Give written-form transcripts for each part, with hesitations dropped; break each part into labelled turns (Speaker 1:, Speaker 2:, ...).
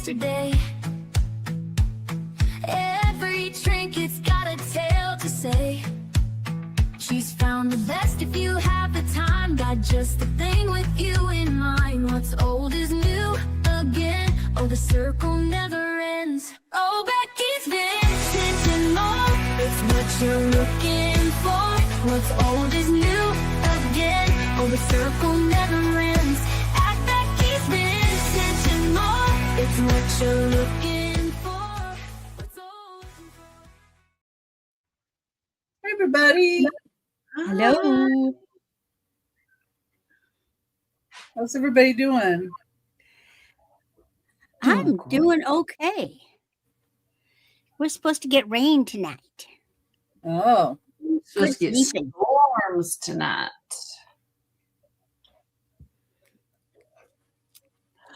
Speaker 1: yesterday. Every trinket's got a tale to say. She's found the best if you have the time. Got just the thing with you in mind. What's old is new again. Oh, the circle never ends. Oh, Becky's vintage and more. It's what you're looking for. What's old is new again. Oh, the circle never ends. At Becky's vintage and more. It's what you're looking for. What's old and for.
Speaker 2: Hey, everybody.
Speaker 3: Hello.
Speaker 2: How's everybody doing?
Speaker 3: I'm doing okay. We're supposed to get rain tonight.
Speaker 2: Oh,
Speaker 4: Supposed to get
Speaker 3: sleeping.
Speaker 4: storms tonight.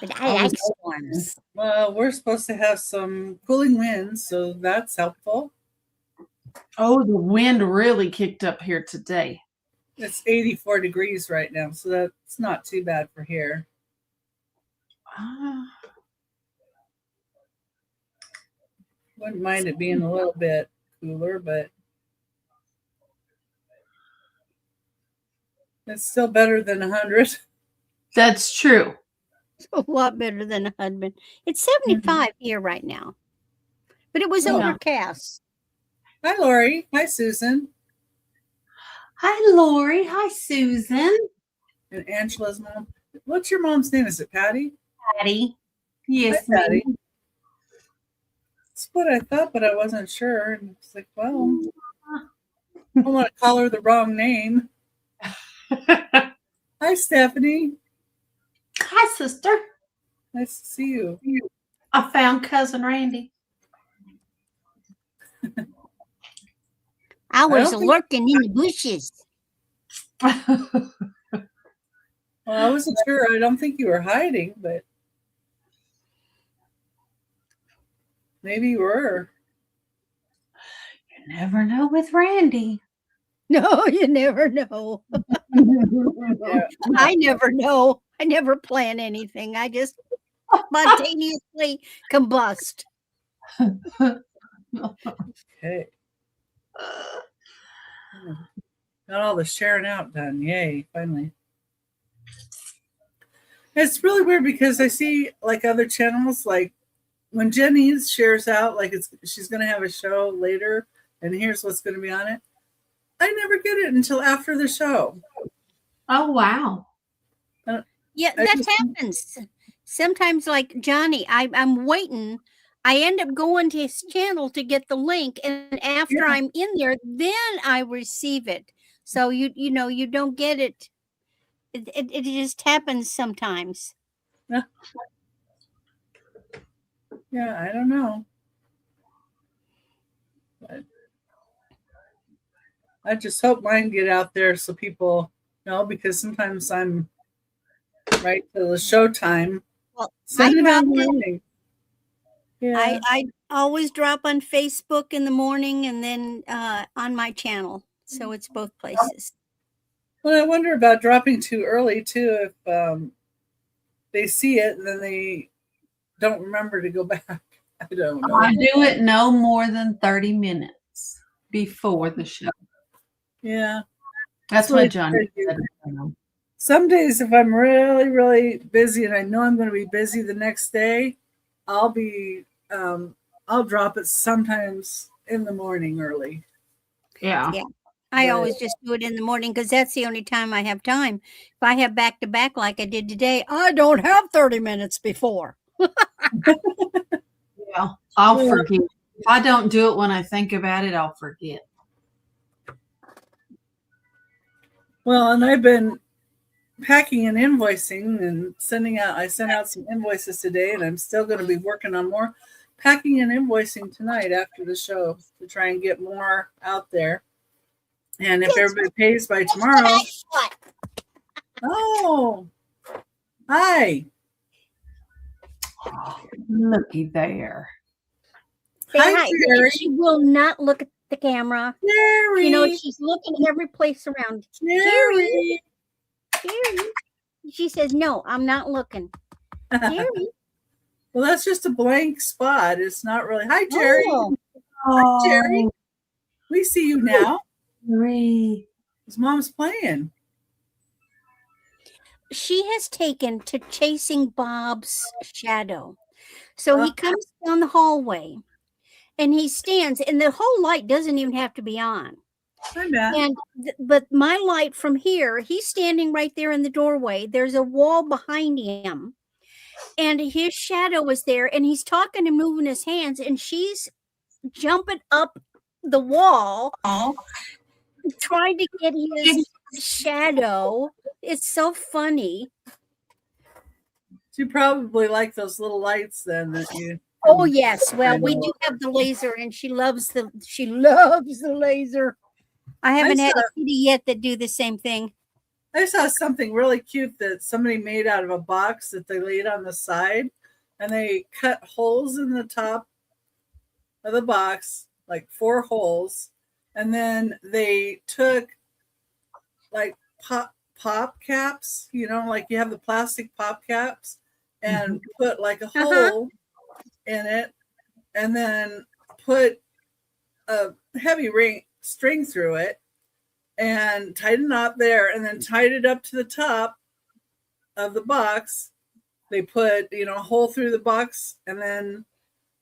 Speaker 3: But I like storms.
Speaker 2: well, we're supposed to have some cooling winds, so that's helpful.
Speaker 4: Oh, the wind really kicked up here today.
Speaker 2: It's 84 degrees right now, so that's not too bad for here. Wouldn't mind it being a little bit cooler, but it's still better than 100.
Speaker 4: That's true.
Speaker 3: A lot better than 100. It's 75 here right now. But it was
Speaker 2: Yeah.
Speaker 3: overcast.
Speaker 2: Hi, Lori. Hi, Susan.
Speaker 4: Hi, Lori. Hi, Susan.
Speaker 2: And Angela's mom. What's your mom's name? Is it Patty?
Speaker 4: Patty. Yes,
Speaker 2: Hi, Patty.
Speaker 4: ma'am.
Speaker 2: That's what I thought, but I wasn't sure. And it's like, well, I don't want to call her the wrong name. Hi, Stephanie.
Speaker 4: Hi, sister.
Speaker 2: Nice to see you.
Speaker 4: I found cousin Randy.
Speaker 3: I was
Speaker 2: don't think-
Speaker 3: lurking in the bushes.
Speaker 2: Well, I wasn't sure. I don't think you were hiding, but maybe you were.
Speaker 4: You never know with Randy.
Speaker 3: No, you never know.
Speaker 2: Yeah.
Speaker 3: I never know. I never plan anything. I just spontaneously combust.
Speaker 2: Okay. Got all the sharing out done. Yay, finally. It's really weird because I see like other channels, like when Jenny shares out, like she's going to have a show later and here's what's going to be on it. I never get it until after the show.
Speaker 4: Oh, wow.
Speaker 3: Yeah,
Speaker 2: I
Speaker 3: that
Speaker 2: just-
Speaker 3: happens. Sometimes, like Johnny, I'm waiting. I end up going to his channel to get the link, and after
Speaker 2: Yeah.
Speaker 3: I'm in there, then I receive it. So you know you don't get it. It just happens sometimes.
Speaker 2: Yeah, I don't know. But I just hope mine get out there so people know, because sometimes I'm right to the showtime.
Speaker 3: Well,
Speaker 2: Send it out in
Speaker 3: dropped
Speaker 2: the
Speaker 3: it.
Speaker 2: morning. Yeah.
Speaker 3: I always drop on Facebook in the morning and then on my channel. So it's both places.
Speaker 2: Well, I wonder about dropping too early too. If they see it and then they don't remember to go back. I don't know.
Speaker 4: I do it no more than 30 minutes before the show.
Speaker 2: Yeah.
Speaker 4: That's
Speaker 2: what I
Speaker 4: what Johnny
Speaker 2: try to
Speaker 4: said.
Speaker 2: Some days, if I'm really, really busy and I know I'm going to be busy the next day, I'll drop it sometimes in the morning early.
Speaker 4: Yeah.
Speaker 3: Yeah. I
Speaker 2: Right.
Speaker 3: always just do it in the morning because that's the only time I have time. If I have back to back like I did today, I don't have 30 minutes before.
Speaker 4: Yeah. I'll forget. If I don't do it when I think about it, I'll forget.
Speaker 2: Well, and I've been packing and invoicing and I sent out some invoices today, and I'm still going to be working on more packing and invoicing tonight after the show to try and get more out there. And if everybody pays by tomorrow. Oh, hi.
Speaker 4: Looky there.
Speaker 3: Say
Speaker 2: Hi,
Speaker 3: hi.
Speaker 2: Jerry.
Speaker 3: She will not look at the camera.
Speaker 2: Jerry.
Speaker 3: You know, she's looking every place around.
Speaker 2: Jerry.
Speaker 3: Jerry. She says, no, I'm not looking. Jerry.
Speaker 2: Well, that's just a blank spot. It's not really. Hi, Jerry.
Speaker 3: Oh,
Speaker 2: Jerry, we see you now.
Speaker 4: Jerry.
Speaker 2: His mom's playing.
Speaker 3: she has taken to chasing Bob's shadow. So he comes down the hallway and he stands, and the whole light doesn't even have to be on.
Speaker 2: Hi, Matt.
Speaker 3: And but my light from here, he's standing right there in the doorway. There's a wall behind him, and his shadow is there, and he's talking and moving his hands, and she's jumping up the wall, trying to get his shadow. It's so funny.
Speaker 2: You probably like those little lights then that you.
Speaker 3: Oh yes, well we do have the laser, and she loves the laser. I haven't had a kitty yet that do the same thing.
Speaker 2: I saw something really cute that somebody made out of a box that they laid on the side, and they cut holes in the top of the box, like 4 holes, and then they took like pop caps, like you have the plastic pop caps, and put like a hole in it, and then put a heavy string through it and tied a knot there, and then tied it up to the top of the box. They put a hole through the box, and then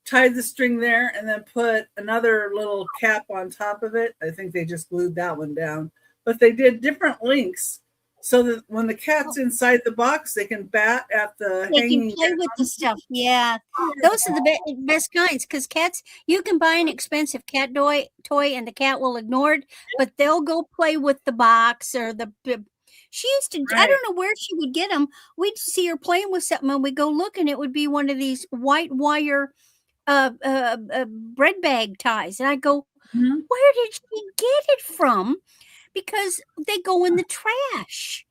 Speaker 2: tied the string there, and then put another little cap on top of it. I think they just glued that one down, but they did different links so that when the cat's inside the box, they can bat at the
Speaker 3: They
Speaker 2: hanging
Speaker 3: can play with the stuff. Yeah, those are the best kinds, because cats, you can buy an expensive cat toy and the cat will ignore it, but they'll go play with the box or the. She used to. I don't know where she would get them. We'd see her playing with something, and we'd go look, and it would be one of these white wire bread bag ties, and I go, where did she get it from? Because they go in the trash.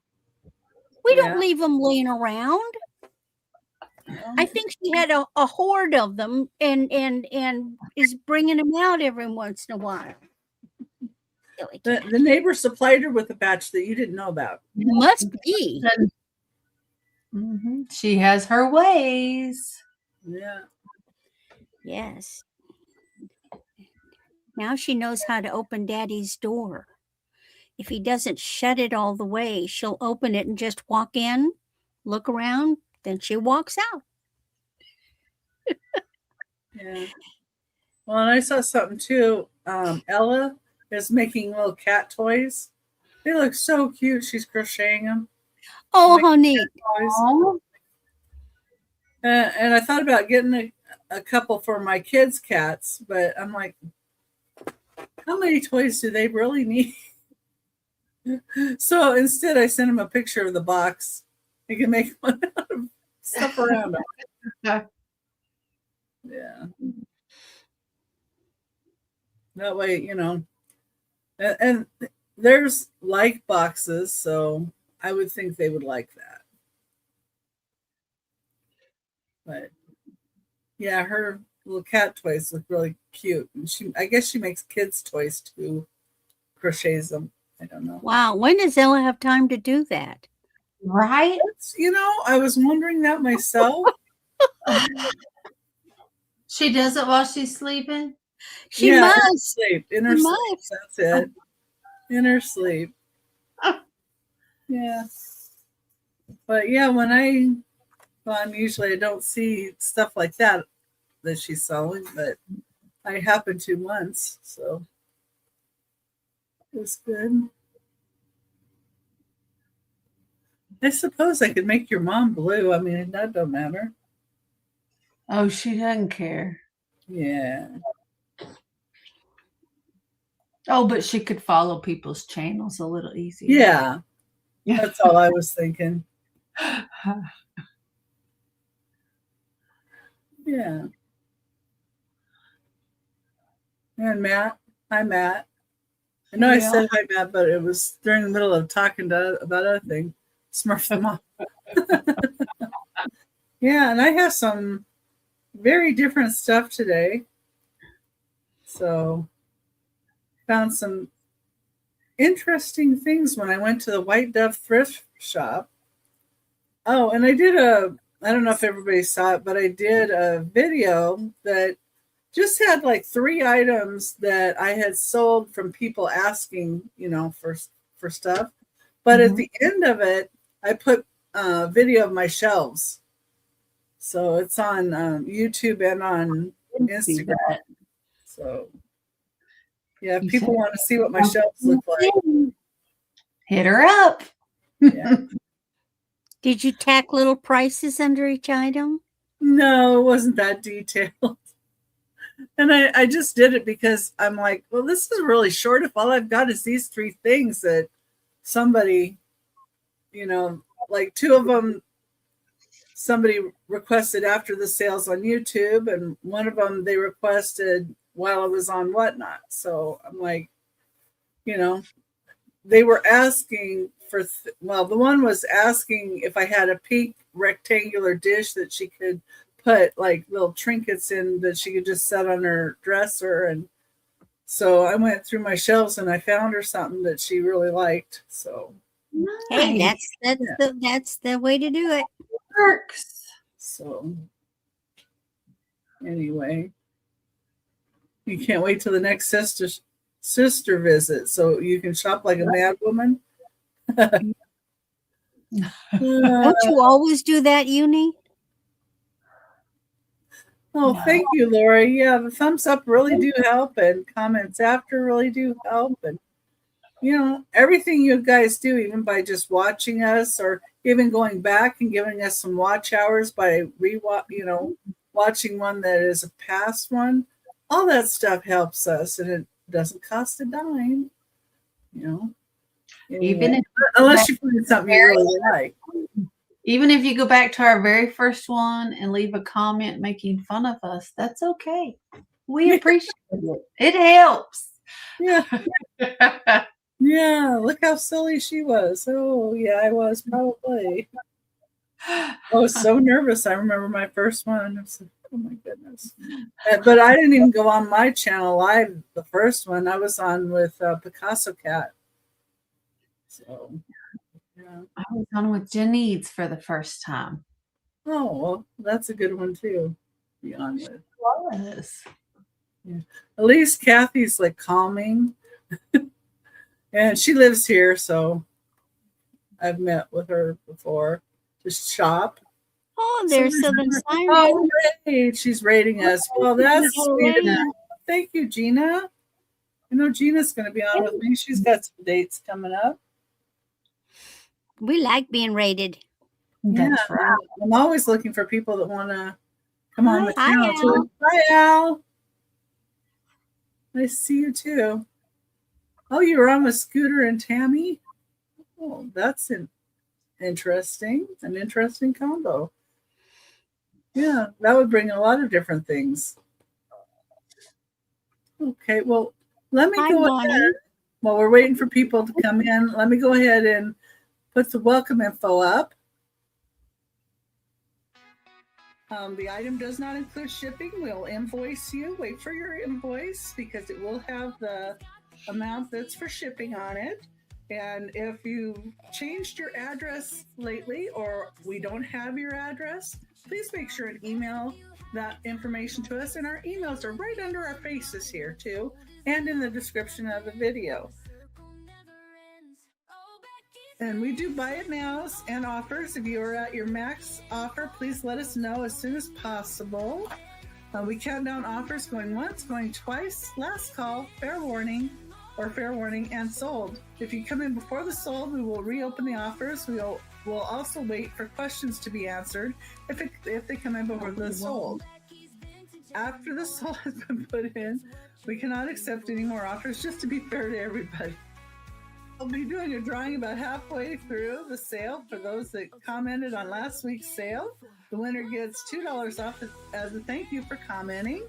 Speaker 3: We don't leave them laying around. I think she had a hoard of them, and is bringing them out every once in a while.
Speaker 2: The neighbor supplied her with a batch that you didn't know about.
Speaker 3: Must be.
Speaker 4: She has her ways.
Speaker 2: Yeah.
Speaker 3: Yes. Now she knows how to open Daddy's door. If he doesn't shut it all the way, she'll open it and just walk in, look around, then she walks out.
Speaker 2: Yeah. Well, and I saw something too. Ella is making little cat toys. They look so cute. She's crocheting them.
Speaker 3: Oh, how neat.
Speaker 2: And I thought about getting a couple for my kids' cats, but I'm like, how many toys do they really need? So instead, I sent him a picture of the box. You can make one out of stuff around it. Yeah. That way, and there's like boxes, so I would think they would like that. But yeah, her little cat toys look really cute, and I guess she makes kids' toys too, crochets them. I don't know.
Speaker 3: Wow, when does Ella have time to do that?
Speaker 4: Right?
Speaker 2: I was wondering that myself.
Speaker 4: She does it while she's sleeping?
Speaker 3: She must.
Speaker 2: Sleep. In her sleep. That's it. In her sleep. Yeah. But yeah, usually I don't see stuff like that she's selling, but I happened to once, so it was good. I suppose I could make your mom blue. I mean, that don't matter.
Speaker 4: Oh, she doesn't care.
Speaker 2: Yeah.
Speaker 4: Oh, but she could follow people's channels a little easier.
Speaker 2: Yeah. That's all I was thinking. Yeah. And Matt. Hi, Matt. I know I said hi, Matt, but it was during the middle of talking about other things. Smurf them off. Yeah, and I have some very different stuff today. So, found some interesting things when I went to the White Dove thrift shop. Oh, and I did I don't know if everybody saw it, but I did a video that just had like 3 items that I had sold from people asking, for stuff. But at the end of it, I put a video of my shelves. So it's on YouTube and on Instagram. So yeah, if people want to see what my shelves look like,
Speaker 4: hit her up.
Speaker 2: Yeah.
Speaker 3: Did you tack little prices under each item?
Speaker 2: No, it wasn't that detailed. And I just did it because I'm like, well, this is really short if all I've got is these 3 things that somebody, like 2 of them, somebody requested after the sales on YouTube, and one of them they requested while I was on Whatnot. So I'm like, they were asking for, the one was asking if I had a pink rectangular dish that she could put like little trinkets in that she could just set on her dresser. And so I went through my shelves and I found her something that she really liked. So
Speaker 3: hey, that's the way to do it.
Speaker 4: Works.
Speaker 2: So anyway, you can't wait till the next sister visit so you can shop like a mad woman.
Speaker 3: Don't you always do that, Uni?
Speaker 2: Oh, thank you, Lori. Yeah, the thumbs up really do help, and comments after really do help. And, everything you guys do, even by just watching us or even going back and giving us some watch hours by watching one that is a past one, all that stuff helps us, and it doesn't cost a dime,
Speaker 4: Even if,
Speaker 2: unless you find something you really like.
Speaker 4: Even if you go back to our very first one and leave a comment making fun of us, that's okay. We appreciate it. It helps.
Speaker 2: Yeah. Yeah, look how silly she was. Oh, yeah, I was probably. I was so nervous. I remember my first one. I was like, oh, my goodness. But I didn't even go on my channel live, the first one. I was on with Picasso Cat. So, yeah.
Speaker 4: I was on with Janice for the first time.
Speaker 2: Oh, well, that's a good one, too, to be on with.
Speaker 4: Was.
Speaker 2: Yeah. At least Kathy's like calming. And she lives here, so I've met with her before to shop.
Speaker 3: Oh, there's Southern Siren.
Speaker 2: Oh, great. She's rating us. Well, that's sweet. Thank you, Gina. I know Gina's going to be on with me. She's got some dates coming up.
Speaker 3: We like being rated.
Speaker 2: Yeah,
Speaker 4: That's right.
Speaker 2: I'm always looking for people that want to come on the
Speaker 3: Hi,
Speaker 2: channel.
Speaker 3: Al.
Speaker 2: Too. Hi, Al. Nice to see you, too. Oh, you were on with Scooter and Tammy? Oh, that's interesting. An interesting combo. Yeah, that would bring a lot of different things. Okay, well, let me go ahead. While we're waiting for people to come in, let me go ahead and put the welcome info up. The item does not include shipping. We'll invoice you. Wait for your invoice because it will have the amount that's for shipping on it. And if you changed your address lately or we don't have your address, please make sure and email that information to us. And our emails are right under our faces here too, and in the description of the video. And we do buy it nows and offers. If you are at your max offer, please let us know as soon as possible. We count down offers going once, going twice, last call, fair warning, and sold. If you come in before the sold, we will reopen the offers. We'll also wait for questions to be answered if they come in before the sold. After the sold has been put in, we cannot accept any more offers, just to be fair to everybody. I'll be doing a drawing about halfway through the sale for those that commented on last week's sale. The winner gets $2 off as a thank you for commenting.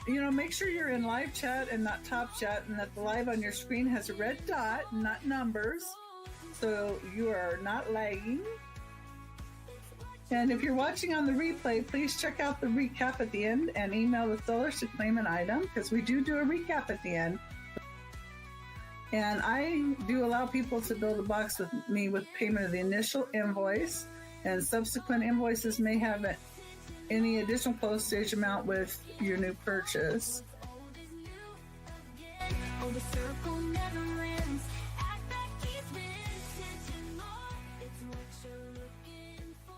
Speaker 2: Make sure you're in live chat and not top chat, and that the live on your screen has a red dot, not numbers, so you are not lagging. And if you're watching on the replay, please check out the recap at the end and email the sellers to claim an item, because we do a recap at the end. And I do allow people to build a box with me with payment of the initial invoice. and subsequent invoices may have any additional postage amount with your new purchase.
Speaker 1: Oh, the circle never ends. Act like he's been changing more. It's what you're looking for.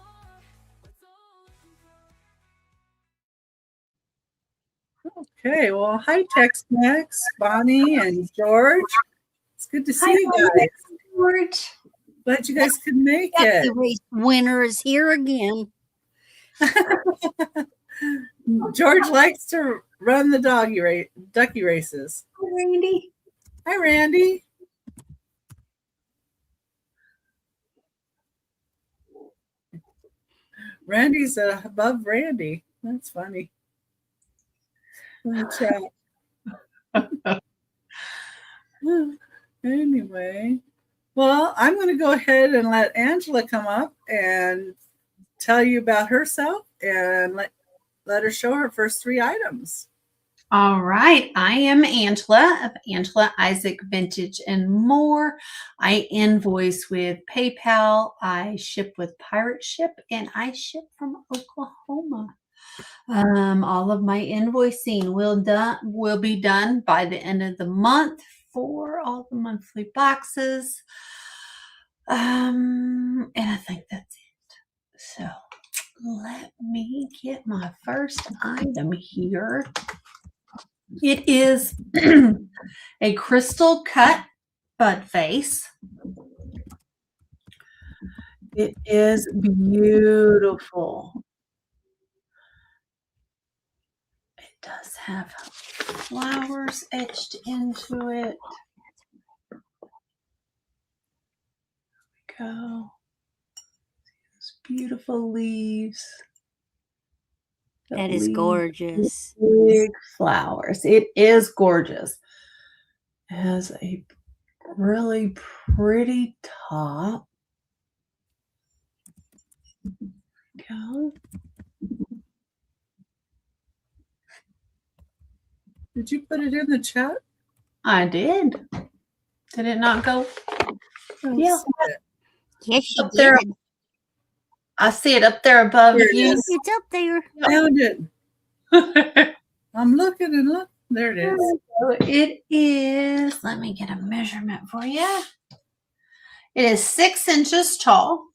Speaker 1: What's all looking for?
Speaker 2: Okay, well, hi Tex-Mex, Bonnie and George. It's good to see you guys.
Speaker 4: George.
Speaker 2: Glad you guys could make
Speaker 3: Ducky
Speaker 2: it.
Speaker 3: race winner is here again.
Speaker 2: George likes to run the ducky races.
Speaker 4: Hi, Randy.
Speaker 2: Hi, Randy. Randy's above Randy. That's funny. Anyway, well, I'm going to go ahead and let Angela come up and tell you about herself and let her show her first 3 items.
Speaker 4: All right. I am Angela of Angela Isaac Vintage and More. I invoice with PayPal. I ship with Pirate Ship, and I ship from Oklahoma. All of my invoicing will be done by the end of the month for all the monthly boxes. And I think that's it. So let me get my first item here. It is a crystal cut bud vase. It is beautiful. It does have flowers etched into it. There we go. Those beautiful leaves.
Speaker 3: That is gorgeous.
Speaker 4: Big flowers. It is gorgeous. It has a really pretty top. Go.
Speaker 2: Did you put it in the chat?
Speaker 4: I did. Did it not go? Yeah.
Speaker 3: Yes, she
Speaker 4: Up there.
Speaker 3: did.
Speaker 4: I see it up there above
Speaker 2: There it
Speaker 4: you.
Speaker 2: is.
Speaker 3: It's up there.
Speaker 2: Found it. I'm looking and look. There it is.
Speaker 4: It is, let me get a measurement for you. It is 6 inches tall.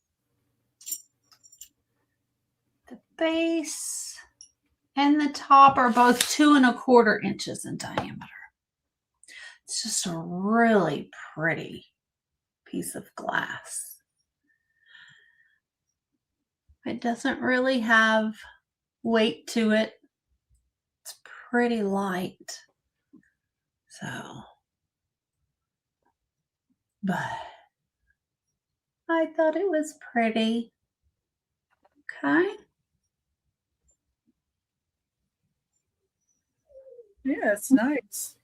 Speaker 4: The base and the top are both 2¼ inches in diameter. It's just a really pretty piece of glass. It doesn't really have weight to it. It's pretty light. So, but I thought it was pretty. Okay.
Speaker 2: Yeah, it's nice.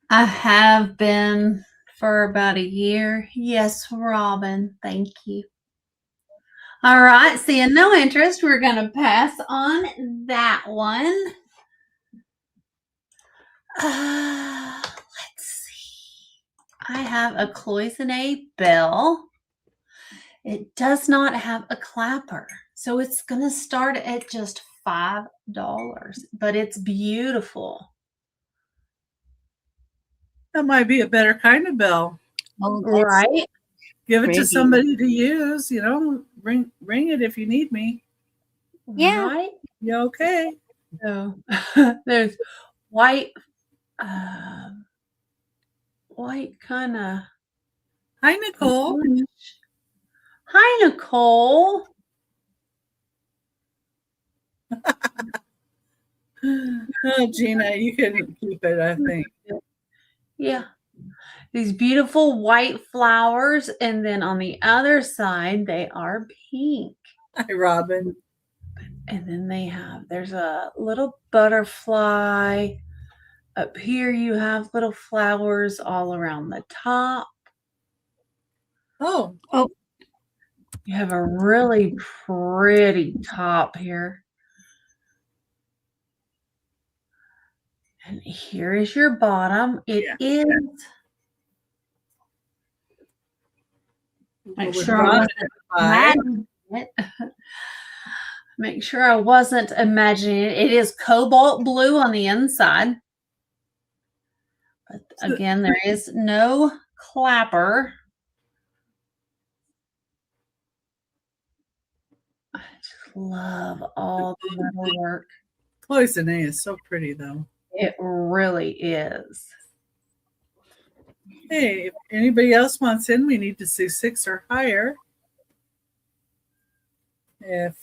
Speaker 4: I have been for about a year. Yes, Robin. Thank you. All right. Seeing no interest, we're going to pass on that one. Let's see. I have a cloisonne bell. It does not have a clapper, so it's going to start at just $5, but it's beautiful.
Speaker 2: That might be a better kind of bell.
Speaker 3: Oh,
Speaker 4: Right?
Speaker 2: Give it to
Speaker 3: pretty.
Speaker 2: somebody to use. You know, ring it if you need me.
Speaker 3: Yeah.
Speaker 4: Right?
Speaker 2: You okay?
Speaker 4: So there's white kind of.
Speaker 2: Hi, Nicole.
Speaker 4: Hi, Nicole.
Speaker 2: Oh, Gina, you can keep it, I think.
Speaker 4: Yeah. These beautiful white flowers, and then on the other side, they are pink.
Speaker 2: Hi, Robin.
Speaker 4: And then there's a little butterfly. Up here, you have little flowers all around the top.
Speaker 2: Oh,
Speaker 4: You have a really pretty top here. And here is your bottom. It is. Make sure I wasn't imagining it. Make sure I wasn't imagining it. It is cobalt blue on the inside. But again, there is no clapper. I just love all the metal work.
Speaker 2: Cloisonne is so pretty, though.
Speaker 4: It really is.
Speaker 2: Hey, if anybody else wants in, we need to see 6 or higher. If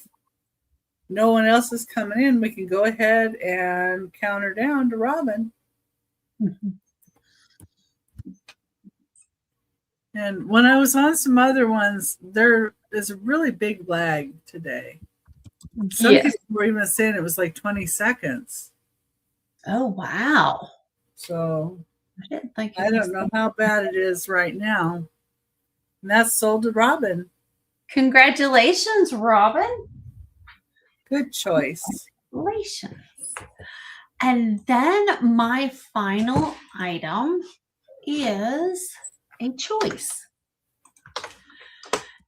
Speaker 2: no one else is coming in, we can go ahead and count her down to Robin. And when I was on some other ones, there is a really big lag today. Some people were even saying it was like 20 seconds.
Speaker 4: Oh, wow.
Speaker 2: So
Speaker 4: I didn't think
Speaker 2: I don't know how bad it is right now. And that's sold to Robin.
Speaker 4: Congratulations, Robin.
Speaker 2: Good choice.
Speaker 4: Congratulations. And then my final item is a choice.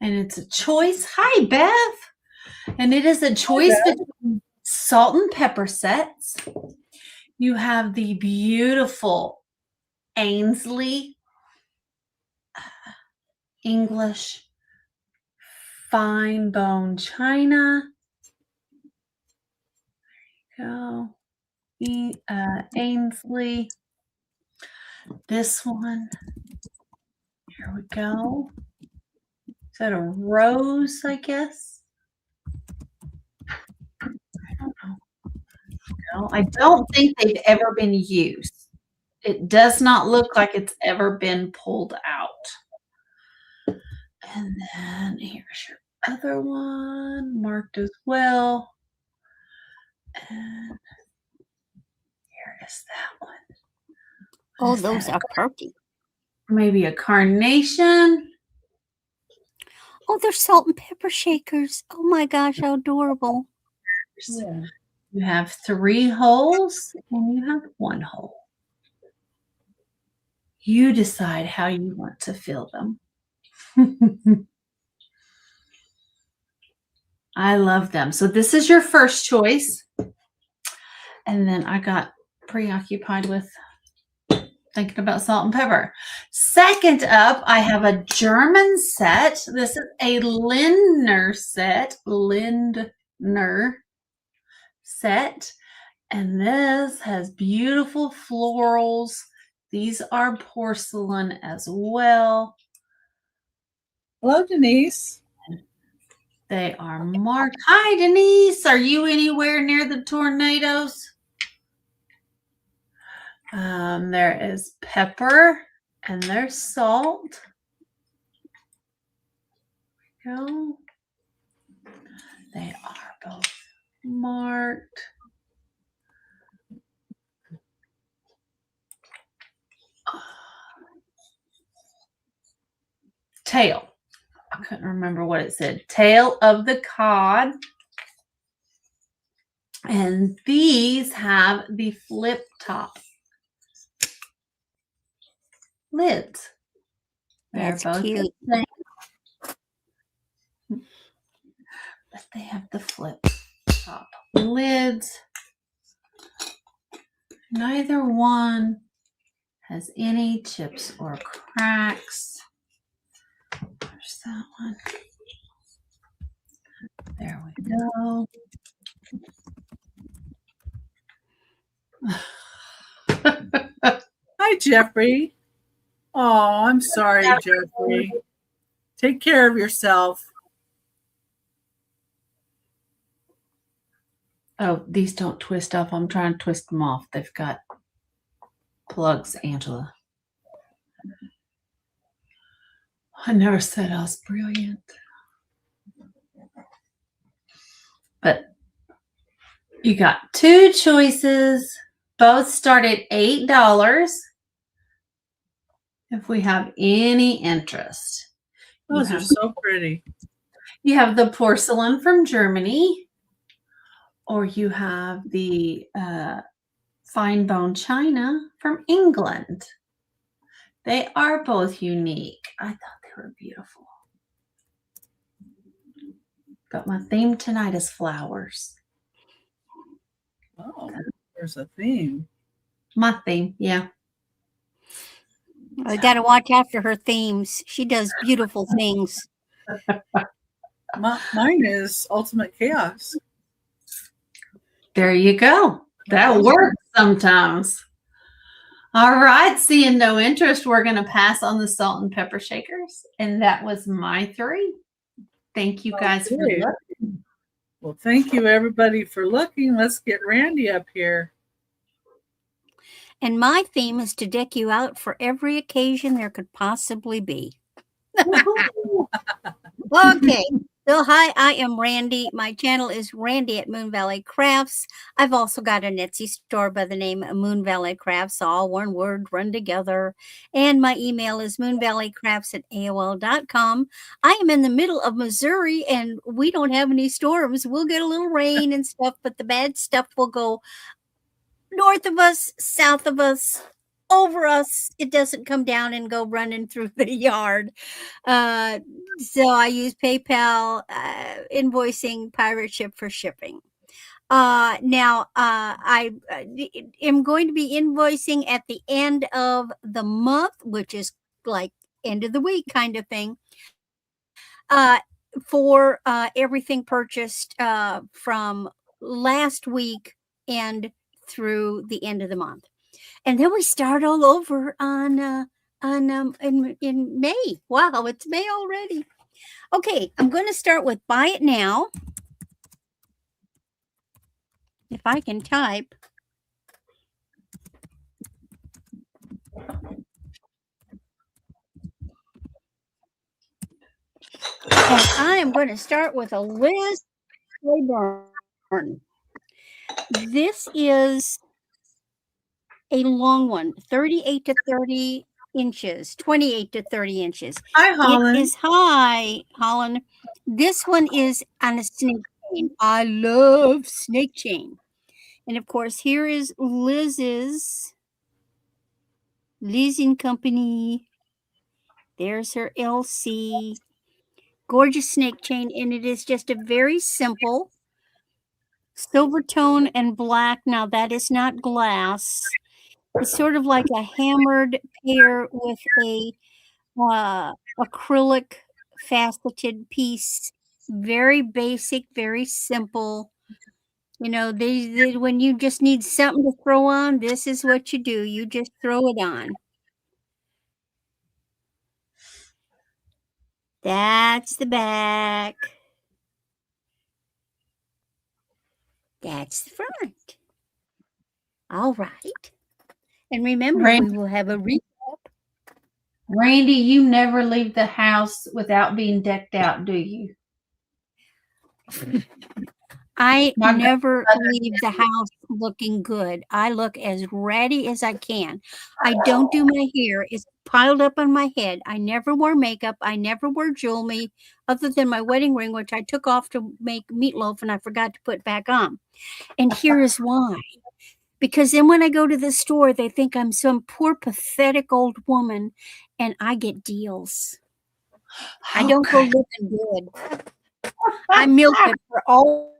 Speaker 4: And it's a choice. Hi, Bev. And it is a choice between salt and pepper sets. You have the beautiful Ainsley English fine bone china. There you go. Ainsley. This one. Here we go. Is that a rose, I guess? I don't know. No, I don't think they've ever been used. It does not look like it's ever been pulled out. And then here's your other one marked as well. And here is that one.
Speaker 3: Oh, those are pretty.
Speaker 4: Maybe a carnation.
Speaker 3: Oh, they're salt and pepper shakers. Oh my gosh, how adorable.
Speaker 2: Yeah.
Speaker 4: You have 3 holes and you have 1 hole. You decide how you want to fill them. I love them. So this is your first choice. And then I got preoccupied with thinking about salt and pepper. Second up, I have a German set. This is a Lindner set. Lindner set. And this has beautiful florals. These are porcelain as well.
Speaker 2: Hello, Denise.
Speaker 4: They are marked. Hi, Denise. Are you anywhere near the tornadoes? There is pepper and there's salt. There we go. They are both marked. Tail. I couldn't remember what it said. Tail of the cod. And these have the flip top lids.
Speaker 3: That's
Speaker 4: They're both
Speaker 3: cute.
Speaker 4: the same, but they have the flip top lids. Neither one has any chips or cracks. There's that one. There we go.
Speaker 2: Hi, Jeffrey. Oh, I'm sorry, Jeffrey. Take care of yourself.
Speaker 4: Oh, these don't twist off. I'm trying to twist them off. They've got plugs, Angela. I never said I was brilliant. But you got 2 choices. Both start at $8 if we have any interest.
Speaker 2: Those are so pretty.
Speaker 4: You have the porcelain from Germany, or you have the fine bone china from England. They are both unique. I thought they were beautiful. But my theme tonight is flowers.
Speaker 2: Oh, there's a theme.
Speaker 4: My theme, yeah.
Speaker 3: I got to watch after her themes. She does beautiful things.
Speaker 2: Mine is Ultimate Chaos.
Speaker 4: There you go. That works sometimes. All right, seeing no interest, we're going to pass on the salt and pepper shakers. And that was my 3. Thank you guys for looking.
Speaker 2: Well, thank you, everybody, for looking. Let's get Randy up here.
Speaker 3: And my theme is to deck you out for every occasion there could possibly be. Okay. So, hi, I am Randy. My channel is RandyatMoonValleyCrafts. I've also got an Etsy store by the name of MoonValleyCrafts, all one word run together. And my email is moonvalleycrafts@aol.com. I am in the middle of Missouri, and we don't have any storms. We'll get a little rain and stuff, but the bad stuff will go north of us, south of us, over us. It doesn't come down and go running through the yard. So I use PayPal, invoicing, pirate ship for shipping. Now, I am going to be invoicing at the end of the month, which is like end of the week kind of thing, for everything purchased from last week and through the end of the month. And then we start all over in May. Wow, it's May already. Okay, I'm going to start with buy it now. If I can type. And I am going to start with a Liz Claiborne. This is a long one, 38 to 30 inches, 28 to 30 inches.
Speaker 2: Hi, Holland.
Speaker 3: It is high, Holland. This one is on a snake chain. I love snake chain. And of course, here is Liz and Company. There's her LC. Gorgeous snake chain. And it is just a very simple silver tone and black. Now, that is not glass. It's sort of like a hammered pear with a acrylic faceted piece. Very basic, very simple. You know, they when you just need something to throw on, this is what you do. You just throw it on. That's the back. That's the front. All right. And remember, we will have a recap.
Speaker 4: Randy, you never leave the house without being decked out, do you?
Speaker 3: I never leave the house looking good. I look as ready as I can. I don't do my hair. It's piled up on my head. I never wear makeup. I never wear jewelry other than my wedding ring, which I took off to make meatloaf and I forgot to put back on. And here is why. Because then when I go to the store, they think I'm some poor, pathetic old woman, and I get deals. I don't go looking good. I milk it for all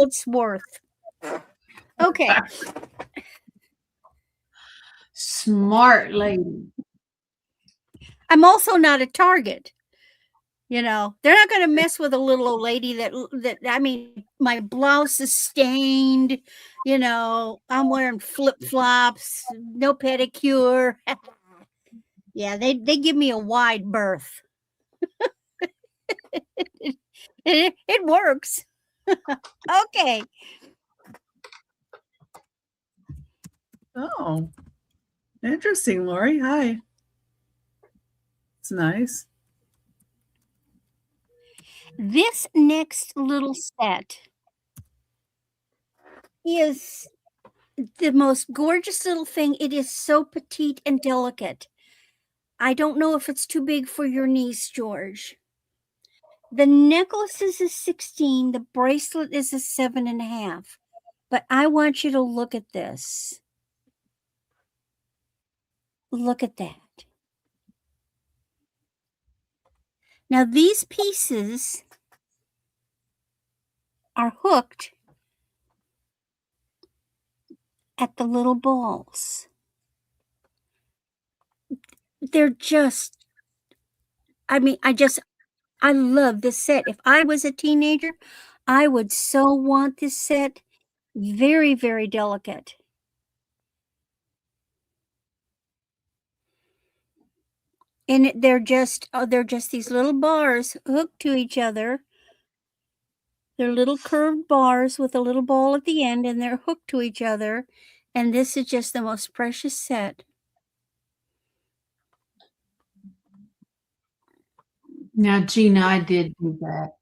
Speaker 3: it's worth. Okay.
Speaker 4: Smart lady.
Speaker 3: I'm also not a target. You know, they're not going to mess with a little old lady that I mean, my blouse is stained. You know, I'm wearing flip-flops, no pedicure. Yeah, they give me a wide berth. It works. Okay.
Speaker 2: Oh, interesting, Lori. Hi. It's nice.
Speaker 3: This next little set is the most gorgeous little thing. It is so petite and delicate. I don't know if it's too big for your niece, George. The necklace is a 16. The bracelet is a 7.5. But I want you to look at this. Look at that. Now these pieces are hooked at the little balls. They're just, I mean, I love this set. If I was a teenager, I would so want this set. Very, very delicate. And they're just these little bars hooked to each other. They're little curved bars with a little ball at the end, and they're hooked to each other. And this is just the most precious set.
Speaker 4: Now, Gina, I did do that.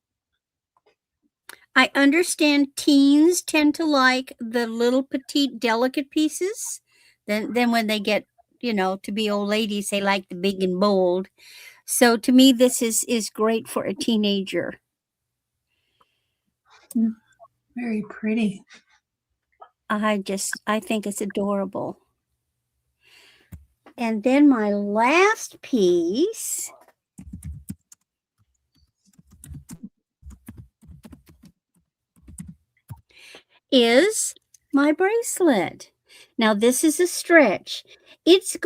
Speaker 3: I understand teens tend to like the little petite delicate pieces. Then when they get, to be old ladies, they like the big and bold. So to me, this is great for a teenager.
Speaker 4: Very pretty.
Speaker 3: I think it's adorable. And then my last piece is my bracelet. Now this is a stretch. It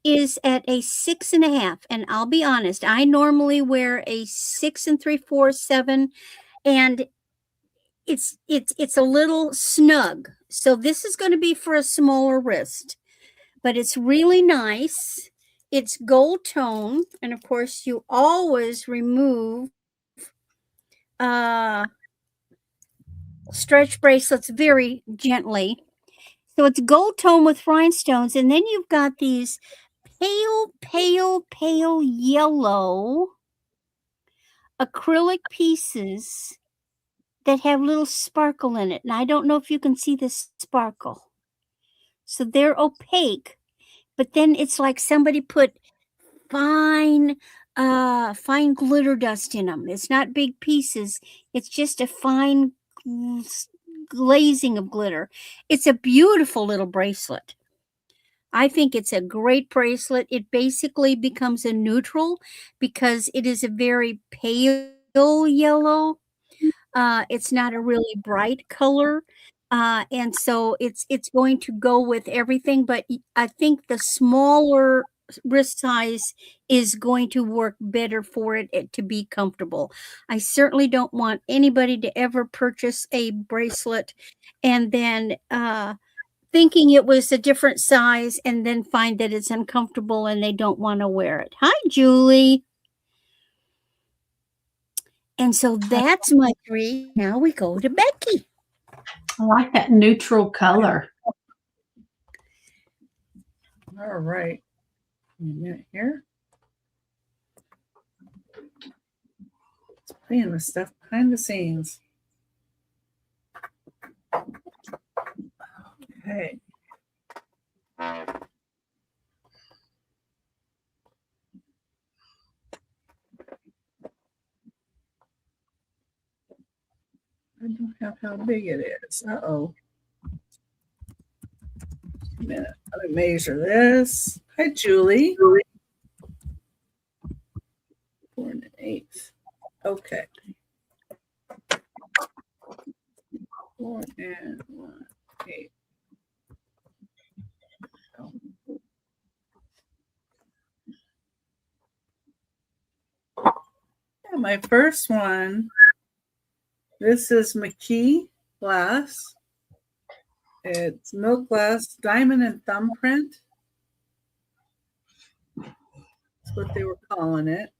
Speaker 3: is at a 6.5, and I'll be honest, I normally wear a 6 3/4, 7, and it's a little snug. So this is going to be for a smaller wrist, but it's really nice. It's gold tone, and of course you always remove stretch bracelets very gently. So it's gold tone with rhinestones, and then you've got these pale yellow acrylic pieces that have little sparkle in it. And I don't know if you can see this sparkle. So they're opaque, but then it's like somebody put fine glitter dust in them. It's not big pieces. It's just a fine glazing of glitter. It's a beautiful little bracelet. I think it's a great bracelet. It basically becomes a neutral because it is a very pale yellow. It's not a really bright color. And so it's going to go with everything, but I think the smaller wrist size is going to work better for it to be comfortable. I certainly don't want anybody to ever purchase a bracelet and then thinking it was a different size and then find that it's uncomfortable and they don't want to wear it. Hi, Julie. And so that's my 3. Now we go to Becky.
Speaker 4: I like that neutral color.
Speaker 2: All right. A minute here. It's playing with stuff behind the scenes. Okay. I don't have how big it is. Uh-oh. A minute. Let me measure this. Hi, Julie. 4 1/8. Okay. 4 1/8. Yeah, my first one. This is McKee glass. It's milk glass, diamond and thumbprint. That's what they were calling it.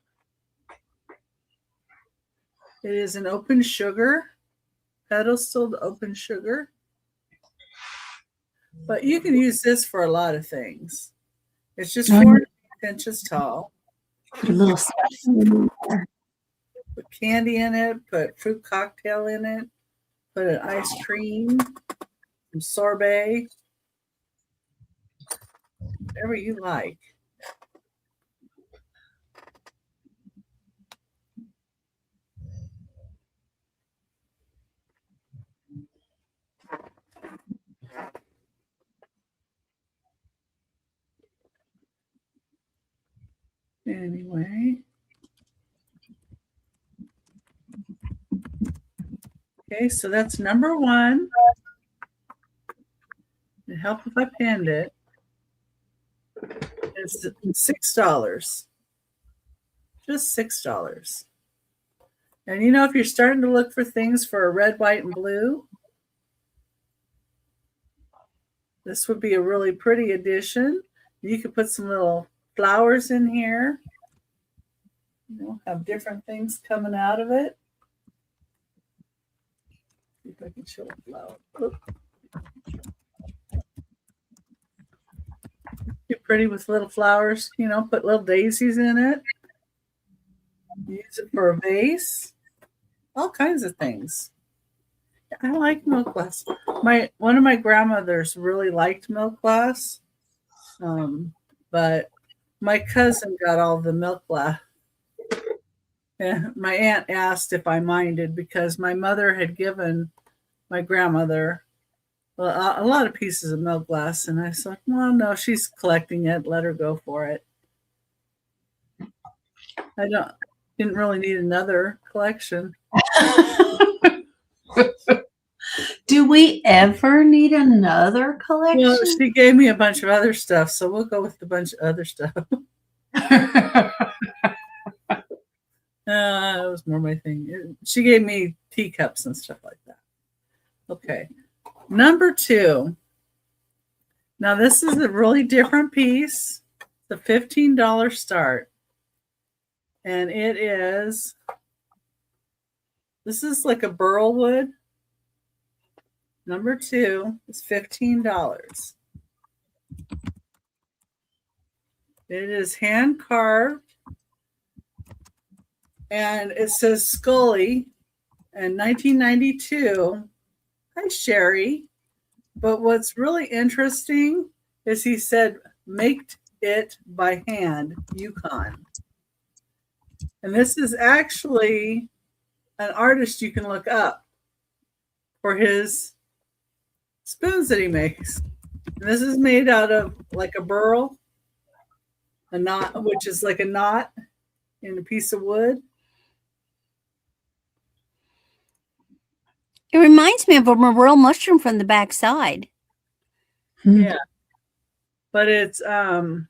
Speaker 2: It is an open sugar, pedestaled open sugar. But you can use this for a lot of things. It's just 4 inches tall.
Speaker 4: Put a little
Speaker 2: Put candy in it, put fruit cocktail in it, put an ice cream, some sorbet, whatever you like. Anyway. Okay, so that's number 1. It helped if I pinned it. It's $6. Just $6. And you know, if you're starting to look for things for a red, white, and blue, this would be a really pretty addition. You could put some little flowers in here. You know, have different things coming out of it. See if I can show a flower. Oop. Get pretty with little flowers, you know, put little daisies in it. Use it for a vase. All kinds of things. I like milk glass. One of my grandmothers really liked milk glass, but my cousin got all the milk glass. And my aunt asked if I minded because my mother had given my grandmother a lot of pieces of milk glass, and I said, "Well, no, she's collecting it. Let her go for it." Didn't really need another collection.
Speaker 4: Do we ever need another collection?
Speaker 2: Well, she gave me a bunch of other stuff, so we'll go with the bunch of other stuff. That was more my thing. She gave me teacups and stuff like that. Okay. Number 2. Now, this is a really different piece. It's a $15 start. And this is like a burl wood. Number 2 is $15. It is hand carved. And it says Scully and 1992. Hi, Sherry. But what's really interesting is he said, "Make it by hand, Yukon." And this is actually an artist you can look up for his spoons that he makes. And this is made out of like a burl, a knot, which is like a knot in a piece of wood.
Speaker 3: It reminds me of a morel mushroom from the backside.
Speaker 2: Yeah. But it's and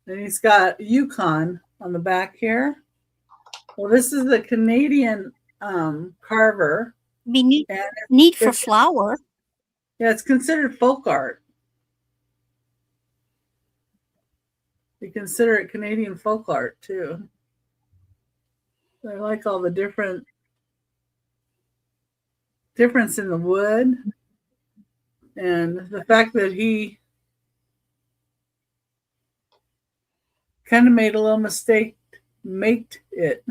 Speaker 2: he's got Yukon on the back here. Well, this is the Canadian carver.
Speaker 3: Be neat,
Speaker 2: And
Speaker 3: neat for flour.
Speaker 2: Yeah, it's considered folk art. They consider it Canadian folk art too. I like all the difference in the wood and the fact that he kind of made a little mistake, made it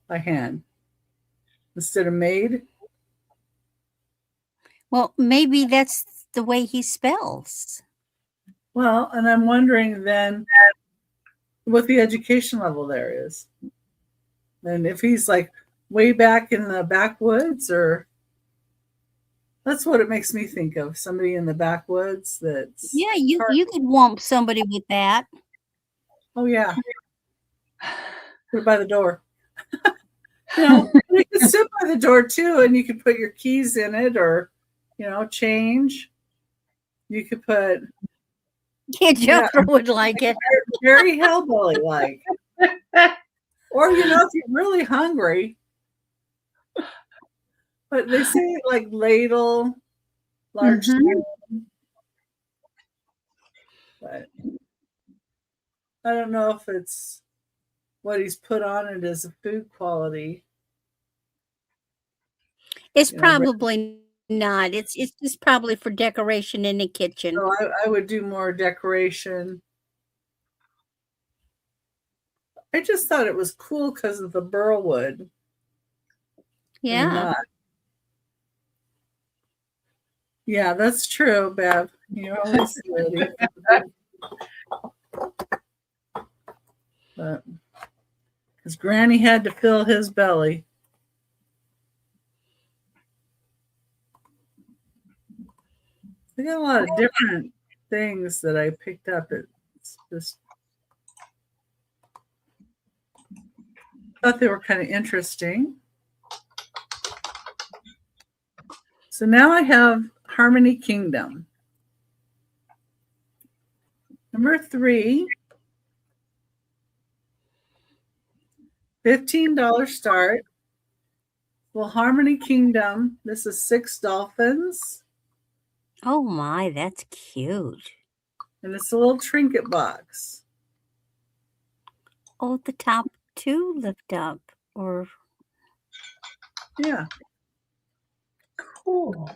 Speaker 2: by hand instead of made.
Speaker 3: Well, maybe that's the way he spells.
Speaker 2: Well, and I'm wondering then what the education level there is. And if he's like way back in the backwoods, or that's what it makes me think of, somebody in the backwoods that's
Speaker 3: you could womp somebody with that.
Speaker 2: Oh yeah. Put it by the door. You know, you could sit by the door too, and you could put your keys in it, or change. You could put
Speaker 3: Joker would like it.
Speaker 2: Very hillbilly like. Or if you're really hungry. But they say like ladle, large spoon. But I don't know if it's what he's put on it as a food quality.
Speaker 3: It's probably not. It's just probably for decoration in the kitchen.
Speaker 2: So I would do more decoration. I just thought it was cool because of the burl wood.
Speaker 3: Yeah.
Speaker 2: Yeah, that's true, Bev. You're always ready. But because Granny had to fill his belly. I got a lot of different things that I picked up at Just thought they were kind of interesting. So now I have Harmony Kingdom. Number 3, $15 start. Well, Harmony Kingdom, this is 6 dolphins.
Speaker 3: Oh my, that's cute.
Speaker 2: And it's a little trinket box.
Speaker 3: Oh, the top 2 lift up. Or
Speaker 2: Yeah.
Speaker 4: Cool.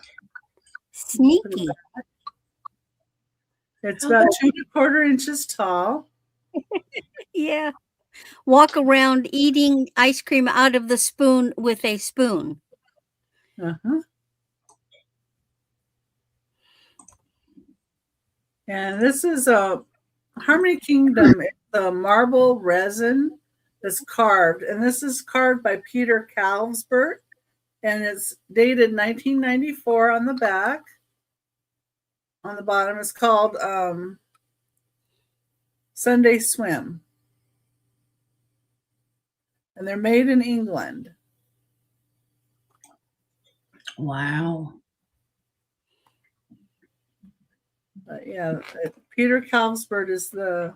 Speaker 3: sneaky.
Speaker 2: It's about 2¼ inches tall.
Speaker 3: Yeah. Walk around eating ice cream out of the spoon with a spoon.
Speaker 2: Uh-huh. And this is a Harmony Kingdom. It's a marble resin that's carved. And this is carved by Peter Calvsbert. And it's dated 1994 on the back. On the bottom, it's called Sunday Swim. And they're made in England.
Speaker 4: Wow.
Speaker 2: But yeah, Peter Calvsbert is the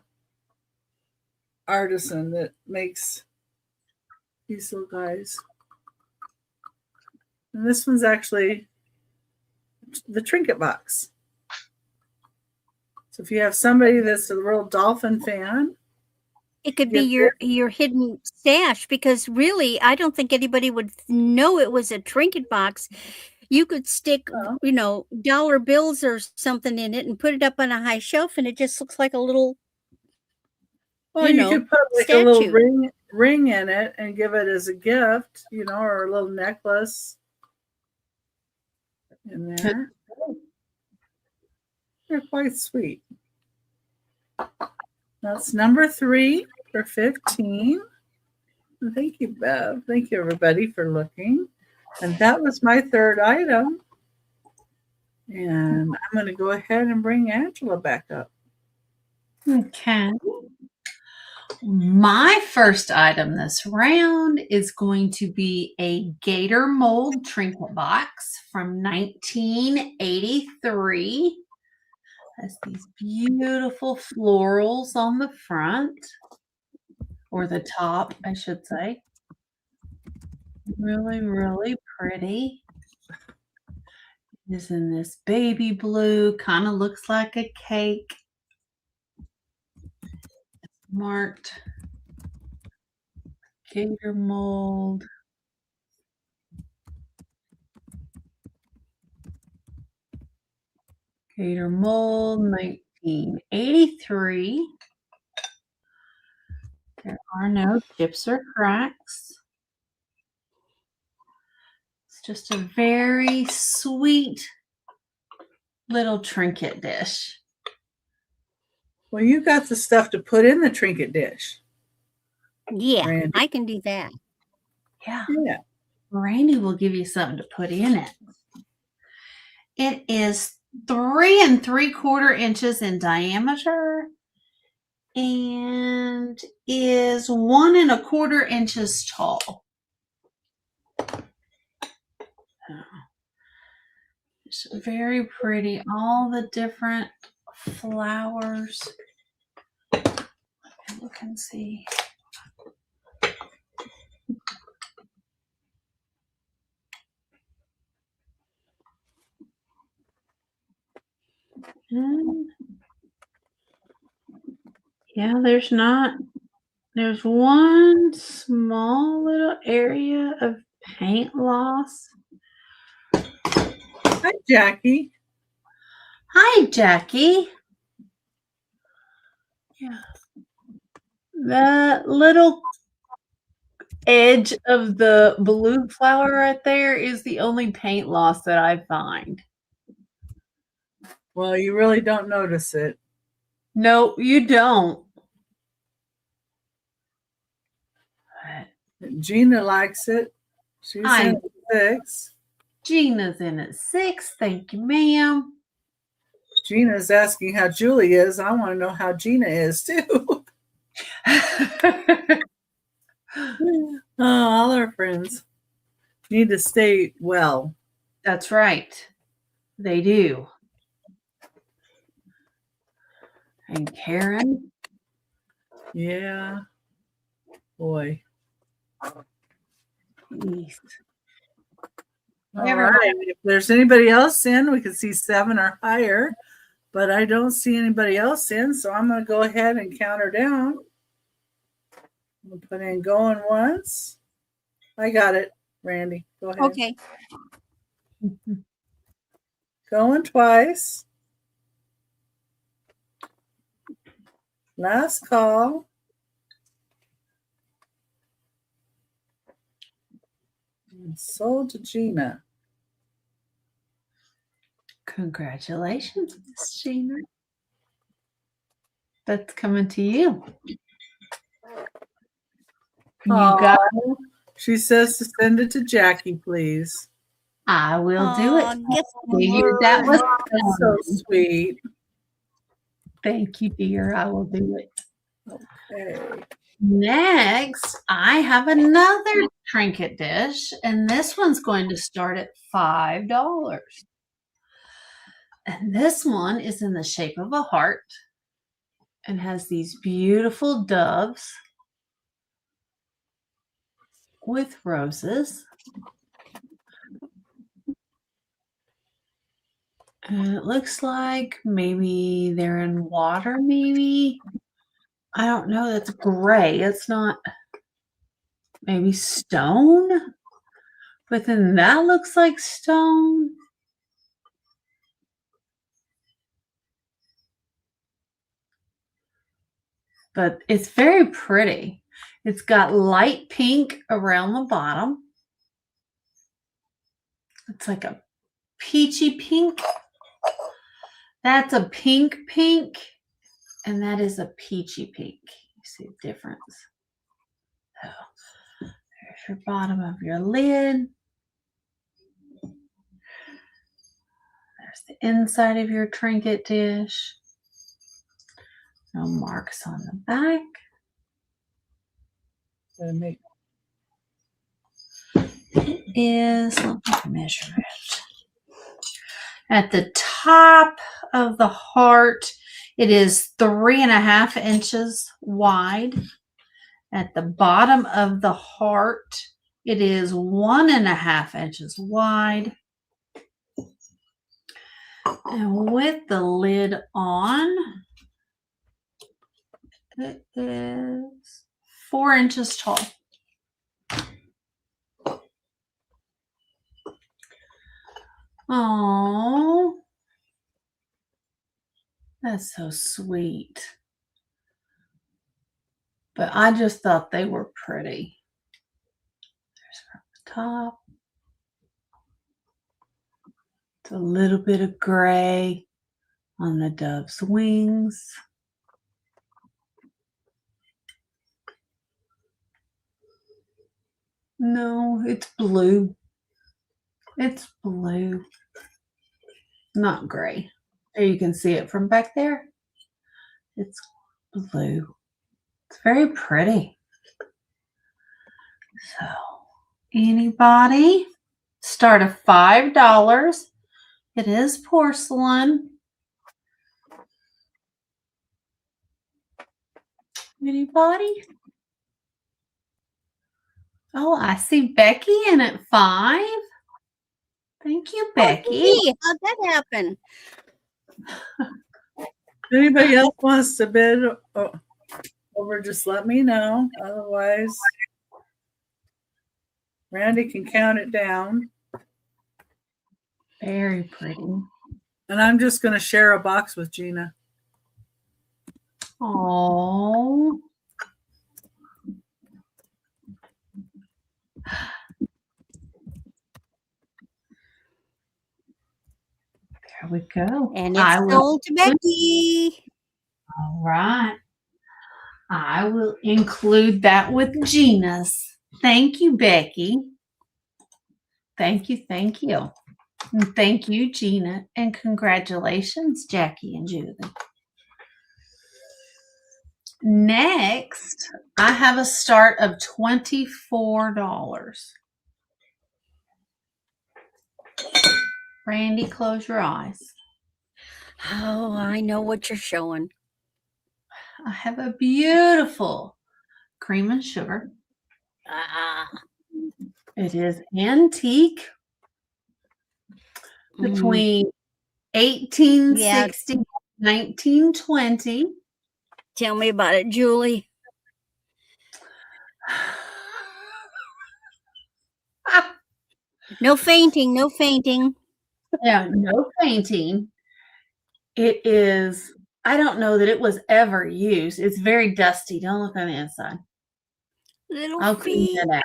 Speaker 2: artisan that makes these little guys. And this one's actually the trinket box. So if you have somebody that's a real dolphin fan,
Speaker 3: It could be your hidden stash, because really, I don't think anybody would know it was a trinket box. You could stick, dollar bills or something in it and put it up on a high shelf, and it just looks like a little,
Speaker 2: well, you could put like
Speaker 3: statue.
Speaker 2: a little ring in it and give it as a gift, or a little necklace in there. They're quite sweet. That's number 3 for 15. Thank you, Bev. Thank you, everybody, for looking. And that was my 3rd item. And I'm going to go ahead and bring Angela back up.
Speaker 4: Okay. My first item this round is going to be a gator mold trinket box from 1983. Has these beautiful florals on the front, or the top, I should say. Really, really pretty. It is in this baby blue, kind of looks like a cake. It's marked gator mold. Gator mold 1983. There are no chips or cracks. It's just a very sweet little trinket dish.
Speaker 2: Well, you got the stuff to put in the trinket dish.
Speaker 3: Yeah,
Speaker 2: Randy.
Speaker 3: I can do that.
Speaker 4: Yeah.
Speaker 2: Yeah.
Speaker 4: Randy will give you something to put in it. It is 3 3/4 inches in diameter and is 1 1/4 inches tall. It's very pretty. All the different flowers. Look and see. Yeah, there's one small little area of paint loss.
Speaker 2: Hi, Jackie.
Speaker 4: Hi, Jackie. Yeah. The little edge of the blue flower right there is the only paint loss that I find.
Speaker 2: Well, you really don't notice it.
Speaker 4: No, you don't.
Speaker 2: Gina likes it. She's in at 6.
Speaker 4: Gina's in at 6. Thank you, ma'am.
Speaker 2: Gina's asking how Julie is. I want to know how Gina is too. All our friends need to stay well.
Speaker 4: That's right. They do. And Karen?
Speaker 2: Yeah. Boy.
Speaker 4: Jeez.
Speaker 2: All right. If there's anybody else in, we can see 7 or higher, but I don't see anybody else in, so I'm going to go ahead and count her down. We'll put in going once. I got it, Randy. Go ahead.
Speaker 3: Okay.
Speaker 2: Going twice. Last call. And sold to Gina.
Speaker 4: Congratulations, Miss Gina. That's coming to you. You got it.
Speaker 2: She says to send it to Jackie, please.
Speaker 4: I will do it.
Speaker 3: Yes,
Speaker 4: Figured that was
Speaker 2: That's so sweet.
Speaker 4: Thank you, dear. I will do it.
Speaker 2: Okay.
Speaker 4: Next, I have another trinket dish, and this one's going to start at $5. And this one is in the shape of a heart and has these beautiful doves with roses. And it looks like maybe they're in water, maybe. I don't know. That's gray. It's not maybe stone. But then that looks like stone. But it's very pretty. It's got light pink around the bottom. It's like a peachy pink. That's a pink pink. And that is a peachy pink. You see the difference? So there's your bottom of your lid. There's the inside of your trinket dish. No marks on the back. It is, let me measure it. At the top of the heart, it is 3.5 inches wide. At the bottom of the heart, it is 1.5 inches wide. And with the lid on, it is 4 inches tall. Oh, that's so sweet. But I just thought they were pretty. There's from the top. It's a little bit of gray on the dove's wings. No, it's blue. It's blue. Not gray. There you can see it from back there. It's blue. It's very pretty. So, anybody? Start at $5. It is porcelain. Anybody? Oh, I see Becky in at 5. Thank you, Becky.
Speaker 3: Hey, how'd that happen?
Speaker 2: If anybody else wants to bid over, just let me know. Otherwise, Randy can count it down.
Speaker 4: Very pretty.
Speaker 2: And I'm just going to share a box with Gina.
Speaker 4: Oh. There we go.
Speaker 3: And it's sold to Becky.
Speaker 4: All right. I will include that with Gina's. Thank you, Becky. Thank you. Thank you. And thank you, Gina, and congratulations, Jackie and Julie. Next, I have a start of $24. Randy, close your eyes.
Speaker 3: Oh, I know what you're showing.
Speaker 4: I have a beautiful cream and sugar.
Speaker 3: Ah.
Speaker 4: It is antique.
Speaker 3: Mm.
Speaker 4: Between 1860 and 1920.
Speaker 3: Tell me about it, Julie. No fainting, no fainting.
Speaker 4: Yeah, no fainting. It is, I don't know that it was ever used. It's very dusty. Don't look on the inside.
Speaker 3: Little
Speaker 4: I'll clean
Speaker 3: feet.
Speaker 4: it out.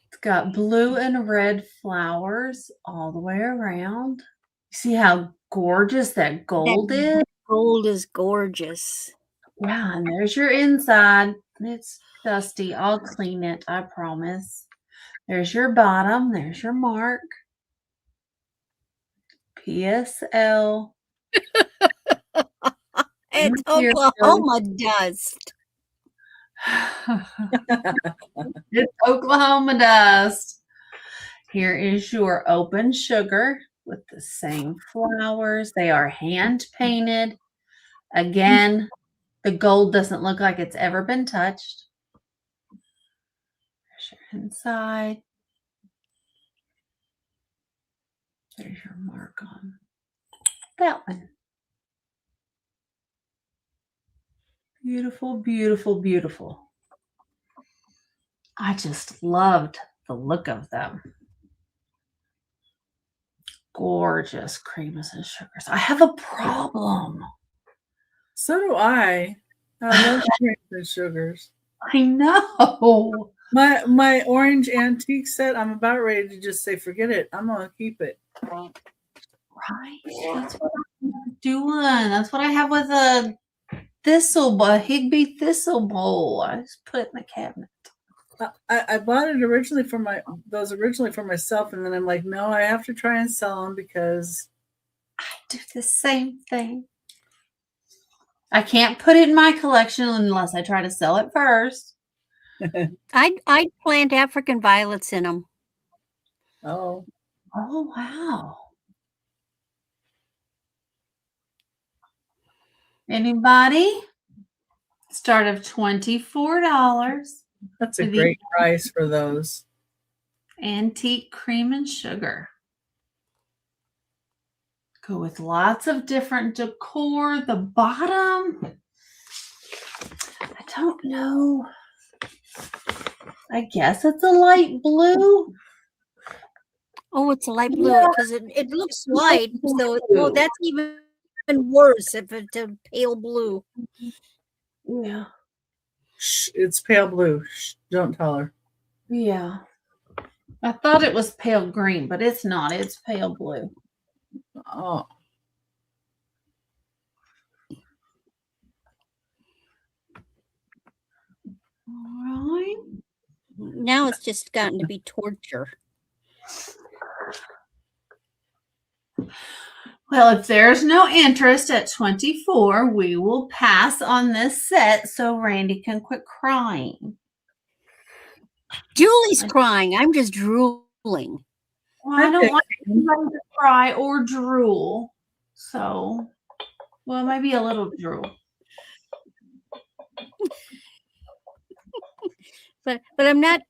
Speaker 4: It's got blue and red flowers all the way around. See how gorgeous that gold is?
Speaker 3: Gold is gorgeous.
Speaker 4: Yeah, and there's your inside. It's dusty. I'll clean it, I promise. There's your bottom. There's your mark. PSL.
Speaker 3: It's
Speaker 4: Here it
Speaker 3: Oklahoma dust.
Speaker 4: It's Oklahoma dust. Here is your open sugar with the same flowers. They are hand painted. Again, the gold doesn't look like it's ever been touched. There's your inside. There's your mark on that one. Beautiful, beautiful, beautiful. I just loved the look of them. Gorgeous creamers and sugars. I have a problem.
Speaker 2: So do I. I love creams and sugars.
Speaker 4: I know.
Speaker 2: My orange antique set, I'm about ready to just say, forget it. I'm gonna keep it.
Speaker 4: Right. That's what I'm doing. That's what I have with a Higby thistle bowl. I just put it in the cabinet.
Speaker 2: I bought it originally for myself, and then I'm like, no, I have to try and sell them because
Speaker 4: I do the same thing. I can't put it in my collection unless I try to sell it first.
Speaker 3: I'd plant African violets in them.
Speaker 2: Oh
Speaker 4: Wow. Anybody? Start of $24.
Speaker 2: that's a great price for those.
Speaker 4: Antique cream and sugar. Go with lots of different decor. The bottom, I don't know. I guess it's a light blue.
Speaker 3: Oh, it's a light blue because it looks white. So that's even worse if it's a pale blue.
Speaker 4: Yeah.
Speaker 2: Shh, it's pale blue. Shh, don't tell her.
Speaker 4: Yeah. I thought it was pale green, but it's not. It's pale blue.
Speaker 2: Oh.
Speaker 4: All right.
Speaker 3: Now it's just gotten to be torture.
Speaker 4: Well, if there's no interest at 24, we will pass on this set so Randy can quit crying.
Speaker 3: Julie's crying. I'm just drooling.
Speaker 4: Well, I don't want anybody to cry or drool. So, well, maybe a little drool.
Speaker 3: But I'm not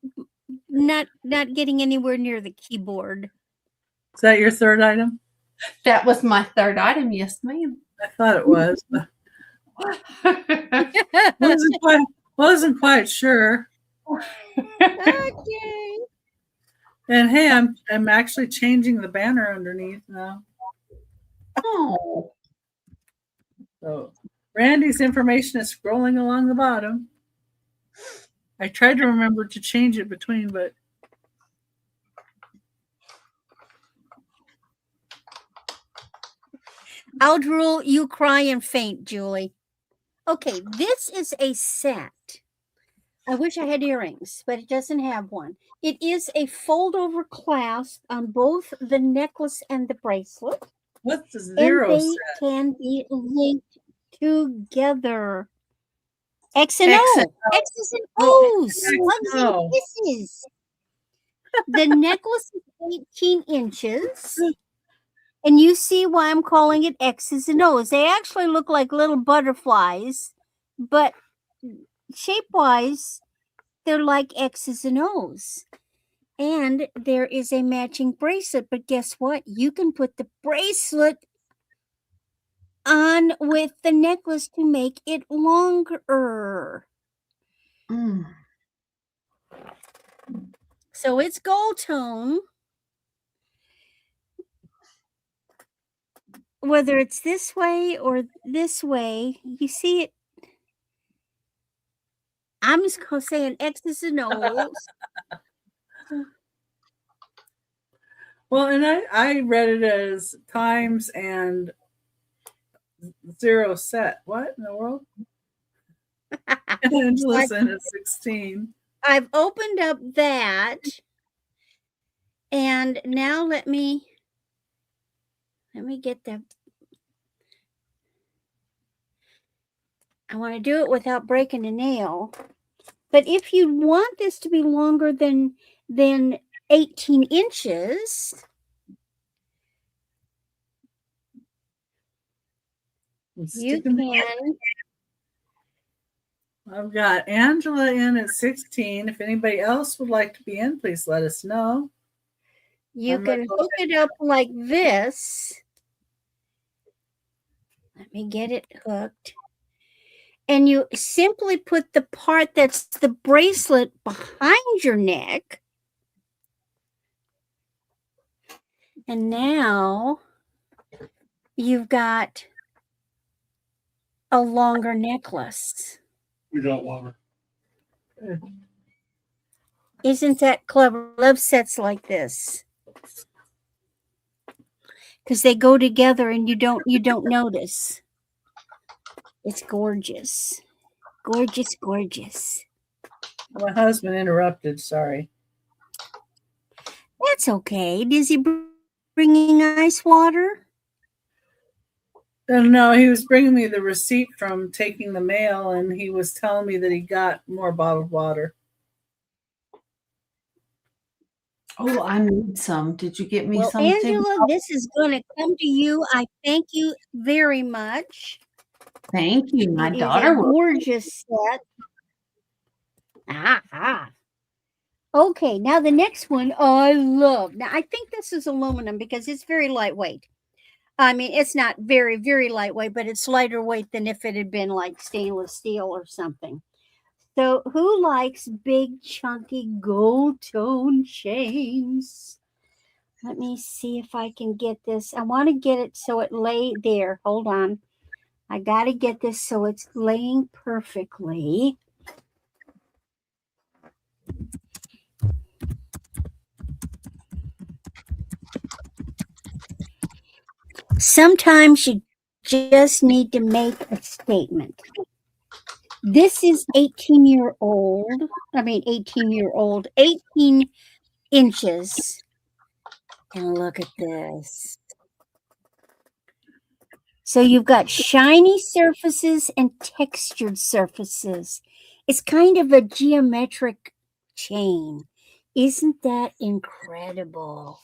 Speaker 3: getting anywhere near the keyboard.
Speaker 2: Is that your third item?
Speaker 4: That was my third item. Yes, ma'am.
Speaker 2: I thought it was. wasn't quite sure.
Speaker 3: Okay.
Speaker 2: And hey, I'm actually changing the banner underneath now.
Speaker 4: Oh.
Speaker 2: So Randy's information is scrolling along the bottom. I tried to remember to change it between, but
Speaker 3: I'll drool, you cry and faint, Julie. Okay, this is a set I wish I had earrings, but it doesn't have one. It is a fold-over clasp on both the necklace and the bracelet,
Speaker 2: What's the
Speaker 3: and
Speaker 2: zero
Speaker 3: they
Speaker 2: set?
Speaker 3: can be linked together. X and
Speaker 2: X
Speaker 3: O.
Speaker 2: and O.
Speaker 3: X's and
Speaker 2: Oh,
Speaker 3: O's.
Speaker 2: X and
Speaker 3: Hugs and
Speaker 2: O.
Speaker 3: kisses. The necklace is 18 inches. And you see why I'm calling it X's and O's. They actually look like little butterflies, but shape-wise, they're like X's and O's. And there is a matching bracelet, but guess what? You can put the bracelet on with the necklace to make it longer.
Speaker 4: Mm.
Speaker 3: So it's gold tone. Whether it's this way or this way, you see it. I'm just saying X's and O's.
Speaker 2: Well, and I read it as times and zero set. What in the world? Angela sent it 16.
Speaker 3: I've opened up that, and now let me get the. I want to do it without breaking a nail. But if you want this to be longer than 18 inches, you can.
Speaker 2: I've got Angela in at 16. If anybody else would like to be in, please let us know.
Speaker 3: You can hook it up like this. Let me get it hooked. And you simply put the part that's the bracelet behind your neck. And now you've got a longer necklace.
Speaker 5: We got water.
Speaker 3: Isn't that clever? Love sets like this. Because they go together and you don't notice. It's gorgeous. Gorgeous, gorgeous.
Speaker 2: My husband interrupted. Sorry.
Speaker 3: That's okay. Is he bringing ice water?
Speaker 2: No, he was bringing me the receipt from taking the mail, and he was telling me that he got more bottled water.
Speaker 4: Oh, I need some. Did you get me
Speaker 3: Well,
Speaker 4: something?
Speaker 3: Angela, this is going to come to you. I thank you very much.
Speaker 4: Thank you. My
Speaker 3: It
Speaker 4: daughter
Speaker 3: is a
Speaker 4: will.
Speaker 3: gorgeous set. Okay, now the next one I love. Now, I think this is aluminum because it's very lightweight. I mean, it's not very, very lightweight, but it's lighter weight than if it had been like stainless steel or something. So who likes big, chunky, gold tone chains? Let me see if I can get this. I want to get it so it lay there. Hold on. I got to get this so it's laying perfectly. Sometimes you just need to make a statement. This is 18 inches. And look at this. So you've got shiny surfaces and textured surfaces. It's kind of a geometric chain. Isn't that incredible?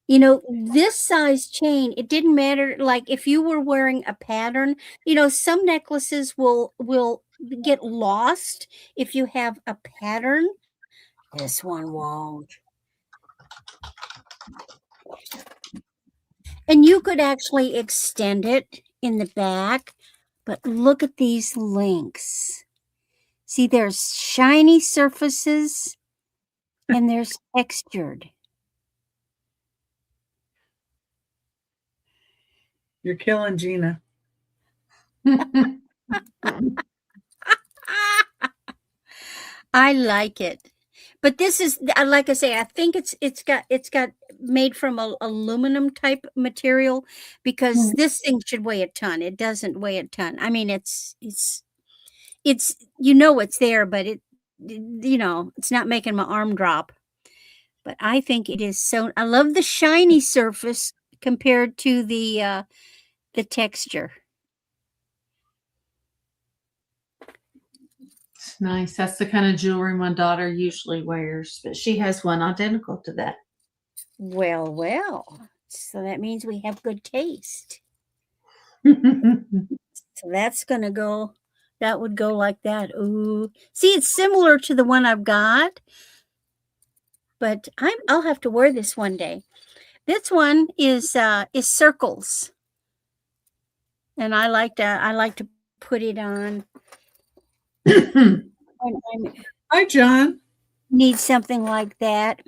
Speaker 3: You know, this size chain, it didn't matter. Like if you were wearing a pattern, you know, some necklaces will get lost if you have a pattern. This one won't. And you could actually extend it in the back, but look at these links. See, there's shiny surfaces and there's textured.
Speaker 2: You're killing Gina.
Speaker 3: I like it. But this is, like I say, I think it's got made from a aluminum type material because this thing should weigh a ton. It doesn't weigh a ton. I mean, it's it's it's there, but it's not making my arm drop. But I think it is so. I love the shiny surface compared to the texture.
Speaker 4: It's nice. That's the kind of jewelry my daughter usually wears, but she has one identical to that.
Speaker 3: Well, well. So that means we have good taste. So that's gonna go. That would go like that. Ooh, see, it's similar to the one I've got, but I'll have to wear this one day. This one is circles, and I like to put it on. When I
Speaker 2: Hi, John.
Speaker 3: need something like that.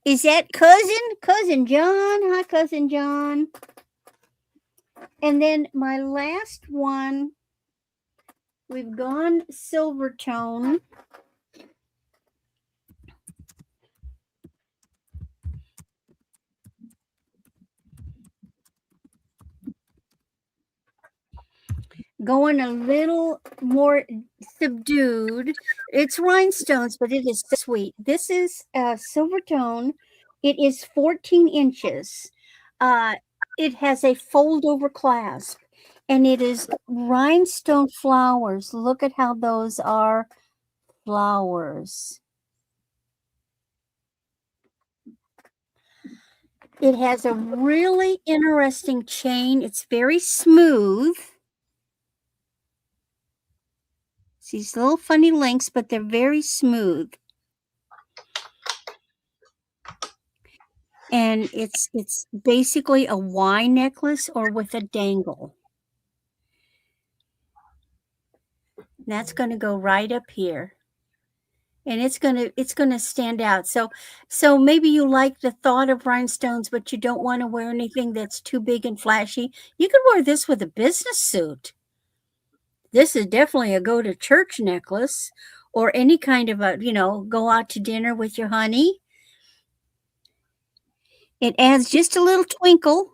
Speaker 3: Is that cousin John? Hi, cousin John. And then my last one, we've gone silver tone. Going a little more subdued. It's rhinestones, but it is sweet. This is silver tone. It is 14 inches. It has a fold over clasp, and it is rhinestone flowers. Look at how those are flowers. It has a really interesting chain. It's very smooth. These little funny links, but they're very smooth. And it's basically a Y necklace or with a dangle. That's going to go right up here. And it's going to stand out. So maybe you like the thought of rhinestones, but you don't want to wear anything that's too big and flashy. You could wear this with a business suit. This is definitely a go to church necklace, or any kind of a, go out to dinner with your honey. It adds just a little twinkle,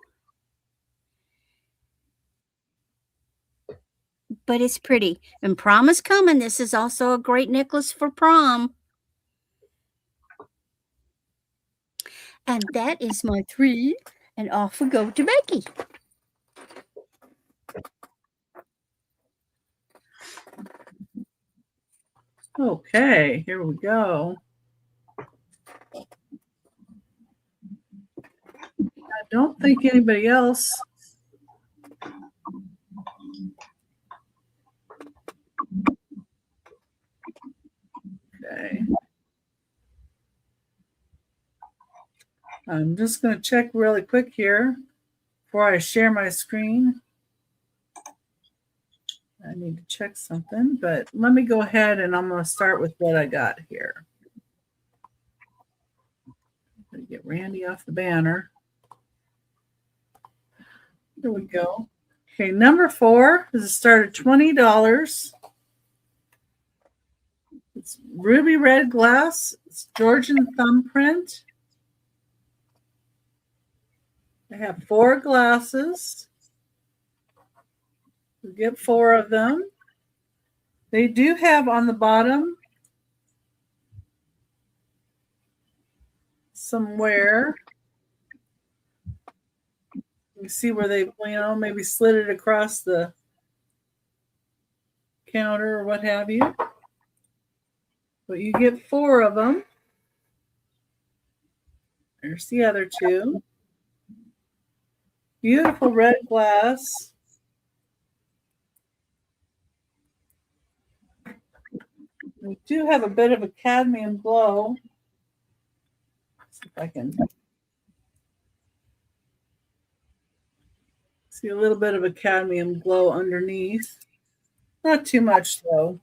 Speaker 3: but it's pretty. And prom is coming. This is also a great necklace for prom. And that is my 3. And off we go to Becky.
Speaker 2: Okay, here we go. I don't think anybody else. Okay. I'm just going to check really quick here before I share my screen. I need to check something, but let me go ahead and I'm going to start with what I got here. I'm going to get Randy off the banner. Here we go. Okay, number 4 is a start at $20. It's ruby red glass. It's Georgian thumbprint. I have 4 glasses. You get 4 of them. They do have on the bottom some wear. You see where they, maybe slid it across the counter or what have you. But you get 4 of them. There's the other 2. Beautiful red glass. We do have a bit of a cadmium glow. Let's see if I can see a little bit of a cadmium glow underneath. Not too much, though.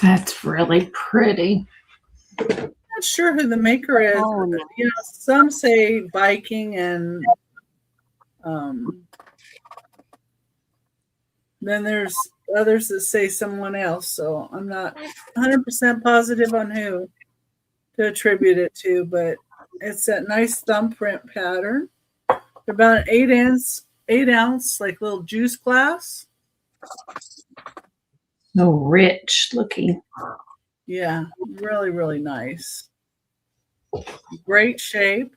Speaker 4: That's really pretty.
Speaker 2: Not sure who the maker is.
Speaker 3: Oh, no.
Speaker 2: Some say Viking, and then there's others that say someone else. So I'm not 100% positive on who to attribute it to, but it's that nice thumbprint pattern. They're about an 8-inch 8-ounce, like little juice glass.
Speaker 4: So rich looking.
Speaker 2: Yeah, really, really nice. Great shape.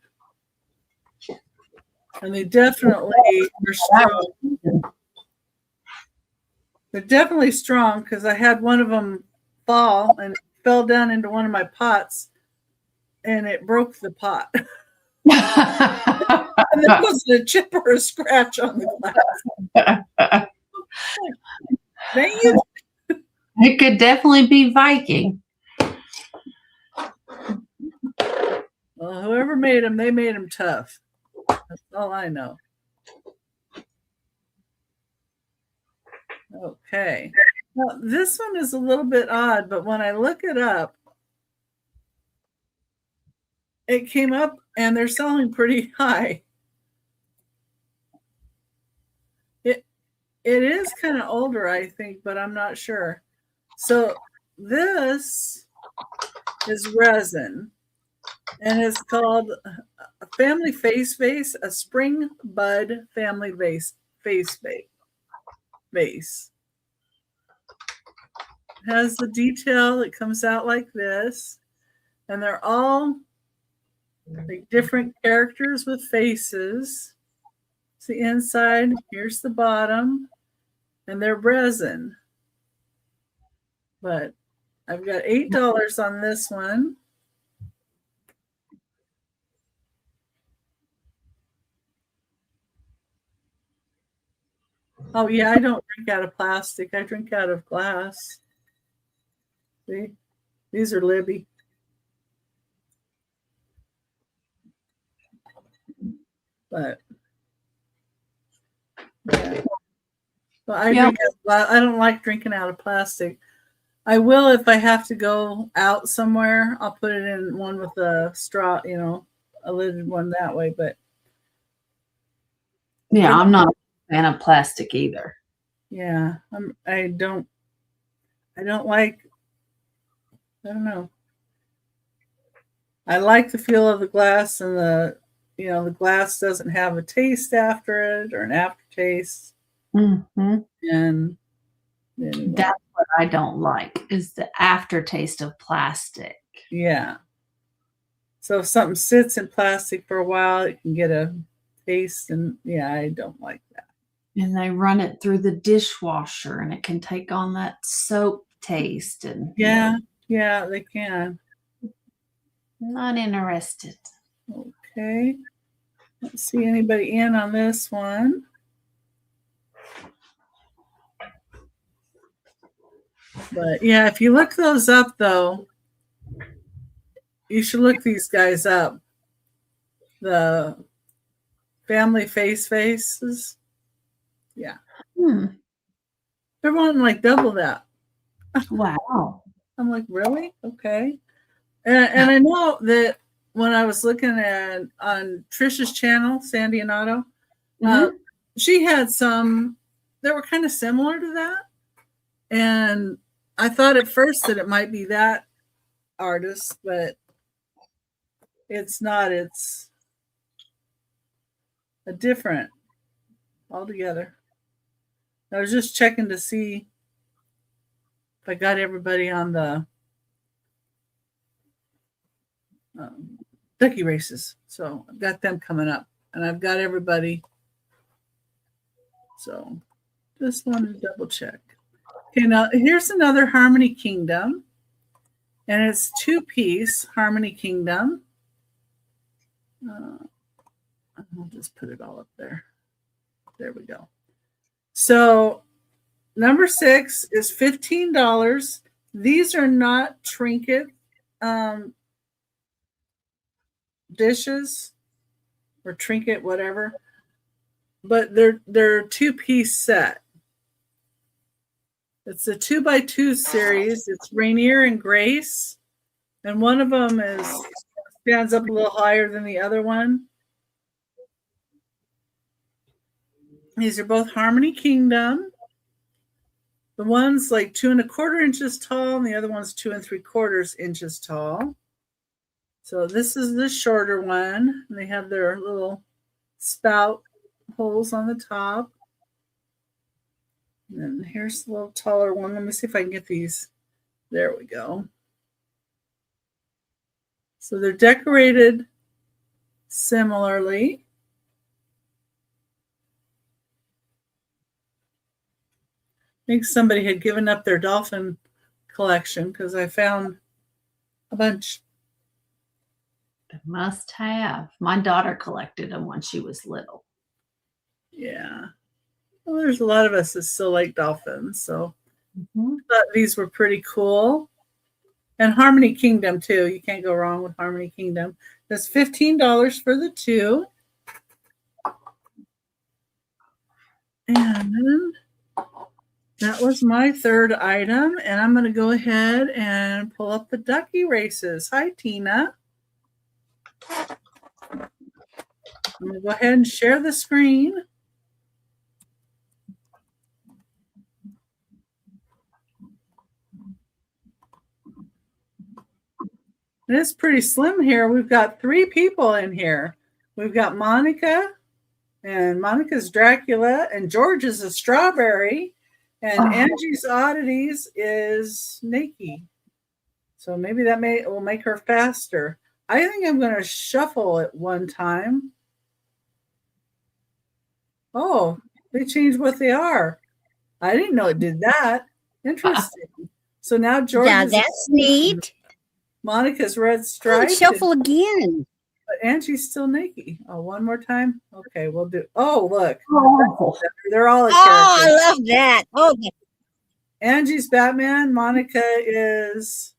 Speaker 2: And they definitely are strong. They're definitely strong because I had one of them fall and fell down into one of my pots and it broke the pot. And there wasn't a chip or a scratch on the glass. Dang it.
Speaker 4: It could definitely be Viking.
Speaker 2: Well, whoever made them, they made them tough. That's all I know. Okay. Well, this one is a little bit odd, but when I look it up, it came up and they're selling pretty high. It is kind of older, I think, but I'm not sure. So this is resin, and it's called a family face vase, a spring bud family vase vase. It has the detail that comes out like this, and they're all like different characters with faces. It's the inside, here's the bottom, and they're resin. But I've got $8 on this one. Oh yeah, I don't drink out of plastic. I drink out of glass. See, these are Libby. But yeah. But I don't like drinking out of plastic. I will if I have to go out somewhere. I'll put it in one with a straw, a lidded one that way. But
Speaker 4: yeah, I'm not a fan of plastic either.
Speaker 2: Yeah, I don't like. I don't know. I like the feel of the glass, and the glass doesn't have a taste after it or an aftertaste.
Speaker 4: Mm-hmm.
Speaker 2: And anyway.
Speaker 4: That's what I don't like is the aftertaste of plastic.
Speaker 2: Yeah. So if something sits in plastic for a while, it can get a taste, and yeah, I don't like that.
Speaker 4: And they run it through the dishwasher, and it can take on that soap taste. And
Speaker 2: yeah, they can.
Speaker 4: Not interested.
Speaker 2: Okay. Let's see anybody in on this one. But yeah, if you look those up, though, you should look these guys up. The family faces. Yeah. They're wanting like double that.
Speaker 4: Wow.
Speaker 2: I'm like, really? Okay. And I know that when I was looking at on Trisha's channel, Sandy and Otto, she had some that were kind of similar to that. And I thought at first that it might be that artist, but it's not. It's a different altogether. I was just checking to see if I got everybody on the ducky races. So I've got them coming up, and I've got everybody. So just wanted to double check. Okay, now here's another Harmony Kingdom, and it's 2-piece Harmony Kingdom. I'll just put it all up there. There we go. So number 6 is $15. These are not trinket dishes or trinket, whatever, but they're a 2-piece set. It's a 2x2 series. It's Rainier and Grace, and one of them stands up a little higher than the other one. These are both Harmony Kingdom. The one's like 2 1/4 inches tall, and the other one's 2 3/4 inches tall. So this is the shorter one. And they have their little spout holes on the top. And then here's the little taller one. Let me see if I can get these. There we go. So they're decorated similarly. I think somebody had given up their dolphin collection because I found a bunch.
Speaker 4: They must have. My daughter collected them when she was little.
Speaker 2: Yeah. Well, there's a lot of us that still like dolphins, so I thought these were pretty cool. And Harmony Kingdom too. You can't go wrong with Harmony Kingdom. That's $15 for the two. And that was my third item. And I'm going to go ahead and pull up the duck erases. Hi, Tina. I'm going to go ahead and share the screen. And it's pretty slim here. We've got 3 people in here. We've got Monica, and Monica's Dracula, and George is a strawberry, and Angie's Oddities is Nikki. So maybe that will make her faster. I think I'm going to shuffle it one time. Oh, they changed what they are. I didn't know it did that. Interesting. So now George
Speaker 3: Yeah, that's neat.
Speaker 2: Monica's red stripe.
Speaker 3: Shuffle again.
Speaker 2: But Angie's still Nikki. Oh, one more time? Okay, we'll do. Oh, look. They're all a character.
Speaker 3: I love that. Okay.
Speaker 2: Angie's Batman. Monica is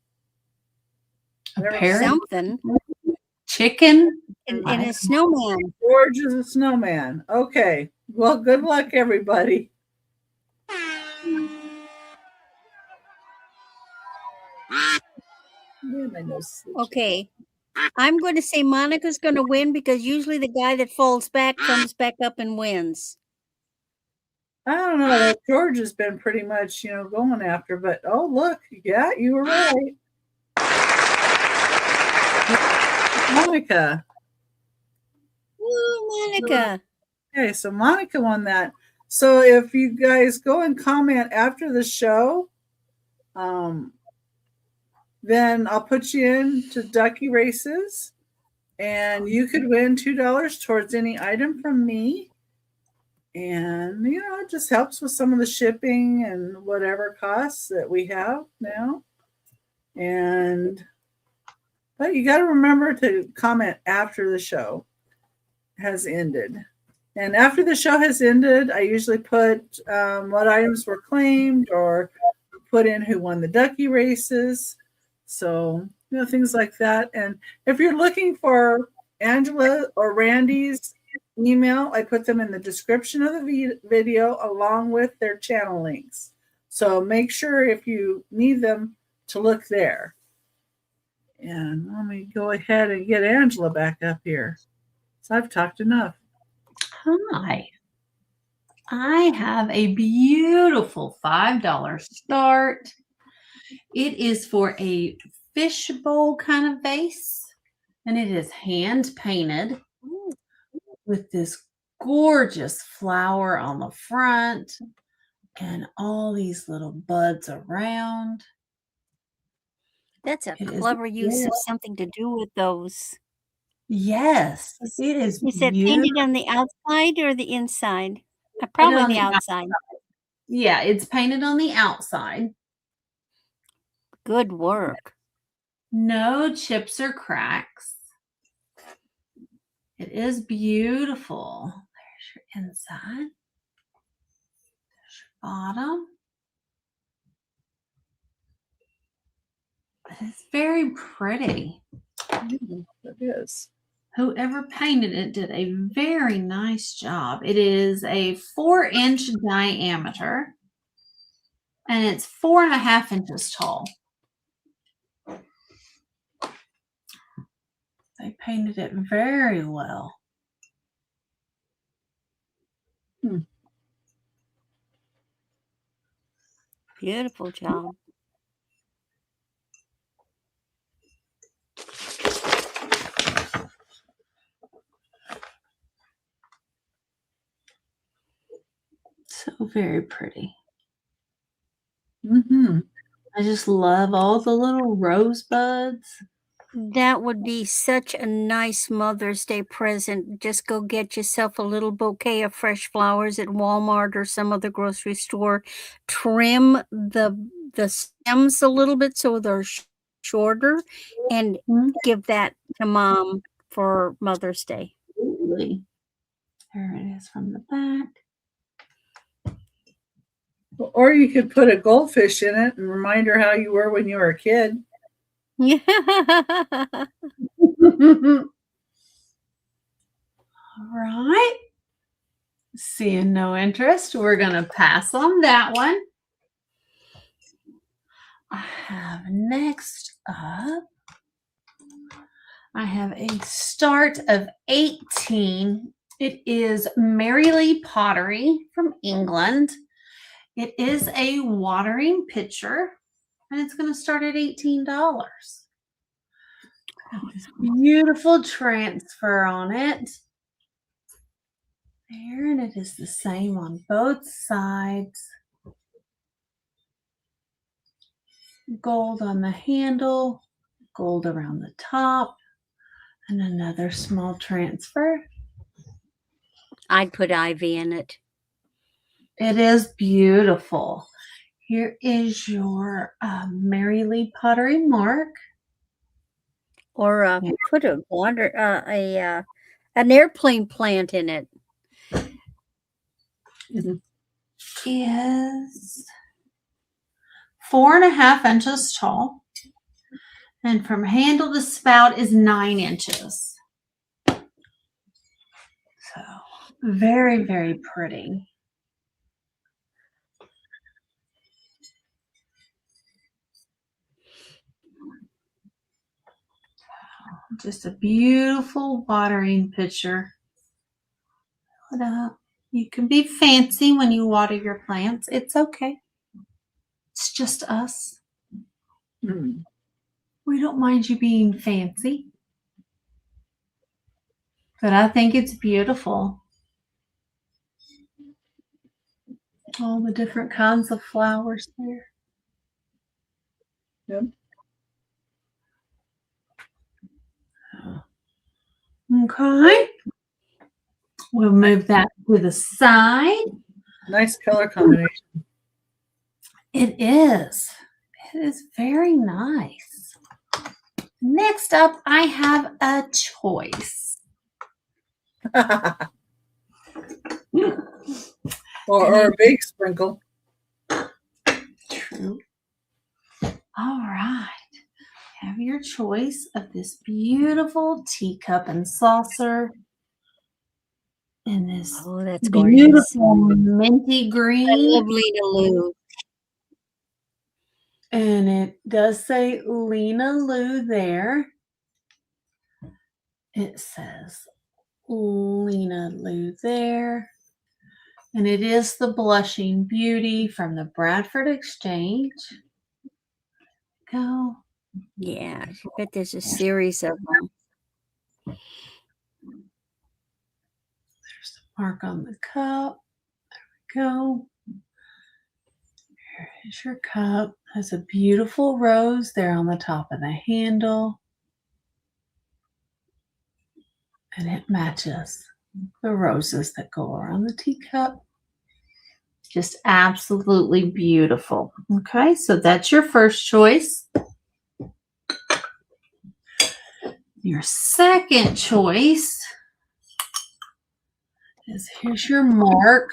Speaker 3: something.
Speaker 4: Chicken.
Speaker 3: And a snowman.
Speaker 2: George is a snowman. Okay. Well, good luck, everybody.
Speaker 3: Okay. I'm going to say Monica's going to win because usually the guy that falls back comes back up and wins.
Speaker 2: I don't know. George has been pretty much, going after, but oh, look. Yeah, you were right. Monica.
Speaker 3: Woo, Monica.
Speaker 2: Okay, so Monica won that. So if you guys go and comment after the show, then I'll put you in to Ducky Races, and you could win $2 towards any item from me. And, it just helps with some of the shipping and whatever costs that we have now. But you got to remember to comment after the show has ended. And after the show has ended, I usually put what items were claimed or put in who won the Ducky Races. So, things like that. And if you're looking for Angela or Randy's email, I put them in the description of the video along with their channel links. So make sure if you need them to look there. And let me go ahead and get Angela back up here. So I've talked enough.
Speaker 4: Hi. I have a beautiful $5 start. It is for a fishbowl kind of vase, and it is hand painted with this gorgeous flower on the front and all these little buds around.
Speaker 3: That's a clever use of something to do with those.
Speaker 4: Yes, it is.
Speaker 3: Is it painted on the outside or the inside? Probably the outside.
Speaker 4: Yeah, it's painted on the outside.
Speaker 3: Good work.
Speaker 4: No chips or cracks. It is beautiful. There's your inside. There's your bottom. It's very pretty.
Speaker 2: It is.
Speaker 4: Whoever painted it did a very nice job. It is a 4-inch diameter, and it's 4.5 inches tall. They painted it very well.
Speaker 3: Beautiful job.
Speaker 4: very pretty.
Speaker 2: Mm-hmm.
Speaker 4: I just love all the little rosebuds.
Speaker 3: That would be such a nice Mother's Day present. Just go get yourself a little bouquet of fresh flowers at Walmart or some other grocery store. Trim the stems a little bit so they're shorter, and
Speaker 4: Mhm.
Speaker 3: give that to Mom for Mother's Day.
Speaker 4: Absolutely. There it is from the back.
Speaker 2: Or you could put a goldfish in it and remind her how you were when you were a kid.
Speaker 3: Yeah.
Speaker 4: All right. Seeing no interest, we're going to pass on that one. I have next up, I have a start of 18. It is Marylee Pottery from England. It is a watering pitcher, and it's going to start at $18. This beautiful transfer on it. There, and it is the same on both sides. Gold on the handle, gold around the top, and another small transfer.
Speaker 3: I'd put ivy in it.
Speaker 4: It is beautiful. Here is your Marylee Pottery mark.
Speaker 3: Or
Speaker 4: Yeah.
Speaker 3: put an airplane plant in it.
Speaker 4: Is 4.5 inches tall, and from handle to spout is 9 inches. So very, very pretty. Just a beautiful watering pitcher. Put up. You can be fancy when you water your plants. It's okay. It's just us.
Speaker 2: Mm.
Speaker 4: We don't mind you being fancy. But I think it's beautiful. All the different kinds of flowers there.
Speaker 2: Yep.
Speaker 4: Okay. We'll move that to the side.
Speaker 2: Nice color combination.
Speaker 4: It is. It is very nice. Next up, I have a choice.
Speaker 2: or a big sprinkle.
Speaker 4: True. All right. Have your choice of this beautiful teacup and saucer in this
Speaker 3: Oh, that's gorgeous.
Speaker 4: beautiful minty
Speaker 3: I
Speaker 4: green.
Speaker 3: love Lena Lou.
Speaker 4: And it does say Lena Lou there. It says Lena Lou there. And it is the Blushing Beauty from the Bradford Exchange. Go.
Speaker 3: Yeah, I bet there's a series of them.
Speaker 4: There's the mark on the cup. There we go. Here is your cup. Has a beautiful rose there on the top of the handle. And it matches the roses that go around the teacup. Just absolutely beautiful. Okay, so that's your first choice. Your second choice is, here's your mark.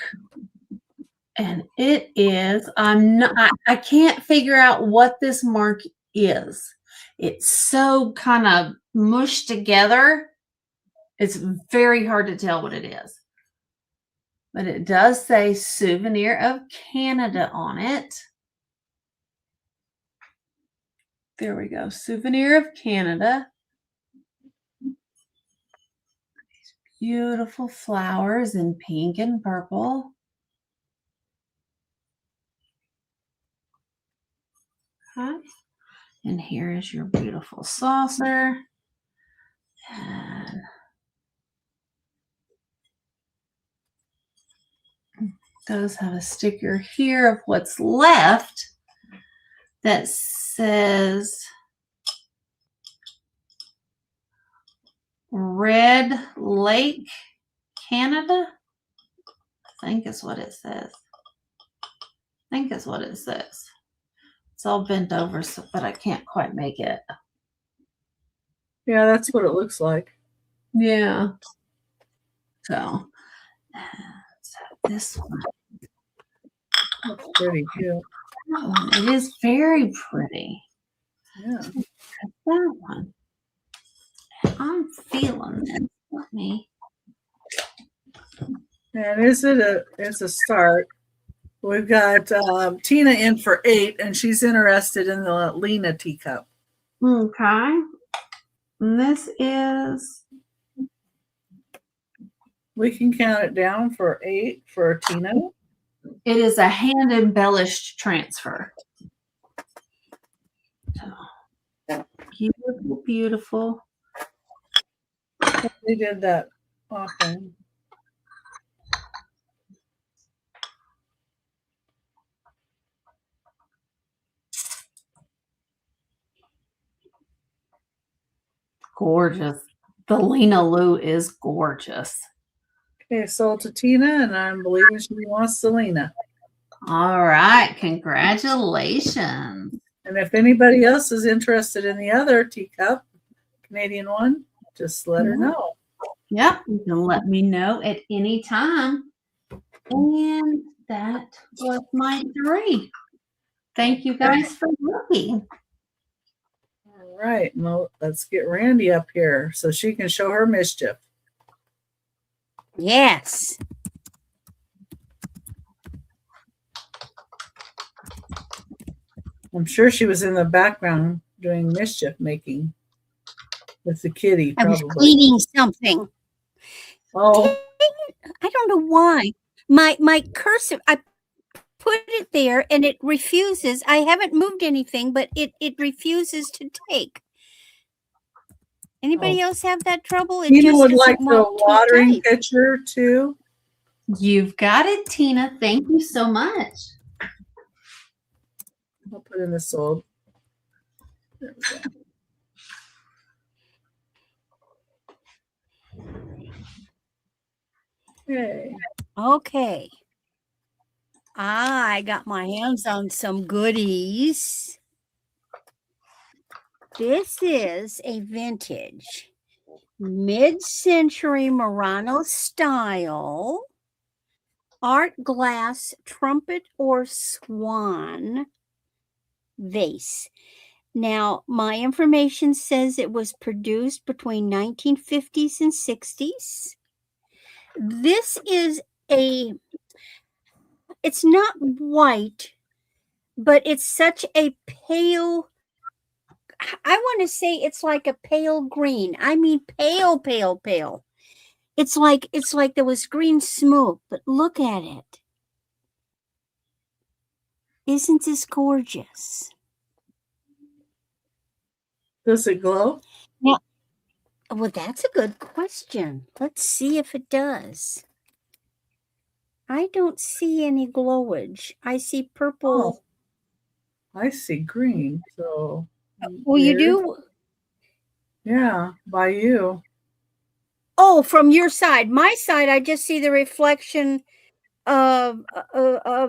Speaker 4: And it is, I can't figure out what this mark is. It's so kind of mushed together. It's very hard to tell what it is. But it does say Souvenir of Canada on it. There we go. Souvenir of Canada. These beautiful flowers in pink and purple. Okay. And here is your beautiful saucer. And does have a sticker here of what's left that says Red Lake, Canada. I think is what it says. It's all bent over, so, but I can't quite make it.
Speaker 2: Yeah, that's what it looks like.
Speaker 4: Yeah. So this one.
Speaker 2: That's pretty cute.
Speaker 4: That one. It is very pretty.
Speaker 2: Yeah.
Speaker 4: That one. I'm feeling this. Let me.
Speaker 2: And it's a start. We've got Tina in for 8, and she's interested in the Lena teacup.
Speaker 4: Okay. And this is.
Speaker 2: We can count it down for 8 for Tina.
Speaker 4: It is a hand embellished transfer. So, beautiful, beautiful.
Speaker 2: They did that often.
Speaker 4: Gorgeous. The Lena Lou is gorgeous.
Speaker 2: Okay, sold to Tina, and I'm believing she wants Selena.
Speaker 4: All right. Congratulations.
Speaker 2: And if anybody else is interested in the other teacup, Canadian one, just let her know.
Speaker 4: Yep. You can let me know at any time. And that was my 3. Thank you guys for looking.
Speaker 2: All right, well, let's get Randy up here so she can show her mischief.
Speaker 3: Yes.
Speaker 2: I'm sure she was in the background doing mischief making with the kitty,
Speaker 3: I was
Speaker 2: probably.
Speaker 3: eating something.
Speaker 2: Oh,
Speaker 3: I don't know why. My cursor, I put it there and it refuses. I haven't moved anything, but it refuses to take. Anybody else have that trouble? It
Speaker 2: Tina
Speaker 3: just
Speaker 2: would
Speaker 3: doesn't
Speaker 2: like the
Speaker 3: want to
Speaker 2: watering
Speaker 3: type.
Speaker 2: pitcher too.
Speaker 4: You've got it, Tina. Thank you so much.
Speaker 2: I'll put in the sold. There we go. Okay.
Speaker 3: Okay. I got my hands on some goodies. This is a vintage mid-century Murano style art glass trumpet or swan vase. Now, my information says it was produced between 1950s and 60s. This is it's not white, but it's such a pale, I want to say it's like a pale green. I mean, pale, pale, pale. It's like there was green smoke, but look at it. Isn't this gorgeous?
Speaker 2: Does it glow?
Speaker 3: Yeah. Well, that's a good question. Let's see if it does. I don't see any glowage. I see purple.
Speaker 2: I see green. So,
Speaker 3: Well, you
Speaker 2: weird.
Speaker 3: do?
Speaker 2: Yeah, by you.
Speaker 3: Oh, from your side. My side, I just see the reflection of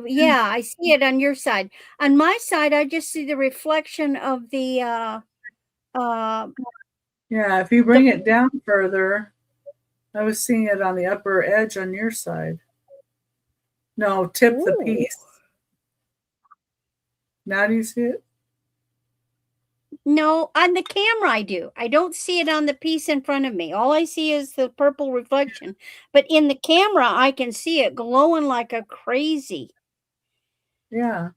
Speaker 3: yeah, I see it on your side. On my side, I just see the reflection of the
Speaker 2: Yeah, if you bring it down further, I was seeing it on the upper edge on your side. No, tip the
Speaker 3: Ooh.
Speaker 2: piece. Now do you see it?
Speaker 3: No, on the camera I do. I don't see it on the piece in front of me. All I see is the purple reflection. But in the camera, I can see it glowing like a crazy.
Speaker 2: Yeah.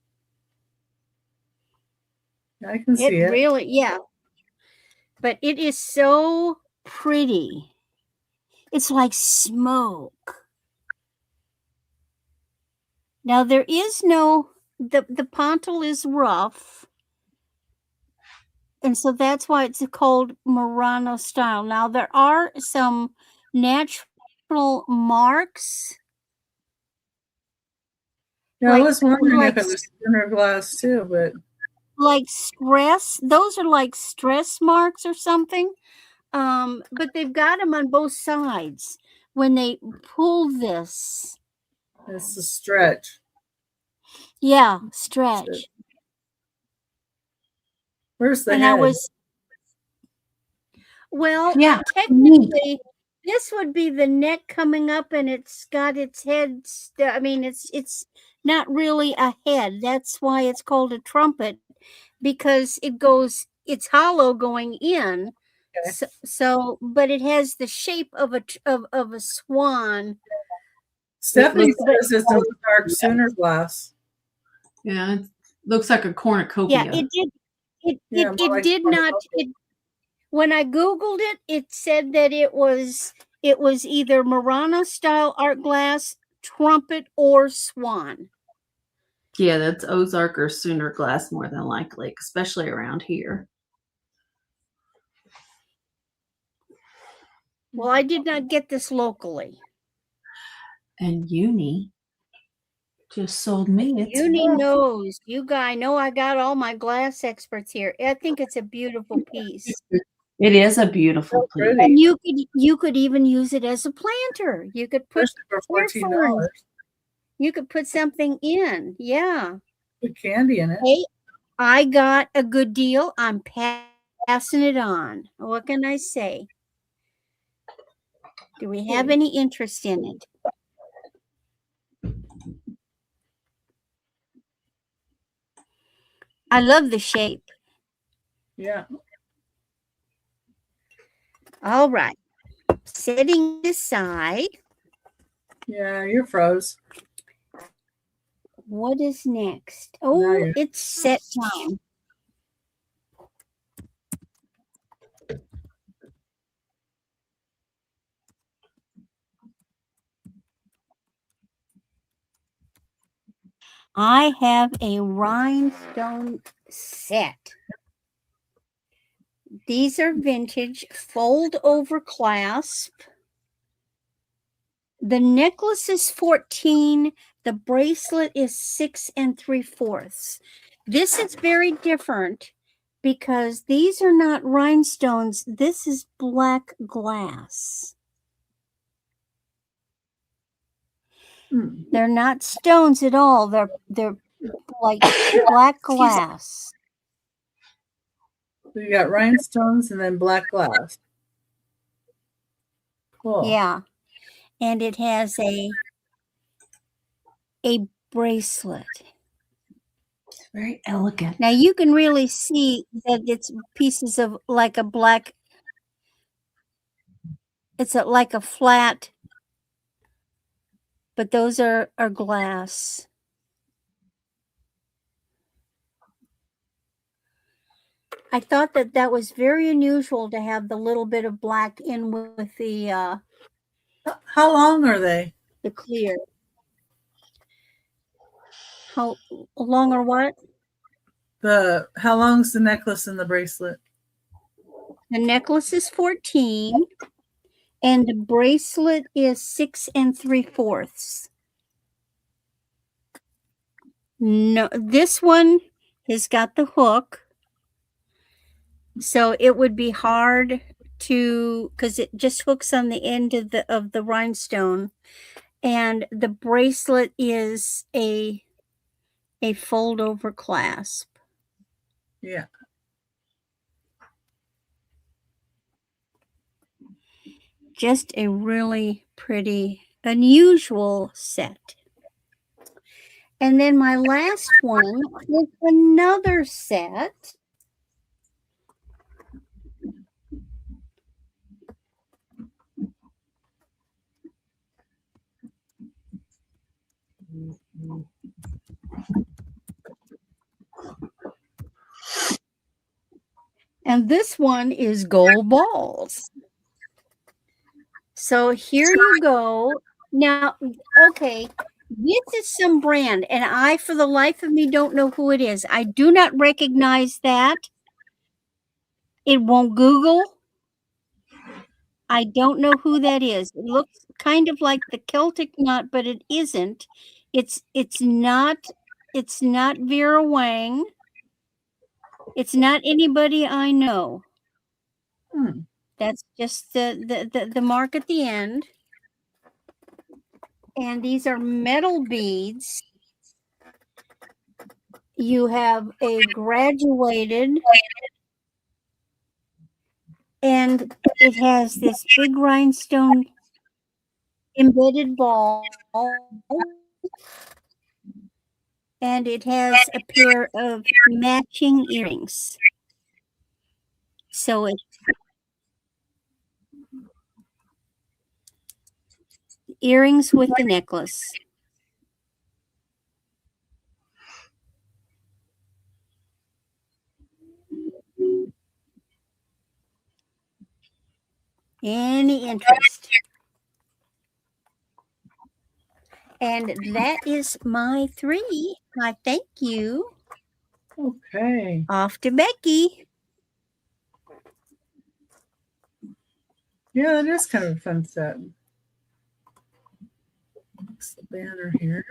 Speaker 2: I can see it.
Speaker 3: Really, yeah. But it is so pretty. It's like smoke. Now there is no, the pontil is rough. And so that's why it's called Murano style. Now there are some natural marks
Speaker 2: Yeah, I
Speaker 3: Like-
Speaker 2: was wondering if
Speaker 3: like-
Speaker 2: it was Sooner glass too, but
Speaker 3: like stress. Those are like stress marks or something. But they've got them on both sides. When they pull this,
Speaker 2: it's a stretch.
Speaker 3: yeah, stretch.
Speaker 2: Where's the
Speaker 3: And
Speaker 2: head?
Speaker 3: I was, well,
Speaker 4: Yeah,
Speaker 3: technically, this would be the neck coming up, and it's got its head. I mean, it's not really a head. That's why it's called a trumpet, because it's hollow going in.
Speaker 2: Okay.
Speaker 3: So, but it has the shape of of a swan.
Speaker 2: Stephanie
Speaker 4: looks-
Speaker 2: says it's a dark Sooner glass.
Speaker 4: Yeah, it looks like a cornucopia.
Speaker 3: Yeah, it did.
Speaker 2: Yeah, more
Speaker 3: It
Speaker 2: like
Speaker 3: did not.
Speaker 2: cornucopia.
Speaker 3: When I Googled it, it said that it was either Murano style art glass, trumpet, or swan.
Speaker 4: Yeah, that's Ozark or Sooner glass more than likely, especially around here.
Speaker 3: Well, I did not get this locally.
Speaker 4: And Uni just sold me its
Speaker 3: Uni
Speaker 4: glass.
Speaker 3: knows. You guys know I got all my glass experts here. I think it's a beautiful piece.
Speaker 4: It is a beautiful
Speaker 2: So
Speaker 4: piece.
Speaker 2: pretty.
Speaker 3: And you could even use it as a planter. You could put
Speaker 2: Especially for $14.
Speaker 3: you could put something in. Yeah.
Speaker 2: Put candy in it.
Speaker 3: Hey, I got a good deal. I'm passing it on. What can I say? Do we have any interest in it? I love the shape.
Speaker 2: Yeah.
Speaker 3: All right. Setting aside,
Speaker 2: Yeah, you're froze.
Speaker 3: what is next?
Speaker 2: Now
Speaker 3: Oh,
Speaker 2: you're-
Speaker 3: it's set time. I have a rhinestone set. These are vintage fold over clasp. The necklace is 14. The bracelet is 6 3/4. This is very different because these are not rhinestones. This is black glass.
Speaker 2: Hmm.
Speaker 3: They're not stones at all. They're like black glass.
Speaker 2: So you got rhinestones and then black glass. Cool.
Speaker 3: Yeah. And it has a bracelet.
Speaker 4: It's very elegant.
Speaker 3: Now you can really see that it's pieces of like a black. It's like a flat, but those are glass. I thought that was very unusual to have the little bit of black in with the
Speaker 2: How long are they?
Speaker 3: clear. How long or what?
Speaker 2: How long's the necklace and the bracelet?
Speaker 3: The necklace is 14 and the bracelet is 6 3/4. No, this one has got the hook. So it would be hard to, because it just hooks on the end of the rhinestone, and the bracelet is a fold over clasp.
Speaker 2: Yeah.
Speaker 3: Just a really pretty, unusual set. And then my last one is another set. And this one is gold balls. So here you go. Now, okay, this is some brand, and I, for the life of me, don't know who it is. I do not recognize that. It won't Google. I don't know who that is. It looks kind of like the Celtic knot, but it isn't. It's not Vera Wang. It's not anybody I know.
Speaker 2: Hmm.
Speaker 3: That's just the mark at the end. And these are metal beads. You have a graduated, and it has this big rhinestone embedded ball, and it has a pair of matching earrings. So it's earrings with the necklace. Any interest? And that is my 3. I thank you.
Speaker 2: Okay.
Speaker 3: Off to Becky.
Speaker 2: Yeah, that is kind of a fun set. It's the banner here.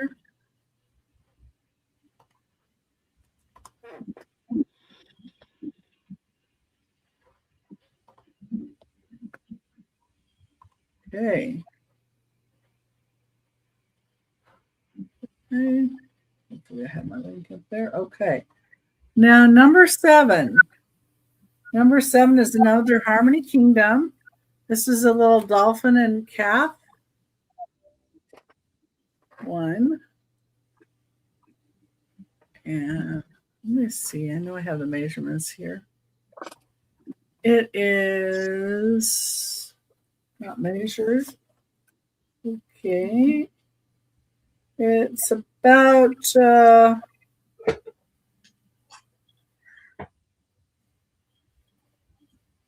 Speaker 2: Okay. Okay. Hopefully I have my link up there. Okay. Now, number 7. Number 7 is another Harmony Kingdom. This is a little dolphin and calf. 1. And let me see. I know I have the measurements here. It is not measured. Okay. It's about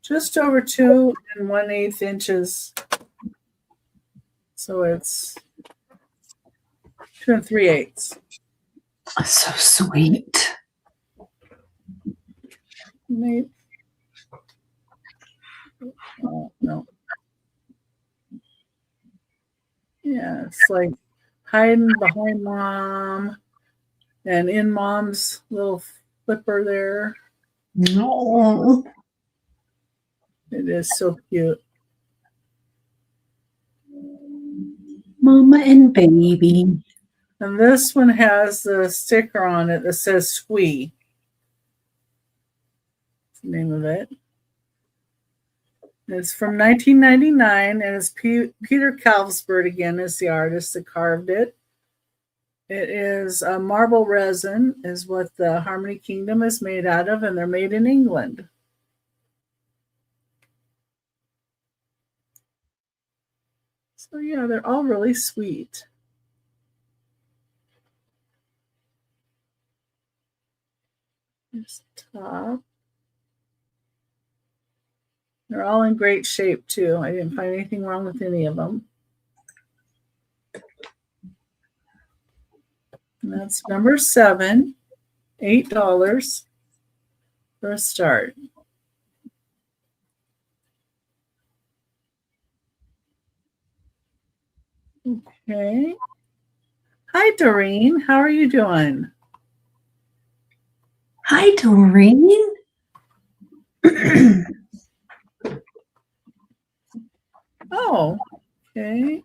Speaker 2: just over 2 1/8 inches. So it's 2 3/8.
Speaker 4: So sweet.
Speaker 2: Maybe. Oh, no. Yeah, it's like hiding behind mom and in mom's little flipper there.
Speaker 4: No.
Speaker 2: It is so cute.
Speaker 4: Mama and baby.
Speaker 2: And this one has the sticker on it that says Squee. That's the name of it. It's from 1999, and it's Peter Kalvsburg again is the artist that carved it. It is marble resin is what the Harmony Kingdom is made out of, and they're made in England. So yeah, they're all really sweet. Here's the top. They're all in great shape too. I didn't find anything wrong with any of them. And that's number 7, $8 for a start. Okay. Hi, Doreen. How are you doing?
Speaker 4: Hi, Doreen.
Speaker 2: Oh, okay.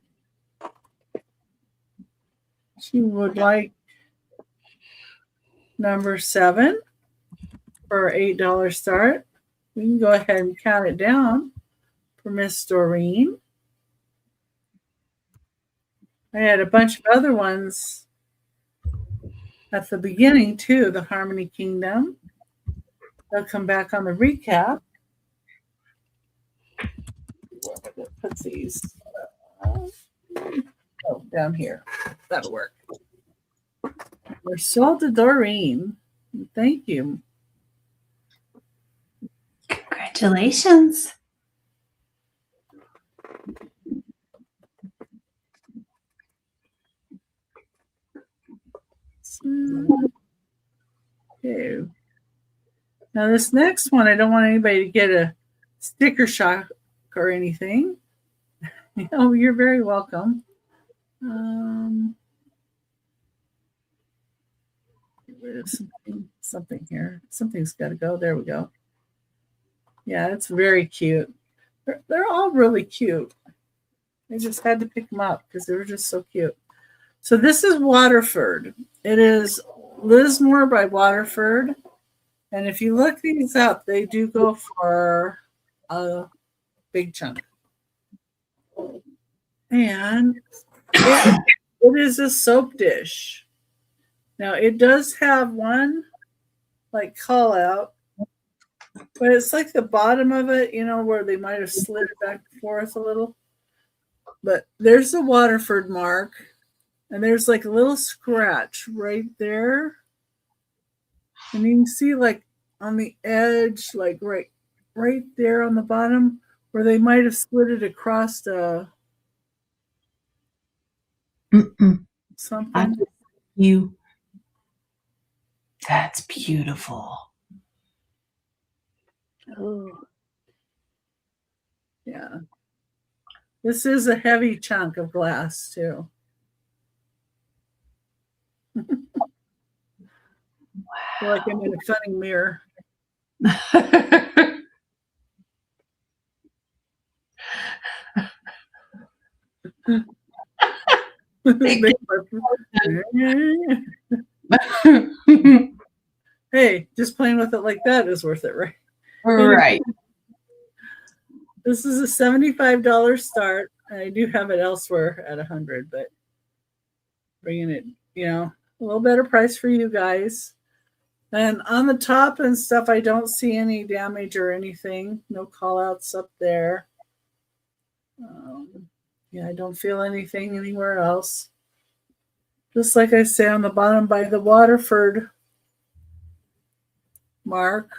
Speaker 2: She would like number 7 for $8 start. We can go ahead and count it down for Miss Doreen. I had a bunch of other ones at the beginning too, the Harmony Kingdom. They'll come back on the recap. Where put these? Oh, down here. That'll work. We're sold to Doreen. Thank you.
Speaker 4: Congratulations. Okay. Now this next one, I don't want anybody to get a sticker shock or anything. Oh, you're very welcome.
Speaker 2: There's something here. Something's got to go. There we go. Yeah, it's very cute. They're all really cute. I just had to pick them up because they were just so cute. So this is Waterford. It is Lismore by Waterford. And if you look these up, they do go for a big chunk. And it is a soap dish. Now it does have one like call out, but it's like the bottom of it, you know, where they might have slid it back and forth a little. But there's the Waterford mark, and there's like a little scratch right there. And you can see like on the edge, like right there on the bottom, where they might have slid it across something.
Speaker 4: That's beautiful.
Speaker 3: Oh.
Speaker 2: Yeah. This is a heavy chunk of glass too. Feel like I'm in a funny mirror. Hey, just playing with it like that is worth it, right?
Speaker 4: Right.
Speaker 2: This is a $75 start. I do have it elsewhere at $100, but bringing it, you know, a little better price for you guys. And on the top and stuff, I don't see any damage or anything. No call outs up there. Yeah, I don't feel anything anywhere else. Just like I say on the bottom by the Waterford mark.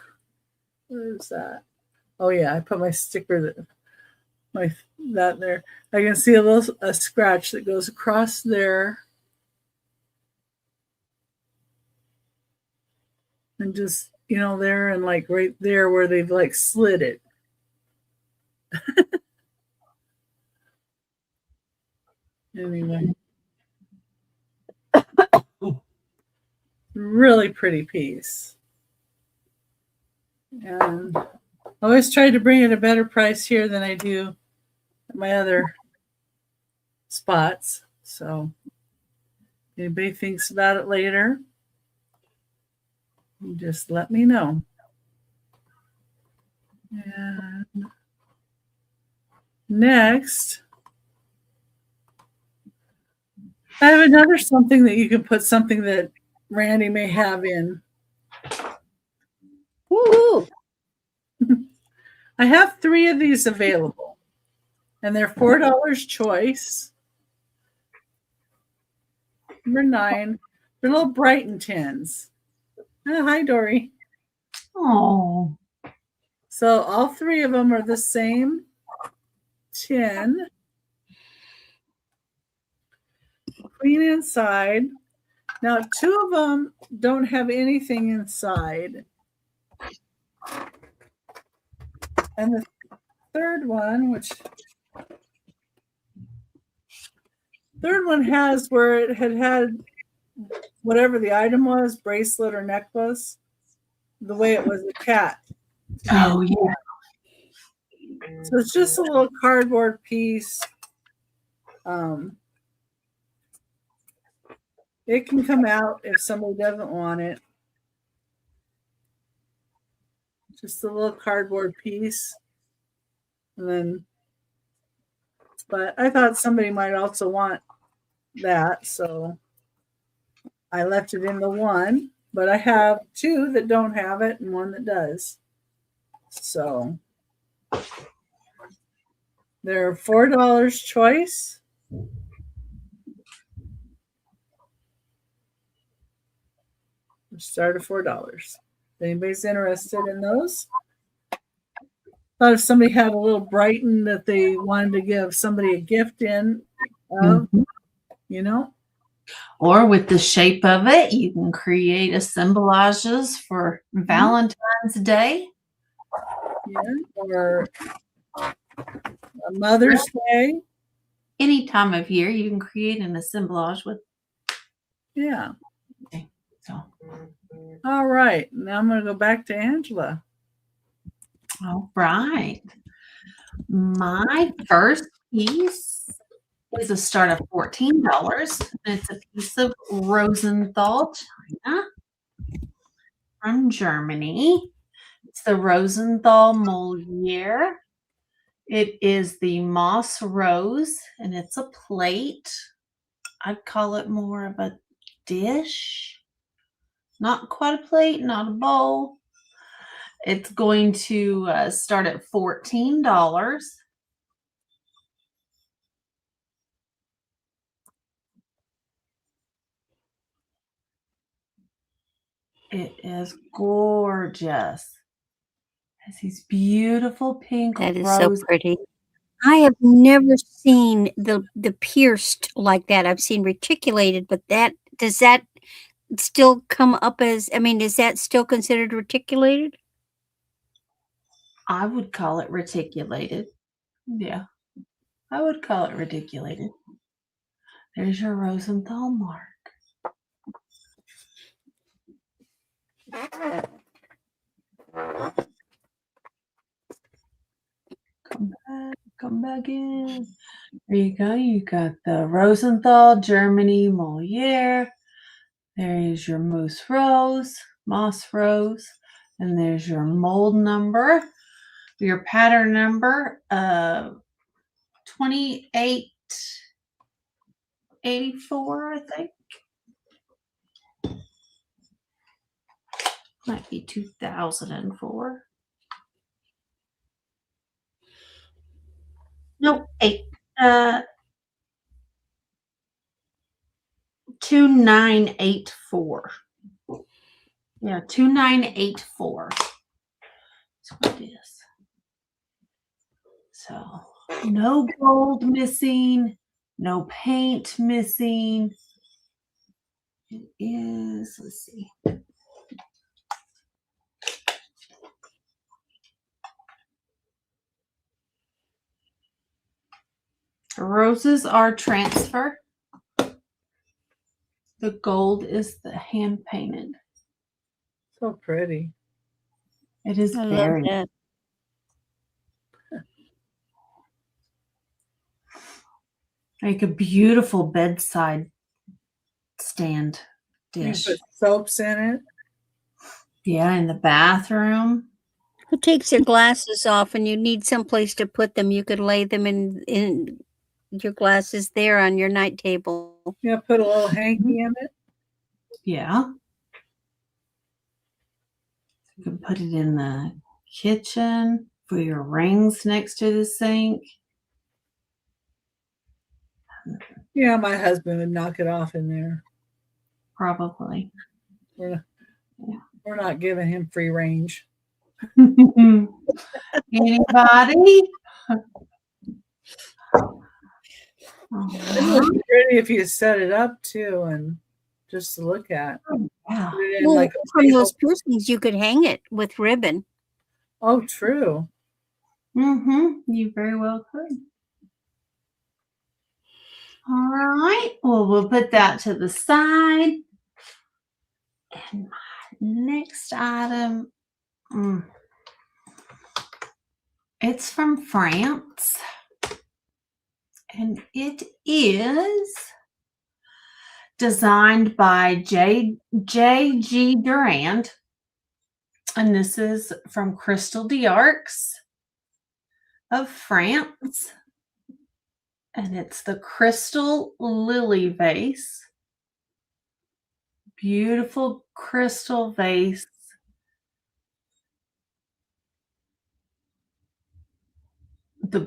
Speaker 2: Where is that? Oh yeah, I put my sticker that there. I can see a scratch that goes across there. And just, you know, there and like right there where they've like slid it. Anyway. Really pretty piece. And I always try to bring it a better price here than I do at my other spots. So if anybody thinks about it later, you just let me know. And next, I have another something that you can put something that Randy may have in.
Speaker 3: Woohoo!
Speaker 2: I have 3 of these available, and they're $4 choice. Number 9, they're little Brighton tins. Oh, hi, Dory.
Speaker 4: Oh.
Speaker 2: So all 3 of them are the same tin. Clean inside. Now, 2 of them don't have anything inside. And the third one has where it had whatever the item was, bracelet or necklace, the way it was a cat.
Speaker 4: Oh, yeah.
Speaker 2: So it's just a little cardboard piece. It can come out if somebody doesn't want it. Just a little cardboard piece. And then, but I thought somebody might also want that, so I left it in the one, but I have 2 that don't have it and 1 that does. So they're $4 choice. Start at $4. If anybody's interested in those. Thought if somebody had a little Brighton that they wanted to give somebody a gift in of, you know.
Speaker 4: Or with the shape of it, you can create assemblages for Valentine's Day.
Speaker 2: Yeah, or Mother's Day.
Speaker 4: Any time of year, you can create an assemblage with.
Speaker 2: Yeah.
Speaker 4: So
Speaker 2: All right. Now I'm going to go back to Angela.
Speaker 4: All right. My first piece is a start of $14. It's a piece of Rosenthal china from Germany. It's the Rosenthal Moliere. It is the moss rose, and it's a plate. I'd call it more of a dish. Not quite a plate, not a bowl. It's going to start at $14. It is gorgeous. It has these beautiful pink
Speaker 3: That is
Speaker 4: roses.
Speaker 3: so pretty. I have never seen the pierced like that. I've seen reticulated, but does that still come up as, I mean, is that still considered reticulated?
Speaker 4: I would call it reticulated. Yeah, I would call it reticulated. There's your Rosenthal mark. Come back in. There you go. You got the Rosenthal, Germany, Moliere. There is your moss rose, and there's your mold number, your pattern number, 2884, I think. Might be 2004. Nope, 2984. Yeah, 2984. That's what it is. So no gold missing, no paint missing. It is, let's see. The roses are transfer. The gold is the hand painted.
Speaker 2: So pretty.
Speaker 4: It is
Speaker 3: I love
Speaker 4: very
Speaker 3: that.
Speaker 4: like a beautiful bedside stand
Speaker 2: You
Speaker 4: dish.
Speaker 2: put soaps in it.
Speaker 4: Yeah, in the bathroom.
Speaker 3: Who takes their glasses off and you need someplace to put them? You could lay them in your glasses there on your night table.
Speaker 2: Yeah, put a little hanky in it.
Speaker 4: Yeah. You can put it in the kitchen for your rings next to the sink.
Speaker 2: Yeah, my husband would knock it off in there.
Speaker 4: Probably.
Speaker 2: We're not giving him free range.
Speaker 4: Anybody?
Speaker 2: It would be pretty if you set it up too, and just to look at.
Speaker 4: Yeah.
Speaker 2: Put it in
Speaker 3: Well,
Speaker 2: like a
Speaker 3: from
Speaker 2: table.
Speaker 3: those piercings, you could hang it with ribbon.
Speaker 2: Oh, true.
Speaker 4: You very well could. All right. Well, we'll put that to the side. And my next item, it's from France. And it is designed by J.G. Durand. And this is from Crystal d'Arcs of France. And it's the crystal lily vase. Beautiful crystal vase. The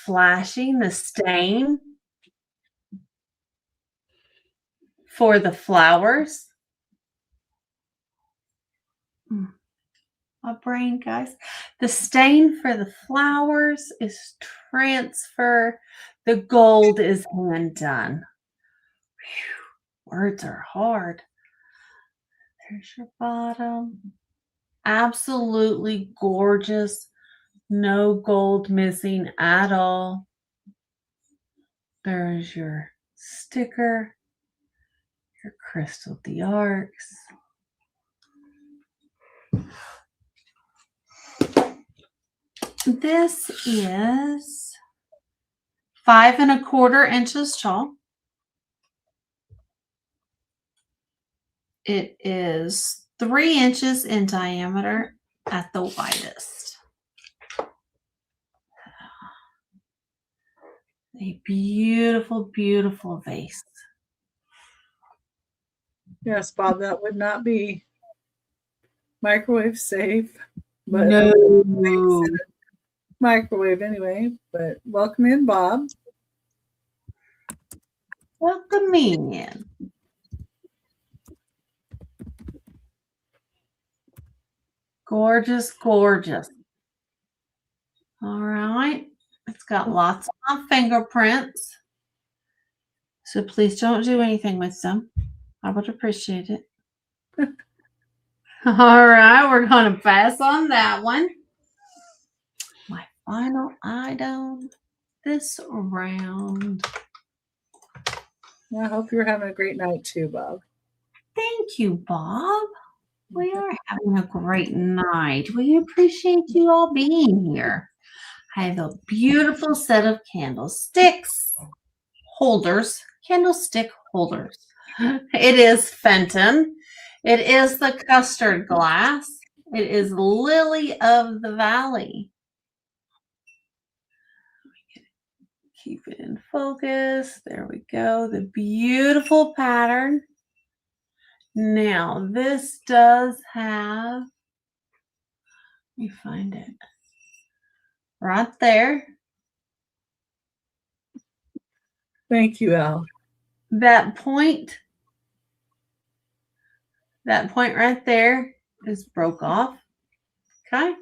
Speaker 4: flashing, the stain for the flowers. My brain, guys. The stain for the flowers is transfer. The gold is hand done. Whew, words are hard. There's your bottom. Absolutely gorgeous. No gold missing at all. There's your sticker. Your crystal d'arcs. This is 5 1/4 inches tall. It is 3 inches in diameter at the widest. A beautiful, beautiful vase.
Speaker 2: Yes, Bob, that would not be microwave safe, but
Speaker 4: No.
Speaker 2: microwave anyway. But welcome in, Bob.
Speaker 4: Welcome in. Gorgeous, gorgeous. All right. It's got lots of fingerprints. So please don't do anything with them. I would appreciate it. All right. We're going to pass on that one. My final item this round.
Speaker 2: I hope you're having a great night too, Bob.
Speaker 4: Thank you, Bob. We are having a great night. We appreciate you all being here. I have a beautiful set of candlesticks holders, candlestick holders. It is Fenton. It is the custard glass. It is Lily of the Valley. Keep it in focus. There we go. The beautiful pattern. Now, this does have, let me find it. Right there.
Speaker 2: Thank you, Al.
Speaker 4: That point right there is broke off. Okay.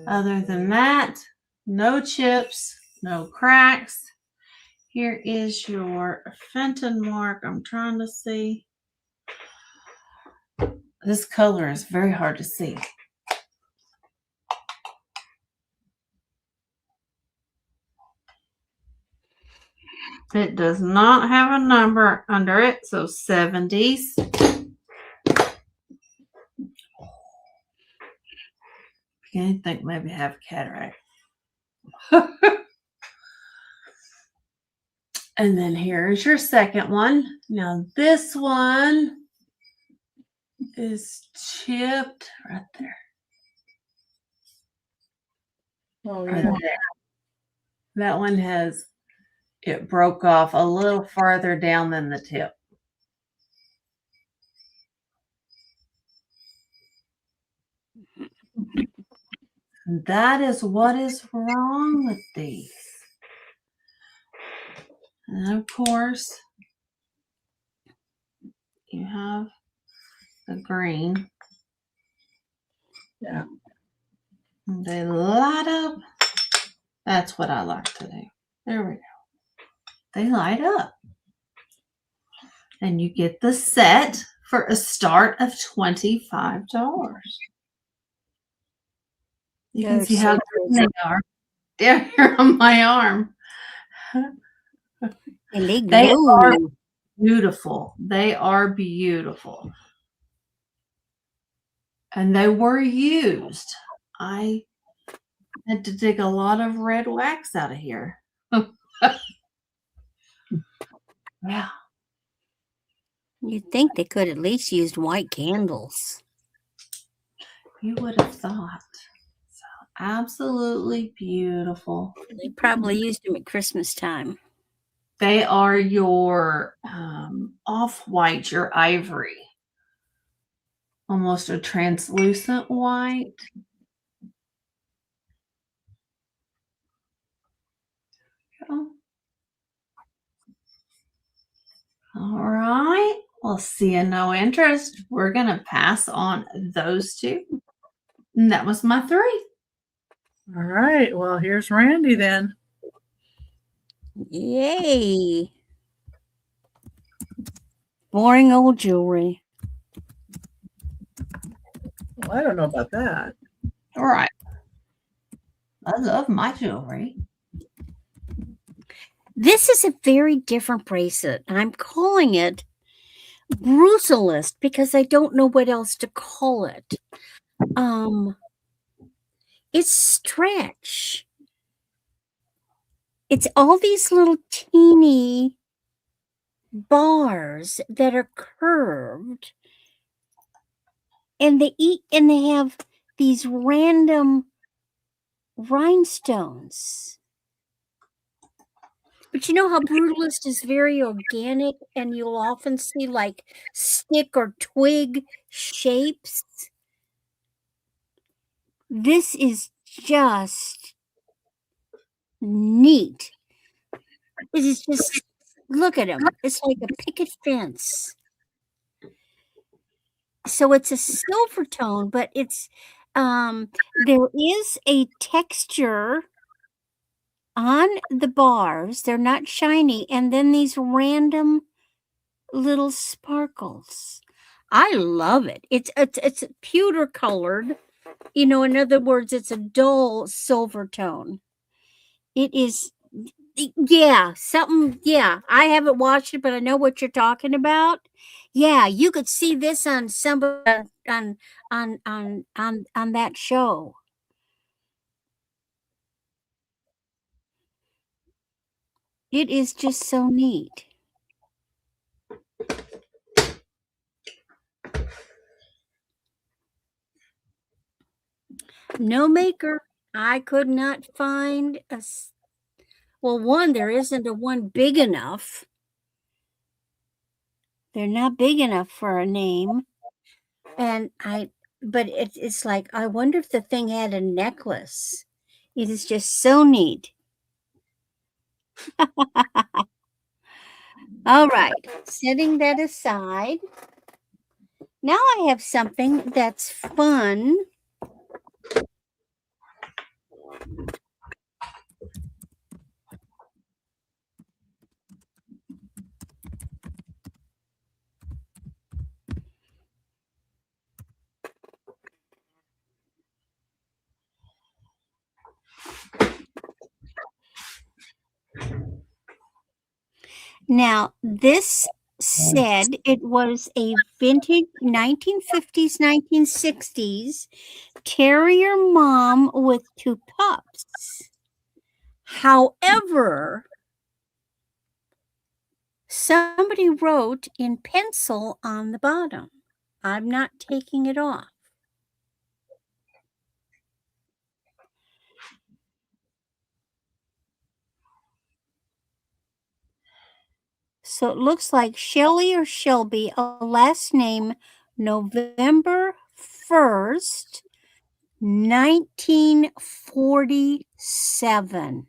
Speaker 4: Other than that, no chips, no cracks. Here is your Fenton mark. I'm trying to see. This color is very hard to see. It does not have a number under it, so 70s. I think maybe I have cataract. And then here's your second one. Now this one is chipped right there.
Speaker 2: Oh,
Speaker 4: Right
Speaker 2: yeah.
Speaker 4: there. That one has, it broke off a little farther down than the tip. That is what is wrong with these. And of course, you have the green.
Speaker 2: Yeah.
Speaker 4: They light up. That's what I like to do. There we go. They light up. And you get the set for a start of $25. You can
Speaker 3: They're
Speaker 4: see
Speaker 3: so
Speaker 4: how green they are down here on my arm.
Speaker 3: And they
Speaker 4: They
Speaker 3: glow.
Speaker 4: are beautiful. They are beautiful. And they were used. I had to dig a lot of red wax out of here. Yeah.
Speaker 3: You'd think they could at least used white candles.
Speaker 4: You would have thought. So absolutely beautiful.
Speaker 3: They probably used them at Christmas time.
Speaker 4: They are your off-white, your ivory. Almost a translucent white. All right. Well, seeing no interest, we're going to pass on those two. And that was my 3.
Speaker 2: All right. Well, here's Randy then.
Speaker 3: Yay. Boring old jewelry.
Speaker 2: Well, I don't know about that.
Speaker 4: All right. I love my jewelry.
Speaker 3: This is a very different bracelet. I'm calling it brutalist because I don't know what else to call it. It's stretch. It's all these little teeny bars that are curved, and they have these random rhinestones. But you know how brutalist is very organic, and you'll often see like stick or twig shapes. This is just neat. It is just, look at them. It's like a picket fence. So it's a silver tone, but it's there is a texture on the bars. They're not shiny, and then these random little sparkles. I love it. It's pewter colored. You know, in other words, it's a dull silver tone. It is, yeah, something. Yeah, I haven't watched it, but I know what you're talking about. Yeah, you could see this on somebody on that show. It is just so neat. No maker. I could not find well, one, there isn't a one big enough. They're not big enough for a name. And but it's like, I wonder if the thing had a necklace. It is just so neat. All right, setting that aside. Now I have something that's fun. Now, this said it was a vintage 1950s, 1960s terrier mom with 2 pups. However, somebody wrote in pencil on the bottom. I'm not taking it off. So it looks like Shelley or Shelby, a last name, November 1st, 1947.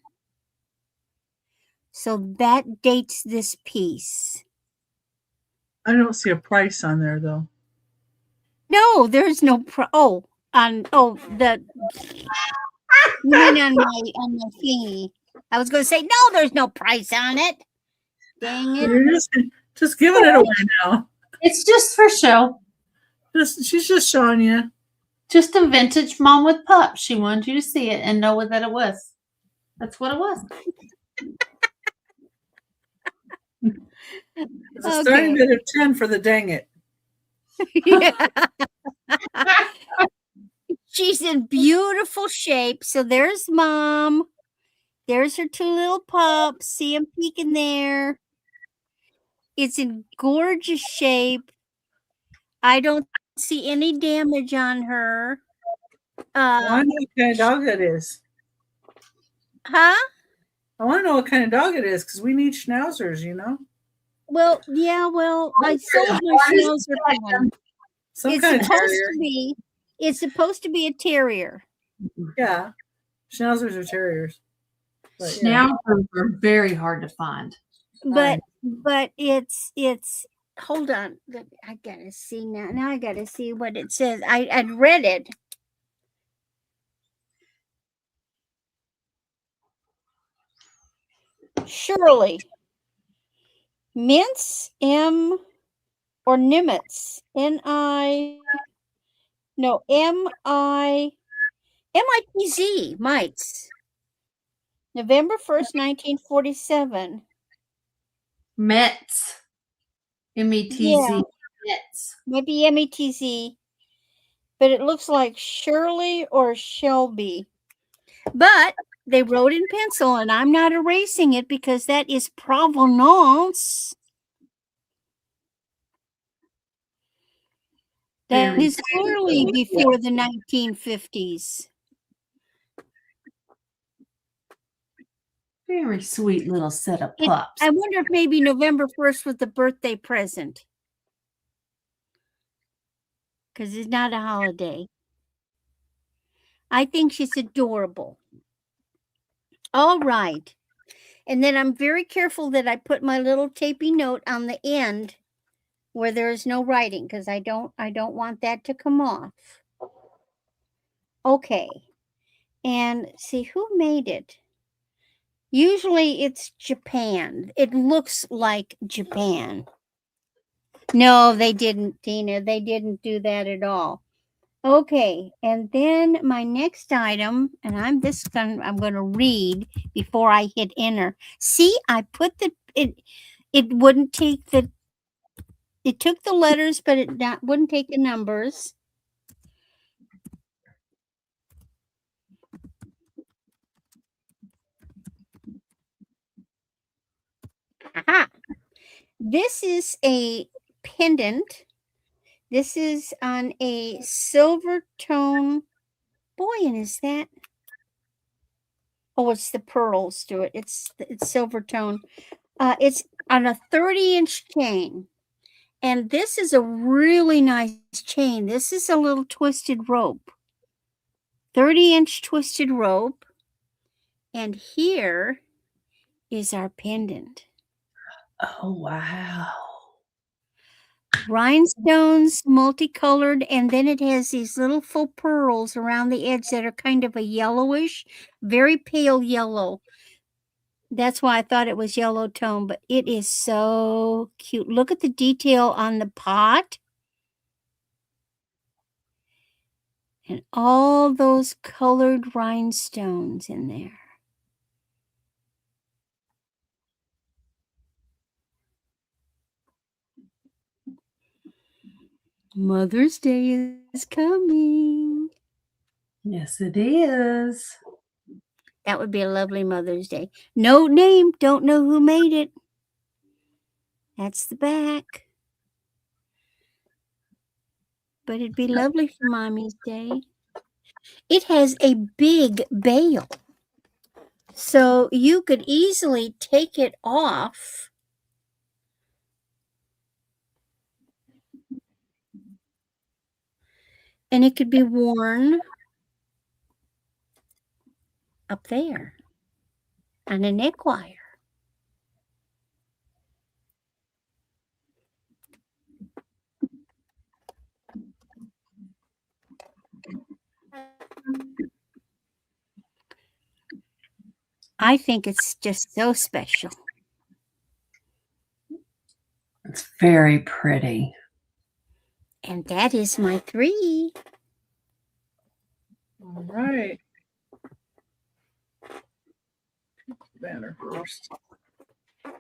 Speaker 3: So that dates this piece.
Speaker 2: I don't see a price on there though.
Speaker 3: No, there's no the you mean on my thingy. I was gonna say, no, there's no price on it. Dang it.
Speaker 2: You're just giving it away now.
Speaker 4: It's just for show.
Speaker 2: She's just showing you.
Speaker 4: Just a vintage mom with pups. She wanted you to see it and know what that it was. That's what it was.
Speaker 2: It's a starting bid of 10 for the dang it.
Speaker 3: Yeah. She's in beautiful shape. So there's mom. There's her 2 little pups. See them peeking there. It's in gorgeous shape. I don't see any damage on her.
Speaker 2: I want to know what kind of dog that is.
Speaker 3: Huh?
Speaker 2: I want to know what kind of dog it is because we need schnauzers, you know?
Speaker 3: Well, yeah, I sold my schnauzer one. It's supposed to be a terrier.
Speaker 2: Yeah. Schnauzers are terriers.
Speaker 4: Schnauzers are very hard to find.
Speaker 3: But it's hold on. I gotta see now. Now I gotta see what it says. I'd read it. Shirley. Mince, M or Nimitz. M-I-T-Z, mites. November 1st, 1947.
Speaker 4: Metz. M-E-T-Z.
Speaker 3: Yeah.
Speaker 4: Metz.
Speaker 3: maybe METZ, but it looks like Shirley or Shelby. But they wrote in pencil, and I'm not erasing it because that is provenance. That
Speaker 4: Very
Speaker 3: is clearly before the 1950s.
Speaker 4: Very sweet little set of pups.
Speaker 3: I wonder if maybe November 1st was the birthday present. Because it's not a holiday. I think she's adorable. All right. And then I'm very careful that I put my little tapey note on the end where there is no writing, because I don't want that to come off. Okay. And see who made it. Usually it's Japan. It looks like Japan. No, they didn't, Tina. They didn't do that at all. Okay, and then my next item, and I'm going to read before I hit enter. See, I put it wouldn't take it took the letters, but it wouldn't take the numbers. Aha. This is a pendant. This is on a silver tone. Boy, and is that? Oh, it's the pearls to it. It's silver tone. It's on a 30-inch chain. And this is a really nice chain. This is a little twisted rope. 30-inch twisted rope. And here is our pendant.
Speaker 4: Oh, wow.
Speaker 3: Rhinestones, multicolored, and then it has these little faux pearls around the edge that are kind of a yellowish, very pale yellow. That's why I thought it was yellow tone, but it is so cute. Look at the detail on the pot. And all those colored rhinestones in there. Mother's Day is coming.
Speaker 4: Yes, it is.
Speaker 3: That would be a lovely Mother's Day. No name, don't know who made it. That's the back. But it'd be lovely for Mommy's Day. It has a big bail. So you could easily take it off. And it could be worn up there on a neck wire. I think it's just so special.
Speaker 4: It's very pretty.
Speaker 3: And that is my 3.
Speaker 2: All right. Banner first. All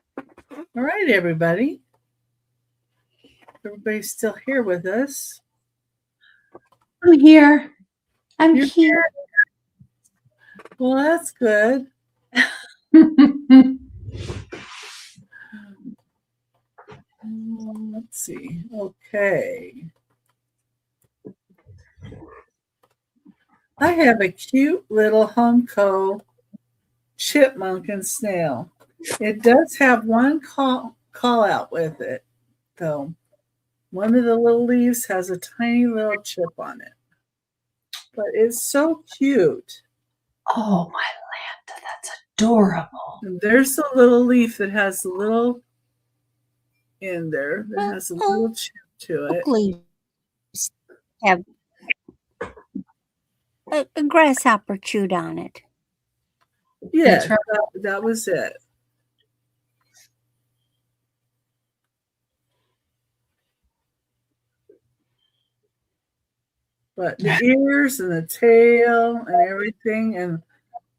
Speaker 2: right, everybody. Everybody's still here with us.
Speaker 4: I'm here. I'm
Speaker 2: You're
Speaker 4: here.
Speaker 2: Well, that's good. Let's see. Okay. I have a cute little Humco chipmunk and snail. It does have one call out with it, though. One of the little leaves has a tiny little chip on it. But it's so cute.
Speaker 4: Oh, my Lanta, that's adorable.
Speaker 2: And there's a little leaf that has a little in there that has a little chip to it.
Speaker 3: Leaves have a grasshopper chewed on it.
Speaker 2: Yeah, that was it. But the ears and the tail and everything and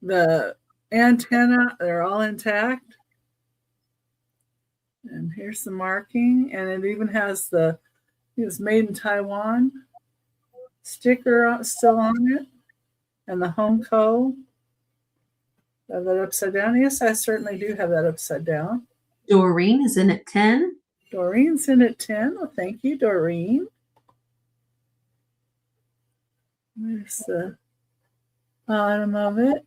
Speaker 2: the antenna, they're all intact. And here's the marking. And it even has the It's made in Taiwan. Sticker still on it. And the Home Co. Have that upside down. Yes, I certainly do have that upside down.
Speaker 4: Doreen is in at 10.
Speaker 2: Doreen's in at 10. Well, thank you, Doreen. There's the bottom of it.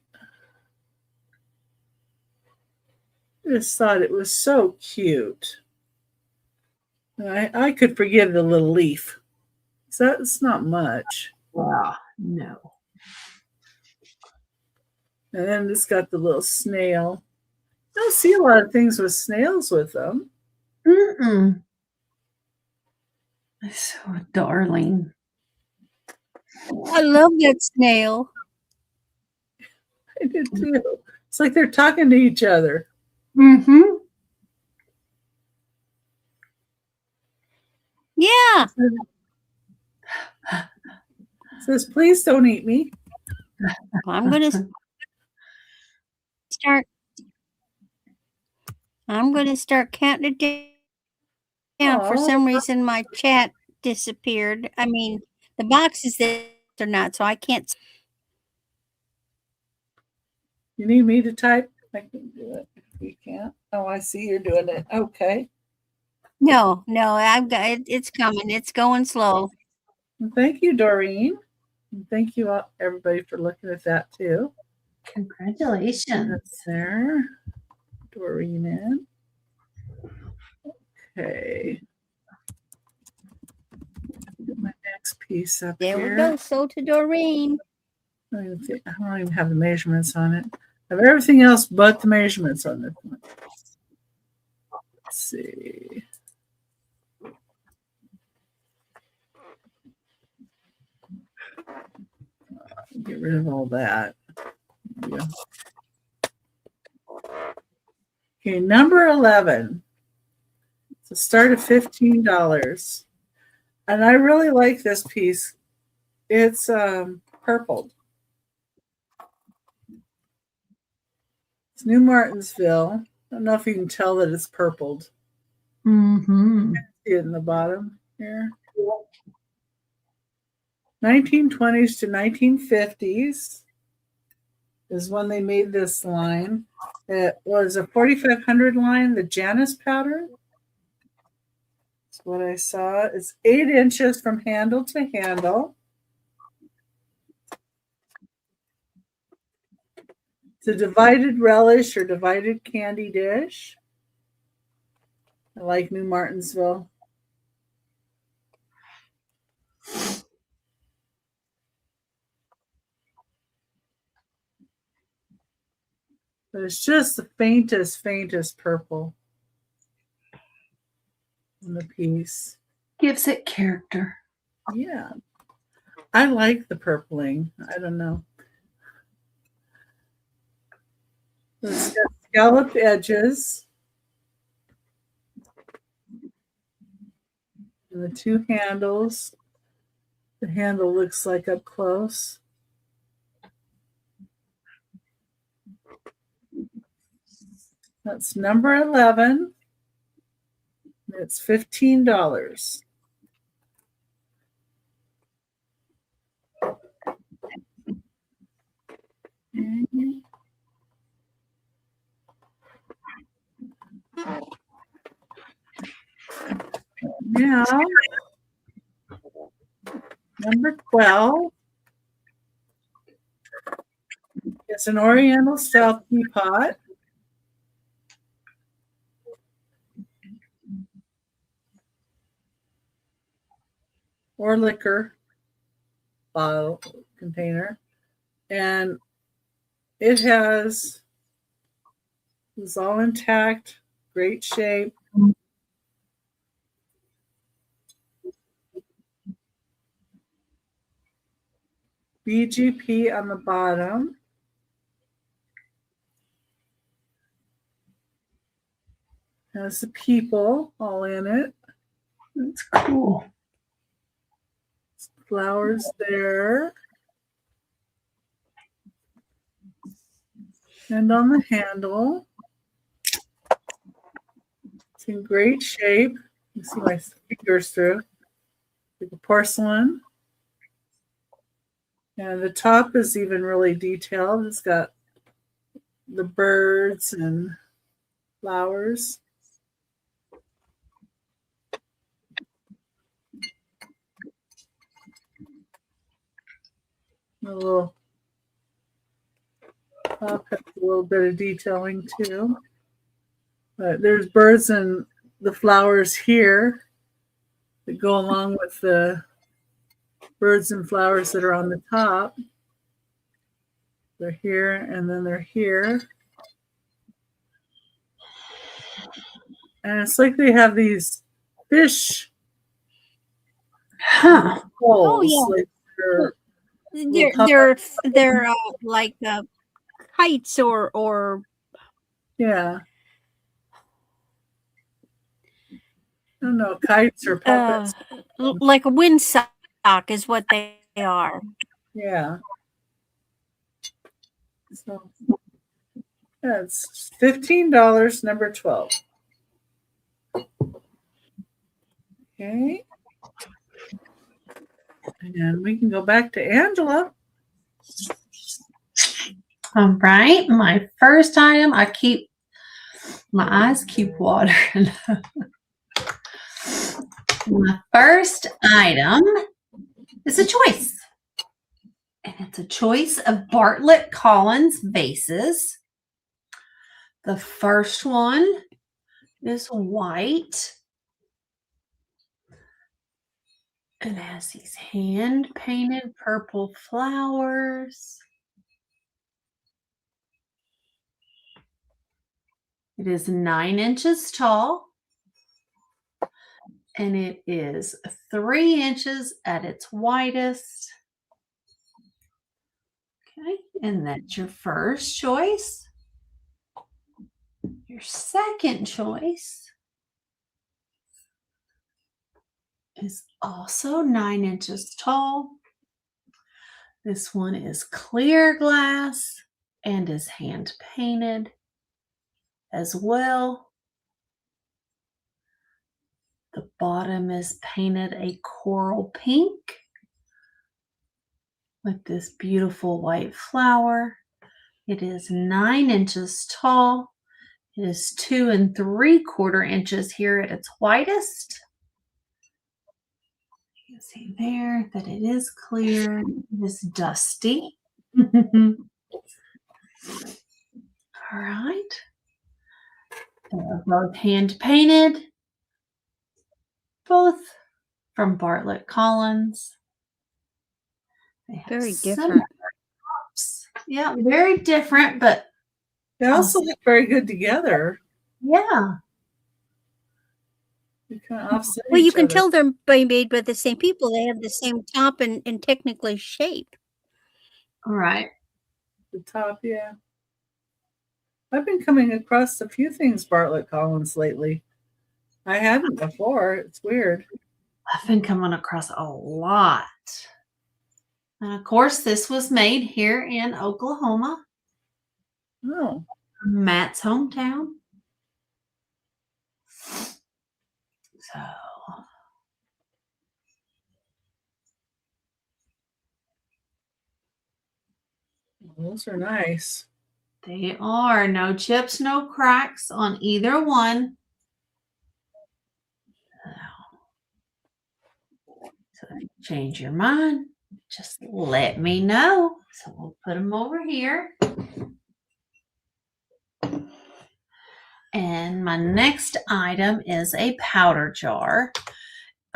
Speaker 2: I just thought it was so cute. I could forgive the little leaf. So that's not much.
Speaker 4: Wow, no.
Speaker 2: And then it's got the little snail. I don't see a lot of things with snails with them.
Speaker 4: Mm-mm. That's so darling.
Speaker 3: I love that snail.
Speaker 2: I did too. It's like they're talking to each other.
Speaker 4: Mm-hmm.
Speaker 3: Yeah.
Speaker 2: It says, please don't eat me.
Speaker 3: I'm going to start. I'm going to start counting it down. For some reason, my chat disappeared. I mean, the boxes that are not, so I can't.
Speaker 2: You need me to type? I can do it. You can't. Oh, I see you're doing it. Okay.
Speaker 3: No, I've got it. It's coming. It's going slow.
Speaker 2: Well, thank you, Doreen. And thank you, all, everybody, for looking at that too.
Speaker 4: Congratulations.
Speaker 2: That's there. Doreen in. Okay. Get my next piece up
Speaker 3: There
Speaker 2: here.
Speaker 3: we go. So to Doreen.
Speaker 2: I don't even have the measurements on it. I have everything else but the measurements on this one. Let's see. Get rid of all that. Yeah. Okay, number 11. It's a start of $15. And I really like this piece. It's purpled. It's New Martinsville. I don't know if you can tell that it's purpled.
Speaker 4: Mm-hmm.
Speaker 2: See it in the bottom here. 1920s to 1950s is when they made this line. It was a 4500 line, the Janus powder. That's what I saw. It's 8 inches from handle to handle. It's a divided relish or divided candy dish. I like New Martinsville. But it's just the faintest purple in the piece.
Speaker 4: Gives it character.
Speaker 2: Yeah. I like the purpling. I don't know. It's got scalloped edges. And the 2 handles. The handle looks like up close. That's number 11. It's $15. Now, number 12. It's an Oriental style teapot. Or liquor bottle container. And it it's all intact, great shape. BGP on the bottom. Has the people all in it.
Speaker 4: That's cool.
Speaker 2: Flowers there. And on the handle. It's in great shape. You see my fingers through. like a porcelain. And the top is even really detailed. It's got the birds and flowers. A little top has a little bit of detailing too. But there's birds and the flowers here that go along with the birds and flowers that are on the top. They're here and then they're here. And it's like they have these fish
Speaker 4: Huh.
Speaker 2: holes.
Speaker 3: Oh, yeah.
Speaker 2: Like
Speaker 3: They're like kites or
Speaker 2: yeah. I don't know, kites or puppets.
Speaker 3: like a windsock is what they are.
Speaker 2: Yeah. So yeah, it's $15, number 12. Okay. And we can go back to Angela.
Speaker 4: All right. My first item, my eyes keep watering. My first item is a choice. And it's a choice of Bartlett Collins vases. The first one is white. It has these hand-painted purple flowers. It is 9 inches tall. And it is 3 inches at its widest. Okay, and that's your first choice. Your second choice is also 9 inches tall. This one is clear glass and is hand painted as well. The bottom is painted a coral pink with this beautiful white flower. It is 9 inches tall. It is 2 3/4 inches here at its widest. You can see there that it is clear. It is dusty. All right. They're both hand painted. Both from Bartlett Collins. They have
Speaker 3: Very
Speaker 4: similar
Speaker 3: different.
Speaker 4: tops. Yeah, very different, but
Speaker 2: They also look very good together.
Speaker 4: yeah.
Speaker 2: They kind of offset
Speaker 3: Well, you
Speaker 2: each
Speaker 3: can
Speaker 2: other.
Speaker 3: tell they're made by the same people. They have the same top and technically shape.
Speaker 4: All right.
Speaker 2: The top, yeah. I've been coming across a few things Bartlett Collins lately. I hadn't before. It's weird.
Speaker 4: I've been coming across a lot. And of course, this was made here in Oklahoma,
Speaker 2: Oh,
Speaker 4: Matt's hometown. So
Speaker 2: those are nice.
Speaker 4: they are no chips, no cracks on either one. So if you change your mind, just let me know. So we'll put them over here. And my next item is a powder jar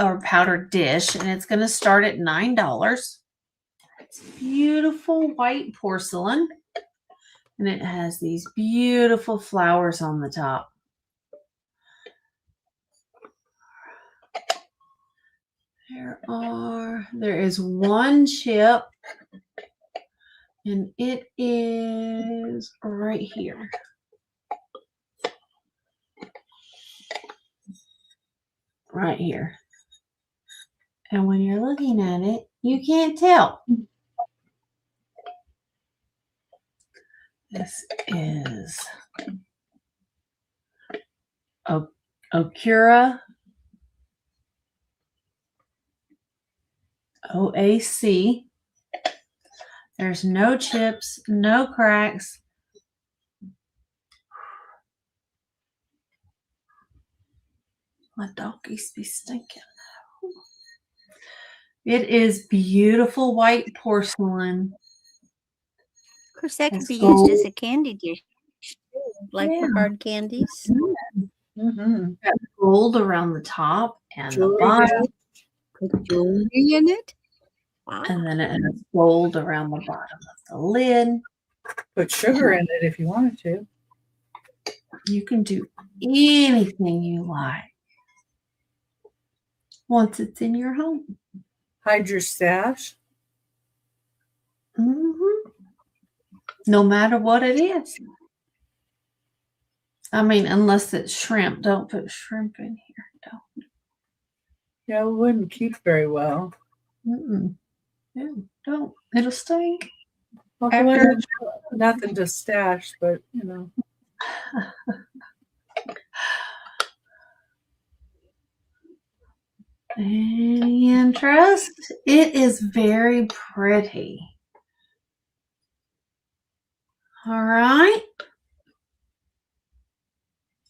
Speaker 4: or powder dish, and it's going to start at $9. It's beautiful white porcelain, and it has these beautiful flowers on the top. There is one chip, and it is right here. Right here. And when you're looking at it, you can't tell. This is Okura OAC. There's no chips, no cracks. My doggies be stinking. It is beautiful white porcelain.
Speaker 3: Of course, that could
Speaker 4: It's
Speaker 3: be used as
Speaker 4: gold.
Speaker 3: a candy dish, like
Speaker 4: Yeah.
Speaker 3: for hard candies.
Speaker 2: Mm-hmm.
Speaker 4: Got gold around the top and the
Speaker 2: Jewelry
Speaker 4: bottom,
Speaker 3: Put jewelry in it. Wow.
Speaker 4: and then it has gold around the bottom of the lid.
Speaker 2: Put sugar in it if you wanted to.
Speaker 4: You can do anything you like once it's in your home.
Speaker 2: Hide your stash.
Speaker 4: No matter what it is. I mean, unless it's shrimp. Don't put shrimp in here. Don't.
Speaker 2: Yeah, it wouldn't keep very well.
Speaker 4: Yeah, don't. It'll stink.
Speaker 2: Well, nothing to stash, but you know.
Speaker 4: Any interest? It is very pretty. All right.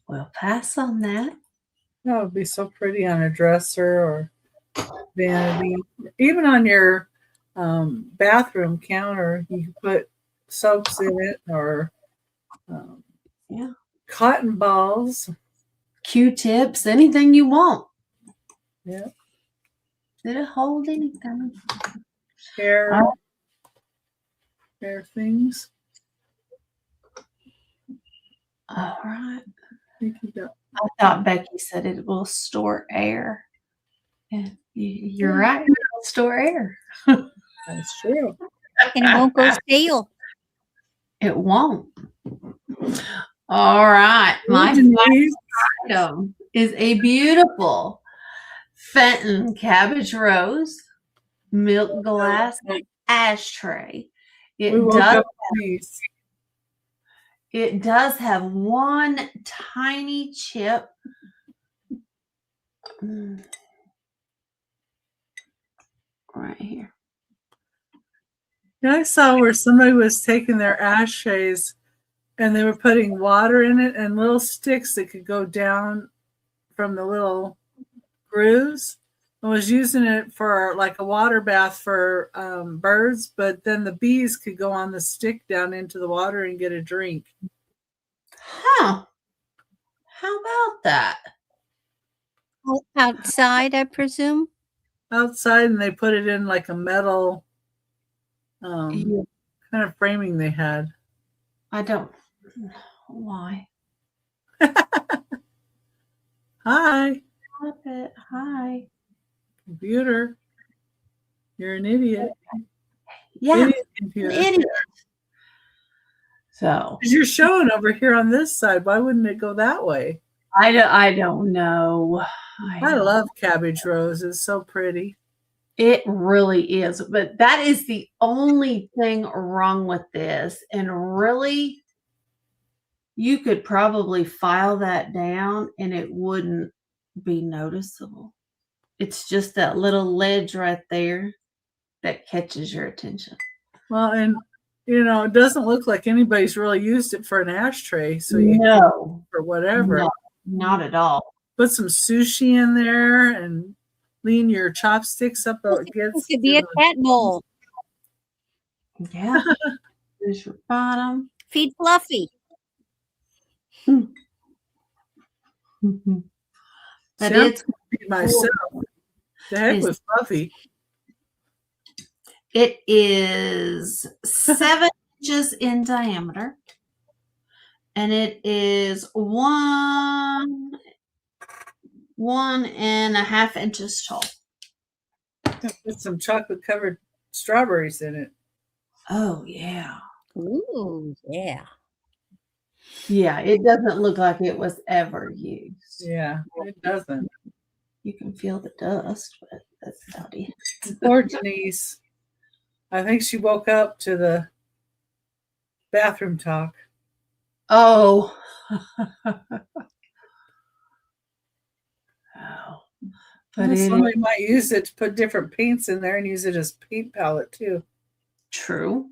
Speaker 4: We'll pass on that.
Speaker 2: That would be so pretty on a dresser or vanity. Even on your bathroom counter, you can put soaps in it or cotton balls.
Speaker 4: Q-tips, anything you want.
Speaker 2: Yeah.
Speaker 4: It'll hold anything.
Speaker 2: Hair things.
Speaker 4: All right.
Speaker 2: I
Speaker 4: thought Becky said it will store air. Yeah, you're right. It will store air.
Speaker 2: That's true.
Speaker 3: And it won't go stale.
Speaker 4: It won't. All right. My last item is a beautiful Fenton cabbage rose milk glass ashtray. It does have one tiny chip. Right here.
Speaker 2: Yeah, I saw where somebody was taking their ashtrays and they were putting water in it and little sticks that could go down from the little grooves, and was using it for like a water bath for birds, but then the bees could go on the stick down into the water and get a drink.
Speaker 4: Huh. How about that?
Speaker 3: Outside, I presume?
Speaker 2: Outside, and they put it in like a metal kind of framing they had.
Speaker 4: I don't know why.
Speaker 2: Hi.
Speaker 4: Stop it. Hi.
Speaker 2: Computer. You're an idiot.
Speaker 4: Yeah.
Speaker 2: Idiot computer.
Speaker 4: Idiot. So
Speaker 2: you're showing over here on this side. Why wouldn't it go that way?
Speaker 4: I don't know.
Speaker 2: I love cabbage rose. It's so pretty.
Speaker 4: It really is. But that is the only thing wrong with this. And really, you could probably file that down and it wouldn't be noticeable. It's just that little ledge right there that catches your attention.
Speaker 2: Well, and you know, it doesn't look like anybody's really used it for an ashtray. So you can use it for whatever.
Speaker 4: No, not at all.
Speaker 2: Put some sushi in there and lean your chopsticks up against.
Speaker 3: It could be a cat bowl.
Speaker 4: Yeah. There's your bottom.
Speaker 3: Feed Fluffy.
Speaker 4: But it's
Speaker 2: myself. The heck with Fluffy.
Speaker 4: It is 7 inches in diameter, and it is 1.5 inches tall.
Speaker 2: Put some chocolate covered strawberries in it.
Speaker 4: Oh yeah.
Speaker 3: Ooh, yeah.
Speaker 4: Yeah, it doesn't look like it was ever used.
Speaker 2: Yeah, it doesn't.
Speaker 4: You can feel the dust, but that's about it.
Speaker 2: Poor Denise. I think she woke up to the bathroom talk.
Speaker 4: Oh. Oh. Put it in.
Speaker 2: Somebody might use it to put different paints in there and use it as paint palette too.
Speaker 4: True.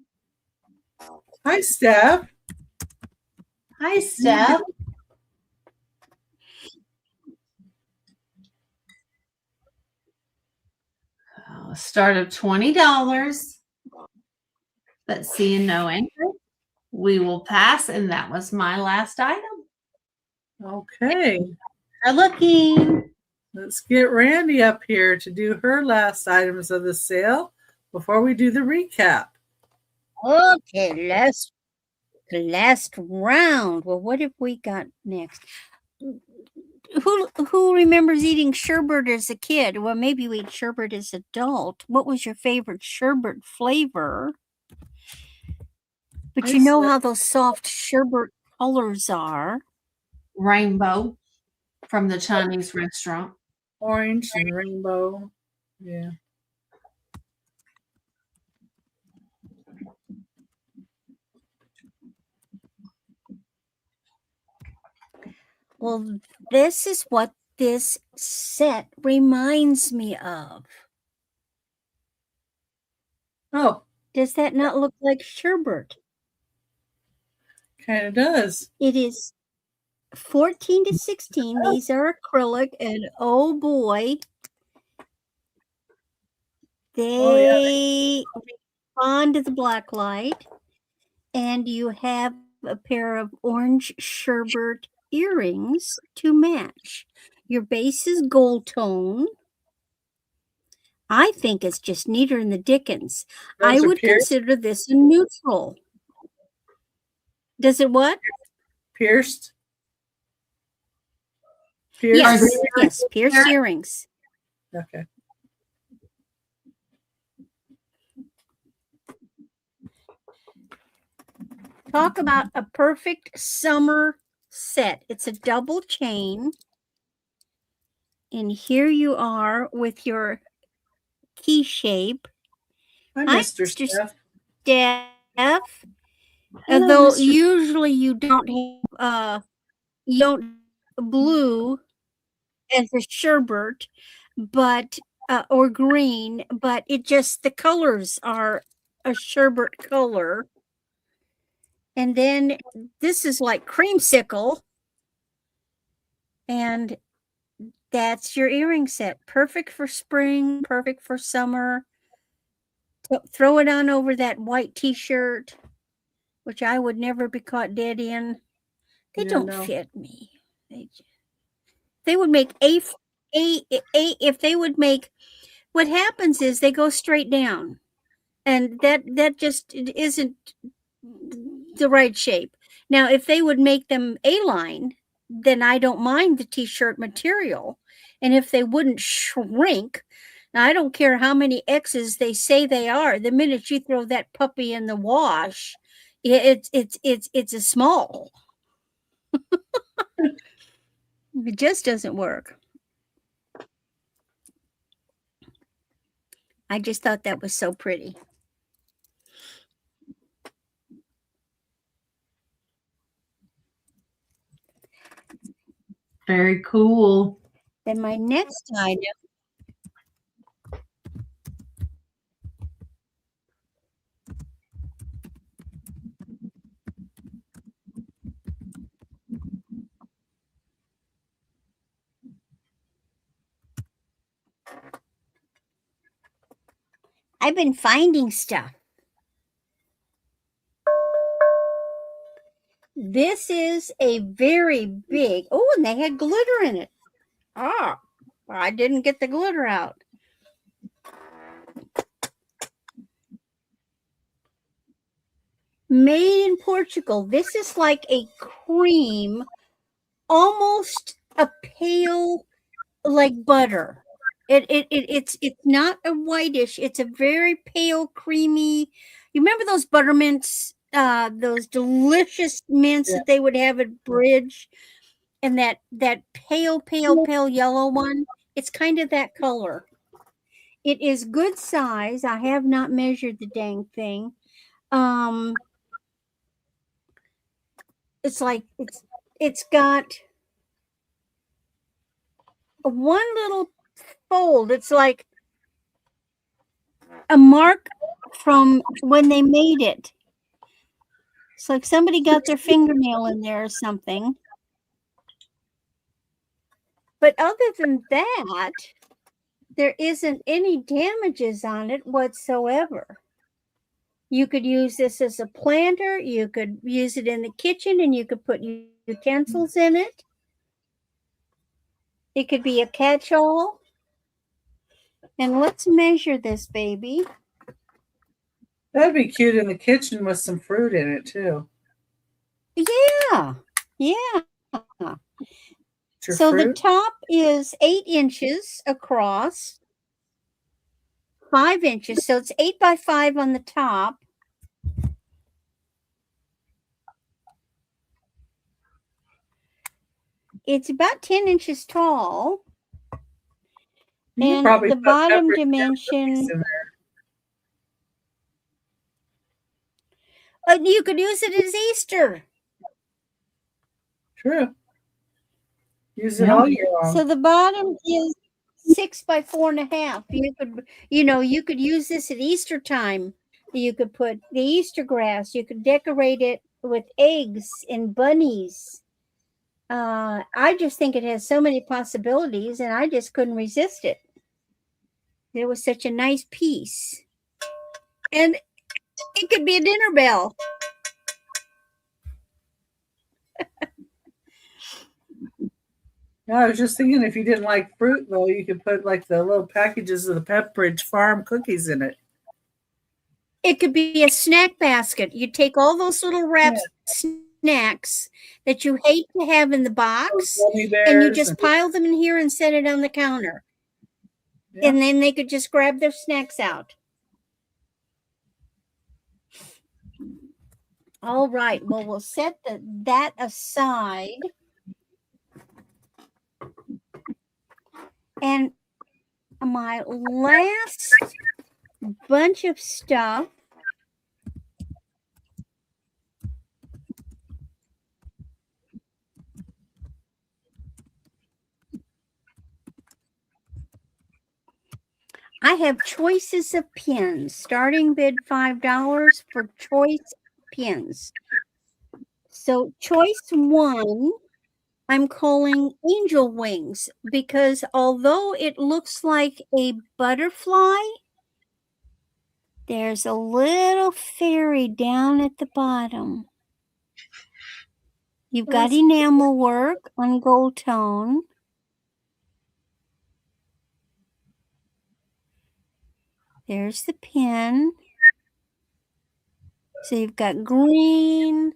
Speaker 2: Hi, Steph.
Speaker 4: Hi, Steph. Start of $20. But seeing no interest, we will pass, and that was my last item.
Speaker 2: Okay.
Speaker 4: Are looking.
Speaker 2: Let's get Randy up here to do her last items of the sale before we do the recap.
Speaker 3: Okay, last round. Well, what have we got next? Who remembers eating sherbet as a kid? Well, maybe we ate sherbet as an adult. What was your favorite sherbet flavor? But you know how those soft sherbet colors are.
Speaker 4: Rainbow from the Chinese restaurant.
Speaker 2: Orange and rainbow. Yeah.
Speaker 3: Well, this is what this set reminds me of.
Speaker 2: Oh,
Speaker 3: Does that not look like sherbet?
Speaker 2: kind of does.
Speaker 3: It is 14 to 16. These are acrylic, and oh boy, they respond to the black light. And you have a pair of orange sherbet earrings to match. Your base is gold tone. I think it's just neater than the Dickens. I
Speaker 2: Those are
Speaker 3: would
Speaker 2: pierced?
Speaker 3: consider this a neutral. Does it what?
Speaker 2: Pierced?
Speaker 3: Yes,
Speaker 2: Pierced?
Speaker 3: yes, pierced earrings.
Speaker 2: Okay.
Speaker 3: Talk about a perfect summer set. It's a double chain. And here you are with your key shape.
Speaker 2: Hi,
Speaker 3: Hi,
Speaker 2: Mr. Steph.
Speaker 3: Steph.
Speaker 4: Hello,
Speaker 3: Although
Speaker 4: Mr.
Speaker 3: usually you don't have blue as a sherbet, but or green, but it just the colors are a sherbet color. And then this is like creamsicle, and that's your earring set. Perfect for spring, perfect for summer. Throw it on over that white t-shirt, which I would never be caught dead in. They don't fit me. They would make if they would make, what happens is they go straight down, and that just isn't the right shape. Now, if they would make them A-line, then I don't mind the t-shirt material. And if they wouldn't shrink, now I don't care how many X's they say they are. The minute you throw that puppy in the wash, it's a small. It just doesn't work. I just thought that was so pretty.
Speaker 4: Very cool.
Speaker 3: Then my next item. I've been finding stuff. This is a very big, oh, and they had glitter in it. Oh, well, I didn't get the glitter out. Made in Portugal. This is like a cream, almost a pale, like butter. It's not a whitish. It's a very pale, creamy. You remember those buttermints, those delicious mints that they would have at Bridge, and that pale yellow one. It's kind of that color. It is good size. I have not measured the dang thing. It's like it's got one little fold. It's like a mark from when they made it. It's like somebody got their fingernail in there or something. But other than that, there isn't any damages on it whatsoever. You could use this as a planter. You could use it in the kitchen and you could put utensils in it. It could be a catch-all. And let's measure this baby.
Speaker 2: That'd be cute in the kitchen with some fruit in it too.
Speaker 3: Yeah. So the top is 8 inches across, 5 inches. So it's 8 by 5 on the top. It's about 10 inches tall. And the bottom dimension. You could use it as Easter.
Speaker 2: True. Use it all year long.
Speaker 3: So the bottom is 6 by 4.5. You could use this at Easter time. You could put the Easter grass. You could decorate it with eggs and bunnies. I just think it has so many possibilities, and I just couldn't resist it. It was such a nice piece. And it could be a dinner bell.
Speaker 2: No, I was just thinking if you didn't like fruit, though, you could put like the little packages of the Pepperidge Farm cookies in it.
Speaker 3: It could be a snack basket. You take all those little wrapped snacks that you hate to have in the box, and you just pile them in here and set it on the counter. Yeah. And then they could just grab their snacks out. All right. Well, we'll set that aside. And my last bunch of stuff I have choices of pins. Starting bid $5 for choice pins. So choice 1, I'm calling angel wings, because although it looks like a butterfly, there's a little fairy down at the bottom. You've got enamel work on gold tone. There's the pin. So you've got green,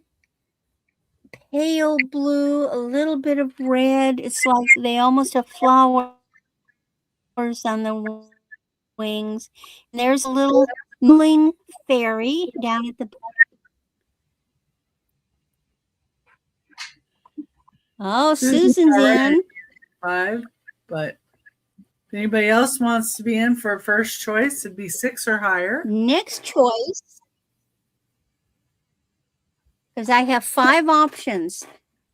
Speaker 3: pale blue, a little bit of red. It's like they almost have flowers on the wings. And there's a little kneeling fairy down at the bottom. Oh, Susan's in.
Speaker 2: 5, but if anybody else wants to be in for a first choice, it'd be 6 or higher.
Speaker 3: Next choice, because I have 5 options.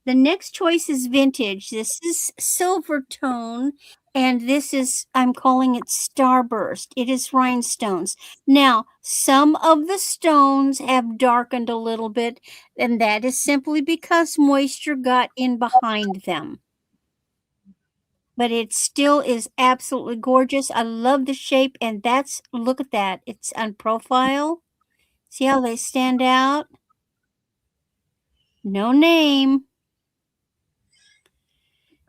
Speaker 3: The next choice is vintage. This is silver tone, and this is, I'm calling it starburst. It is rhinestones. Now, some of the stones have darkened a little bit, and that is simply because moisture got in behind them. But it still is absolutely gorgeous. I love the shape, and look at that. It's on profile. See how they stand out? No name.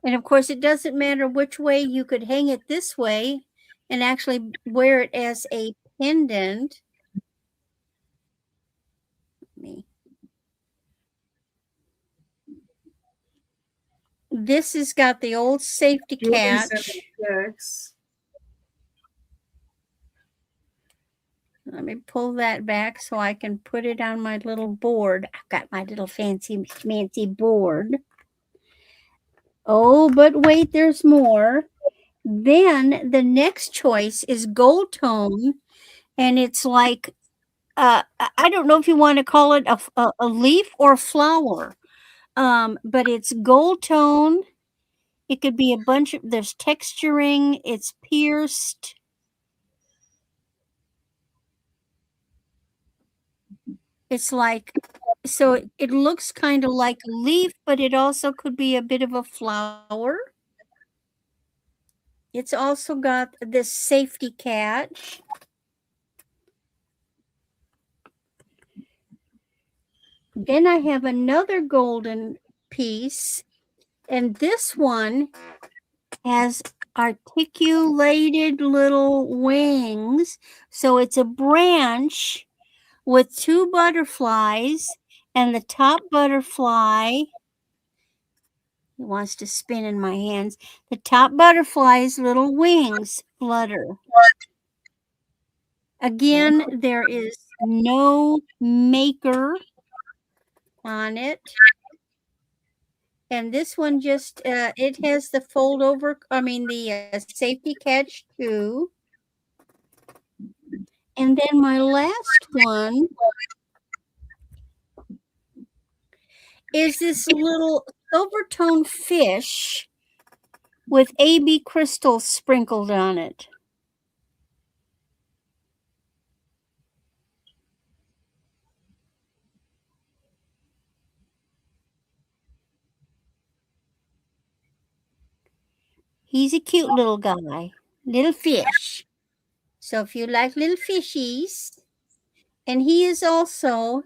Speaker 3: And of course, it doesn't matter which way. You could hang it this way and actually wear it as a pendant. This has got the old safety catch. Let me pull that back so I can put it on my little board. I've got my little fancy board. Oh, but wait, there's more. Then the next choice is gold tone, and it's like, I don't know if you want to call it a leaf or a flower, but it's gold tone. It could be a bunch of, there's texturing, it's pierced. It's like, so it looks kind of like a leaf, but it also could be a bit of a flower. It's also got this safety catch. Then I have another golden piece, and this one has articulated little wings. So it's a branch with two butterflies, and the top butterfly, it wants to spin in my hands. The top butterfly's little wings flutter. Again, there is no maker on it. And this one just, it has the fold over, the safety catch too. And then my last one is this little silver tone fish with AB crystals sprinkled on it. He's a cute little guy, little fish. So if you like little fishies, and he is also,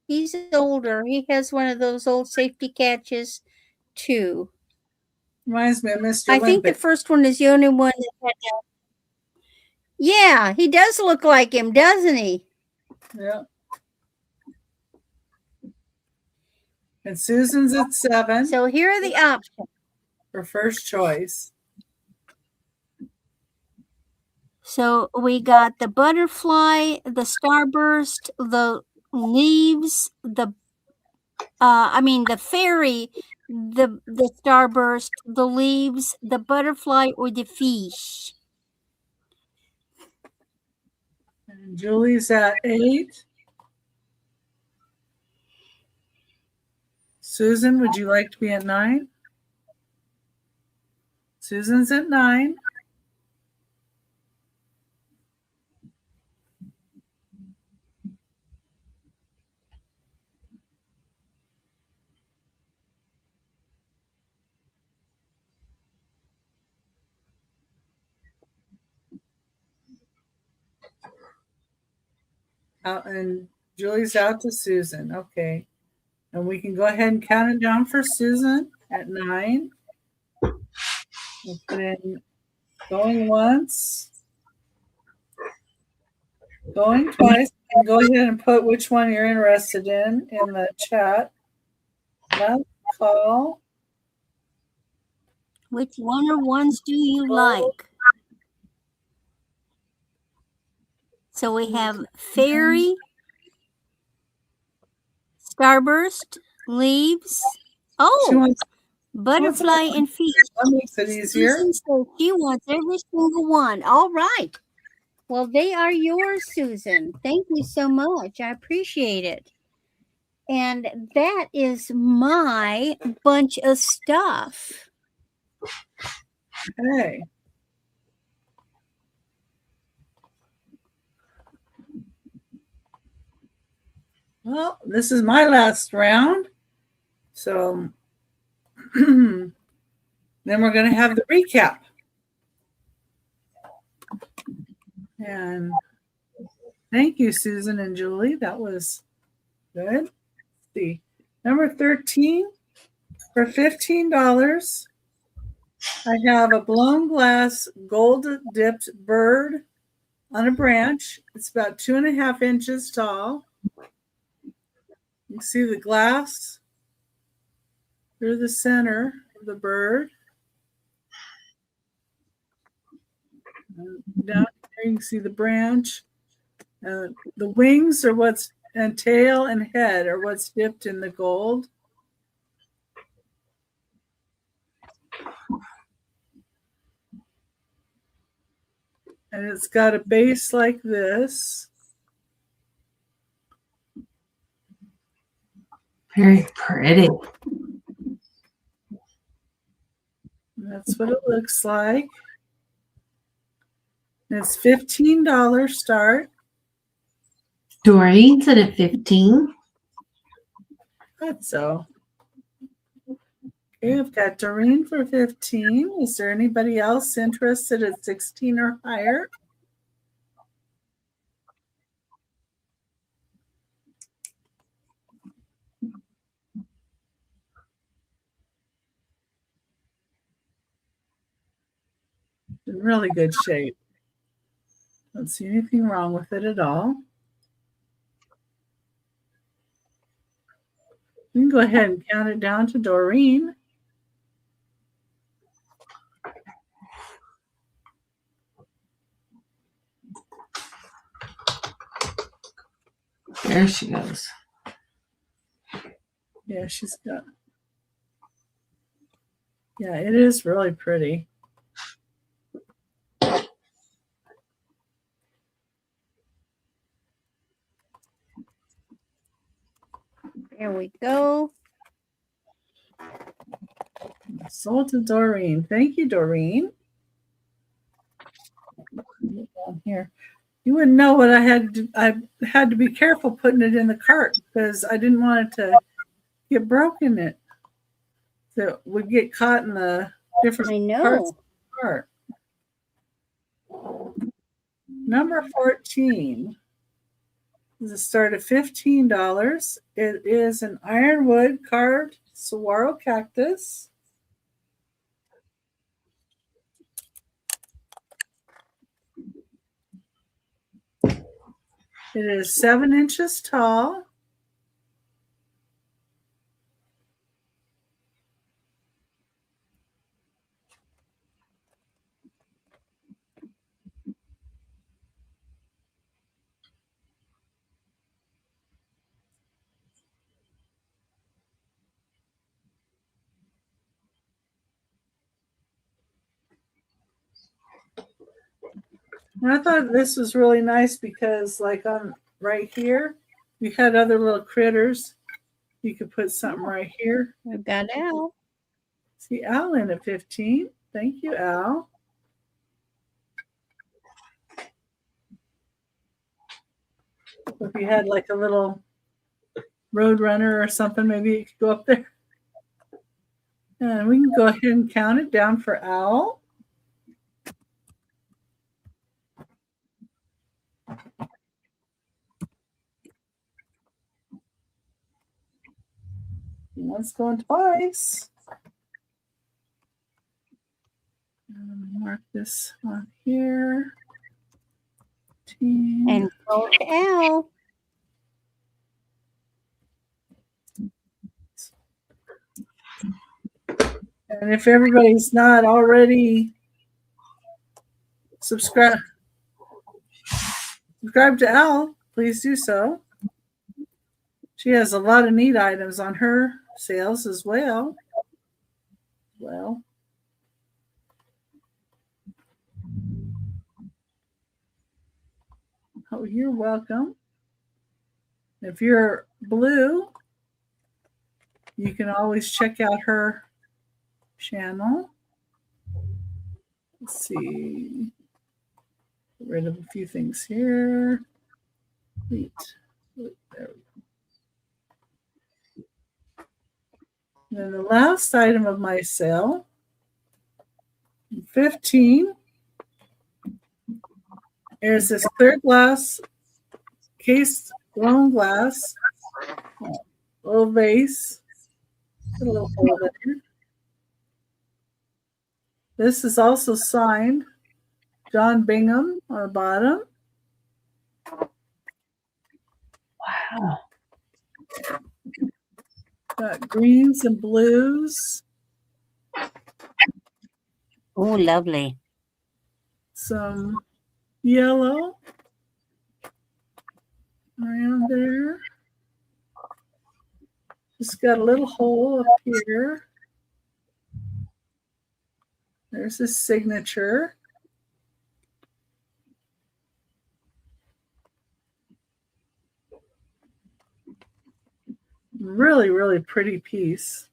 Speaker 3: he's older. He has one of those old safety catches too.
Speaker 2: Reminds me of Mr.
Speaker 3: I think the first one is the only one that had that. Yeah, he does look like him, doesn't he?
Speaker 2: Yeah. And Susan's at 7
Speaker 3: So here are the options.
Speaker 2: for first choice.
Speaker 3: So we got the butterfly, the starburst, the leaves, the fairy, the starburst, the leaves, the butterfly, or the fish.
Speaker 2: And Julie's at 8. Susan, would you like to be at 9? Susan's at 9. And Julie's out to Susan. Okay. And we can go ahead and count it down for Susan at 9. We'll put in going once, going twice, and go ahead and put which one you're interested in the chat. Last call.
Speaker 3: Which one or ones do you like? So we have fairy, starburst, leaves. Oh, butterfly and fish.
Speaker 2: That makes it easier.
Speaker 3: Susan says she wants every single one. All right. Well, they are yours, Susan. Thank you so much. I appreciate it. And that is my bunch of stuff.
Speaker 2: Okay. Well, this is my last round. So then we're going to have the recap. And thank you, Susan and Julie. That was good. Let's see. Number 13 for $15. I have a blown glass gold dipped bird on a branch. It's about 2.5 inches tall. You can see the glass through the center of the bird. And down here you can see the branch. The wings are and tail and head are what's dipped in the gold. And it's got a base like this.
Speaker 4: Very pretty.
Speaker 2: And That's what it looks like. It's $15 start.
Speaker 4: Doreen's in at 15.
Speaker 2: That's so. Okay, I've got Doreen for 15. Is there anybody else interested at 16 or higher? In really good shape. Don't see anything wrong with it at all. You can go ahead and count it down to Doreen.
Speaker 4: There she goes.
Speaker 2: Yeah, she's got. Yeah, it is really pretty.
Speaker 3: There we go.
Speaker 2: Sold to Doreen. Thank you, Doreen. Down here. You wouldn't know what I had to. I had to be careful putting it in the cart because I didn't want it to get broken. It so it would get caught in the different parts of the cart. Number 14 is a start of $15. It is an ironwood carved saguaro cactus. It is 7 inches tall. And I thought this was really nice because, like, on right here, you had other little critters. You could put something right here.
Speaker 3: We've got Al.
Speaker 2: See Al in at 15. Thank you, Al. If you had like a little road runner or something, maybe you could go up there. And we can go ahead and count it down for Al. Once going twice. Mark this on here.
Speaker 3: And go to Al.
Speaker 2: And if everybody's not already subscribed to Al, please do so. She has a lot of neat items on her sales as well. Oh, you're welcome. If you're blue, you can always check out her channel. Let's see. Get rid of a few things here. There we go. Then the last item of my sale, 15, is this clear glass case blown glass, little vase, put a little hole in here. This is also signed John Bingham on the bottom.
Speaker 4: Wow.
Speaker 2: Got greens and blues.
Speaker 3: Oh, lovely.
Speaker 2: Some yellow around there. Just got a little hole up here. There's his signature. Really, really pretty piece.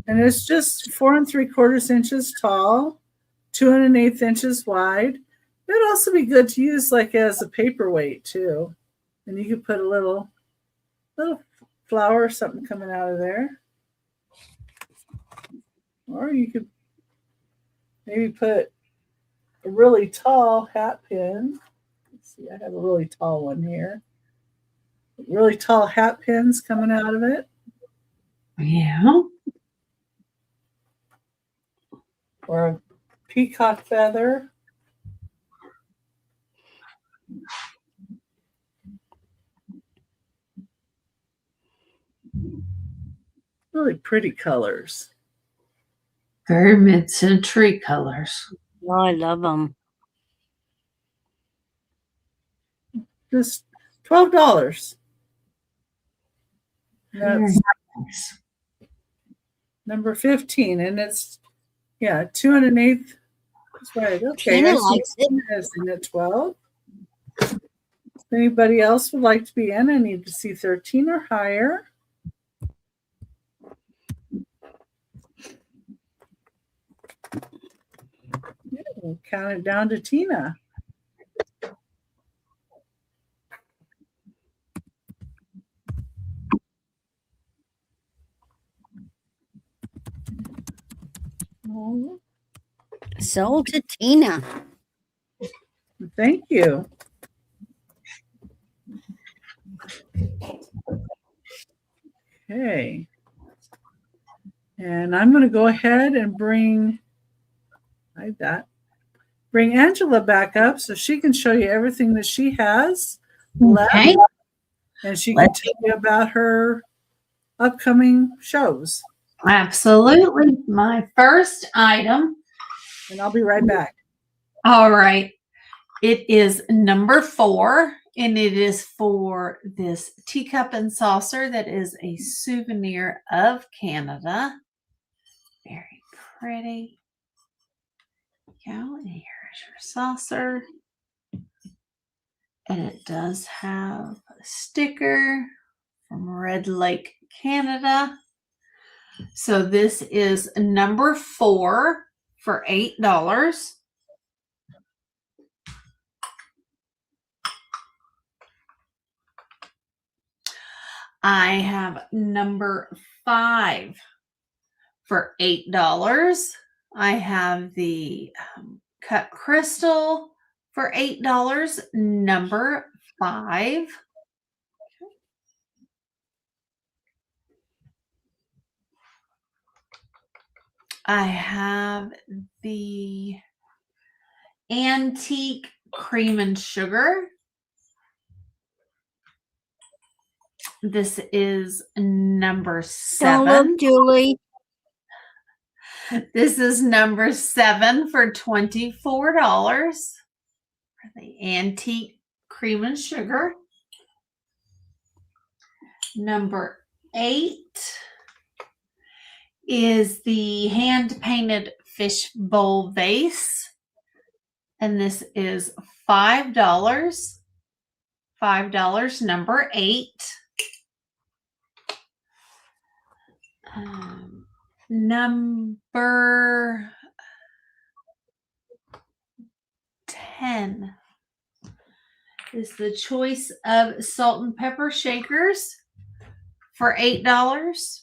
Speaker 2: And it's just 4 3/4 inches tall, 2 1/8 inches wide. It'd also be good to use like as a paperweight too. And you could put a little flower or something coming out of there. Or you could maybe put a really tall hat pin. Let's see, I have a really tall one here. Really tall hat pins coming out of it.
Speaker 4: Yeah.
Speaker 2: Or a peacock feather. Really pretty colors.
Speaker 4: Very mid-century colors.
Speaker 3: Oh, I love them.
Speaker 2: Just $12.
Speaker 4: Very
Speaker 2: That's
Speaker 4: nice.
Speaker 2: number 15, and it's 2 1/8. That's right. Okay,
Speaker 3: Tina
Speaker 2: I see
Speaker 3: likes it.
Speaker 2: Tina's in at 12. If anybody else would like to be in, I need to see 13 or higher. We'll count it down to Tina.
Speaker 3: Sold to Tina.
Speaker 2: Thank you. Okay. And I'm going to go ahead and bring Angela back up so she can show you everything that she has left.
Speaker 4: Okay.
Speaker 2: And she can tell you about her upcoming shows.
Speaker 4: Absolutely. My first item.
Speaker 2: And I'll be right back.
Speaker 4: All right. It is number 4, and it is for this teacup and saucer that is a souvenir of Canada. Very pretty. Go, and here's your saucer. And it does have a sticker from Red Lake, Canada. So this is number 4 for $8. I have number 5 for $8. I have the cut crystal for $8, number 5. I have the antique cream and sugar. This is number 7.
Speaker 3: Don't look, Julie.
Speaker 4: This is number 7 for $24 for the antique cream and sugar. Number 8 is the hand-painted fish bowl vase. And this is $5. $5, number 8. Number 10 is the choice of salt and pepper shakers for $8.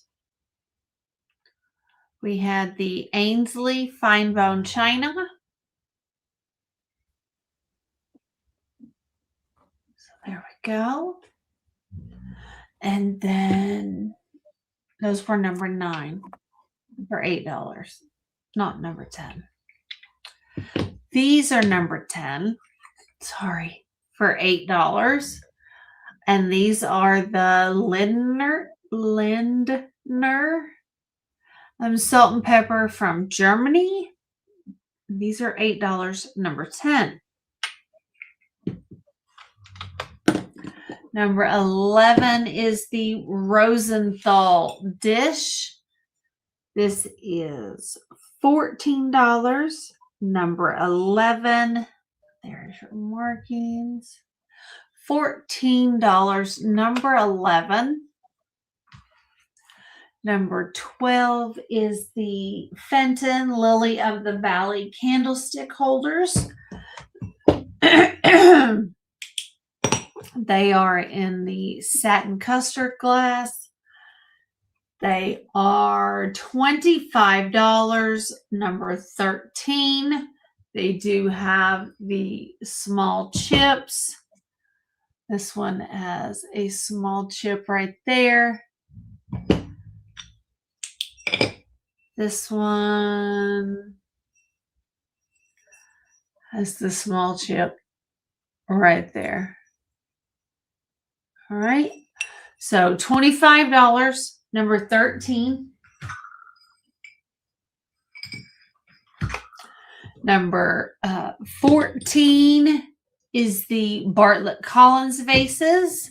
Speaker 4: We had the Ainsley fine bone china. So there we go. And then those were number 9 for $8, not number 10. These are number 10, sorry, for $8. And these are the Lindner salt and pepper from Germany. These are $8, number 10. Number 11 is the Rosenthal dish. This is $14. Number 11. There's your markings. $14. Number 11. Number 12 is the Fenton Lily of the Valley candlestick holders. They are in the satin custard glass. They are $25. Number 13. They do have the small chips. This one has a small chip right there. This one has the small chip right there. All right. So $25, number 13. Number 14 is the Bartlett Collins vases.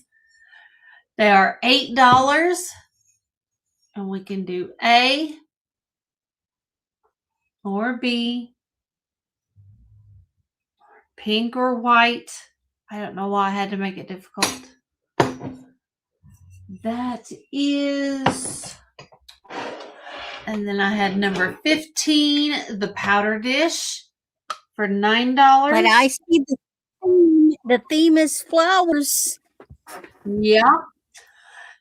Speaker 4: They are $8. And we can do A or B, pink or white. I don't know why I had to make it difficult. That is, and then I had number 15, the powder dish for $9.
Speaker 3: But I see the theme is flowers.
Speaker 4: Yeah.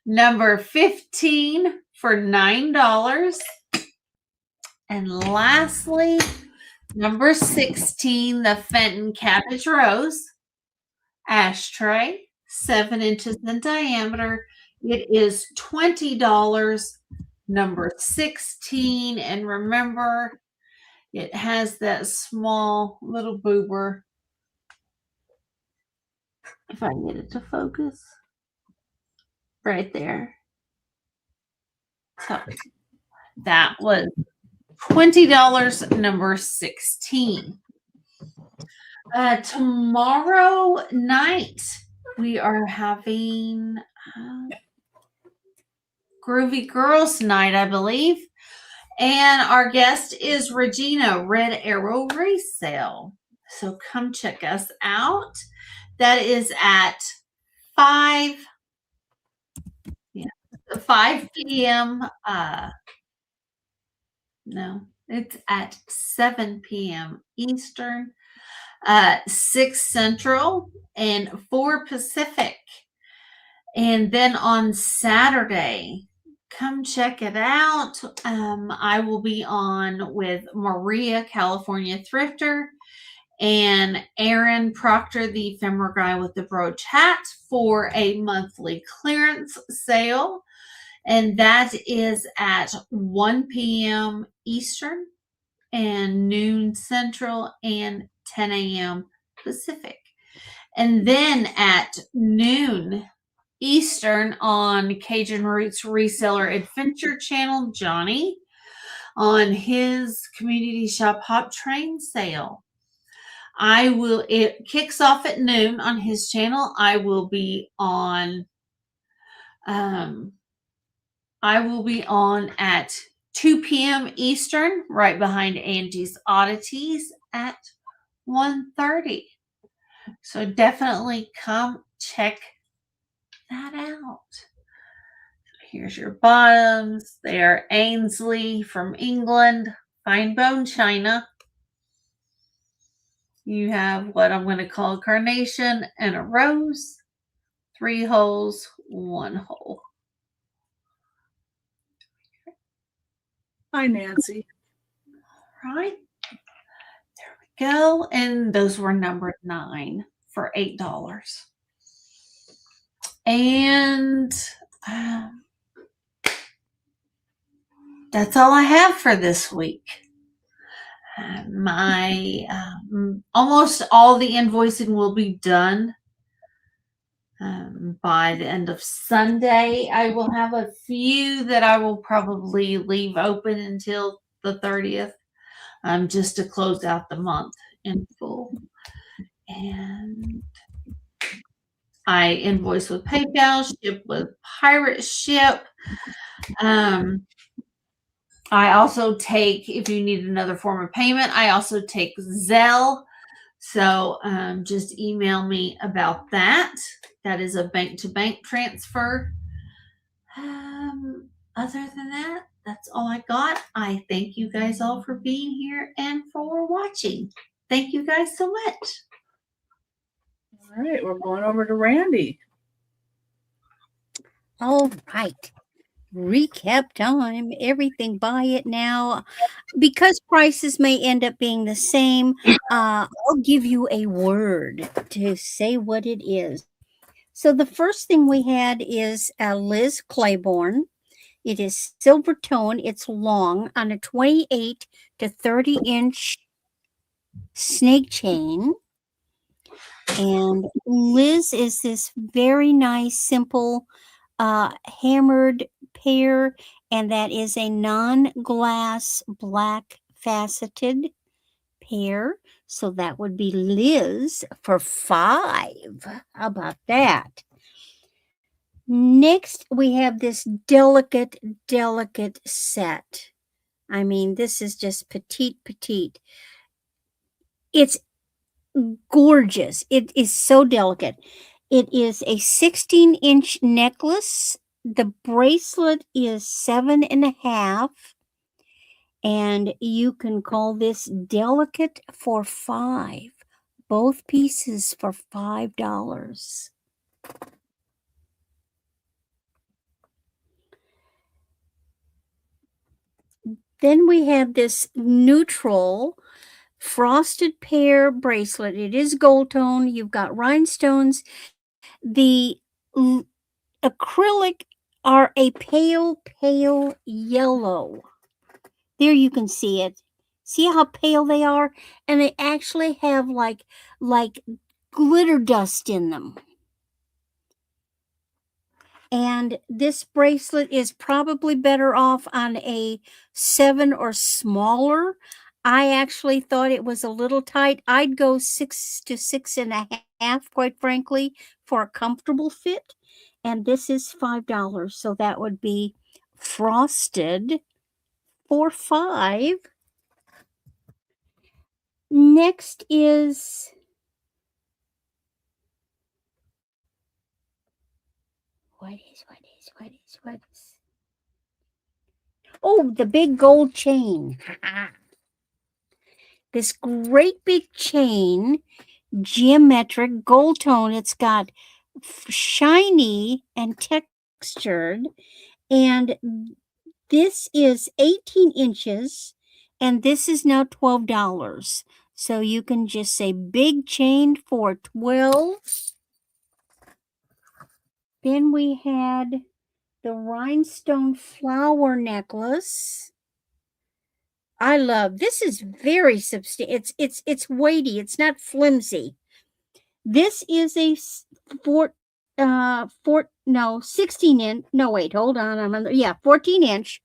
Speaker 4: Number 15 for $9. And lastly, number 16, the Fenton Cabbage Rose ashtray, 7 inches in diameter. It is $20, number 16. And remember, it has that small little boober. If I can get it to focus. Right there. So that was $20, number 16. Tomorrow night, we are having Groovy Girls Night, I believe. And our guest is Regina, Red Arrow Resale. So come check us out. That is at 5 p.m. No, it's at 7 p.m. Eastern, 6 Central, and 4 Pacific. And then on Saturday, come check it out. I will be on with Maria, California Thrifter, and Aaron Proctor, the ephemera guy with the brooch hat, for a monthly clearance sale. And that is at 1 p.m. Eastern and noon Central and 10 a.m. Pacific. And then at noon Eastern on Cajun Roots Reseller Adventure Channel, Johnny, on his Community Shop Hop Train sale. It kicks off at noon on his channel. I will be on at 2 p.m. Eastern, right behind Angie's Oddities at 1:30. So definitely come check that out. Here's your bottoms. They are Ainsley from England, fine bone china. You have what I'm going to call a carnation and a rose. 3 holes, 1 hole.
Speaker 2: Hi, Nancy.
Speaker 4: All right. There we go. And those were numbered 9 for $8. And that's all I have for this week. My almost all the invoicing will be done by the end of Sunday. I will have a few that I will probably leave open until the 30th, just to close out the month in full. And I invoice with PayPal, ship with Pirate Ship. I also take, if you need another form of payment, I also take Zelle. So just email me about that. That is a bank-to-bank transfer. other than that, that's all I got. I thank you guys all for being here and for watching. Thank you guys so much.
Speaker 2: All right, we're going over to Randy.
Speaker 3: All right. Recap time. Everything buy it now. Because prices may end up being the same, I'll give you a word to say what it is. So the first thing we had is Liz Claiborne. It is silver tone. It's long on a 28 to 30 inch snake chain. And Liz is this very nice, simple, hammered pear, and that is a non-glass black faceted pear. So that would be Liz for $5. How about that? Next, we have this delicate set. I mean, this is just petite. It's gorgeous. It is so delicate. It is a 16-inch necklace. The bracelet is 7.5. And you can call this delicate for $5. Both pieces for $5. Then we have this neutral frosted pear bracelet. It is gold tone. You've got rhinestones. The acrylic are a pale yellow. There you can see it. See how pale they are? And they actually have like glitter dust in them. And this bracelet is probably better off on a 7 or smaller. I actually thought it was a little tight. I'd go 6 to 6.5, quite frankly, for a comfortable fit. And this is $5. So that would be frosted for $5. Next is what is? Oh, the big gold chain. This great big chain, geometric gold tone. It's got shiny and textured. And this is 18 inches. And this is now $12. So you can just say big chain for $12. Then we had the rhinestone flower necklace. I love this. Is very substantial. It's weighty. It's not flimsy. This is a 16 inch. No, wait, hold on. 14 inch.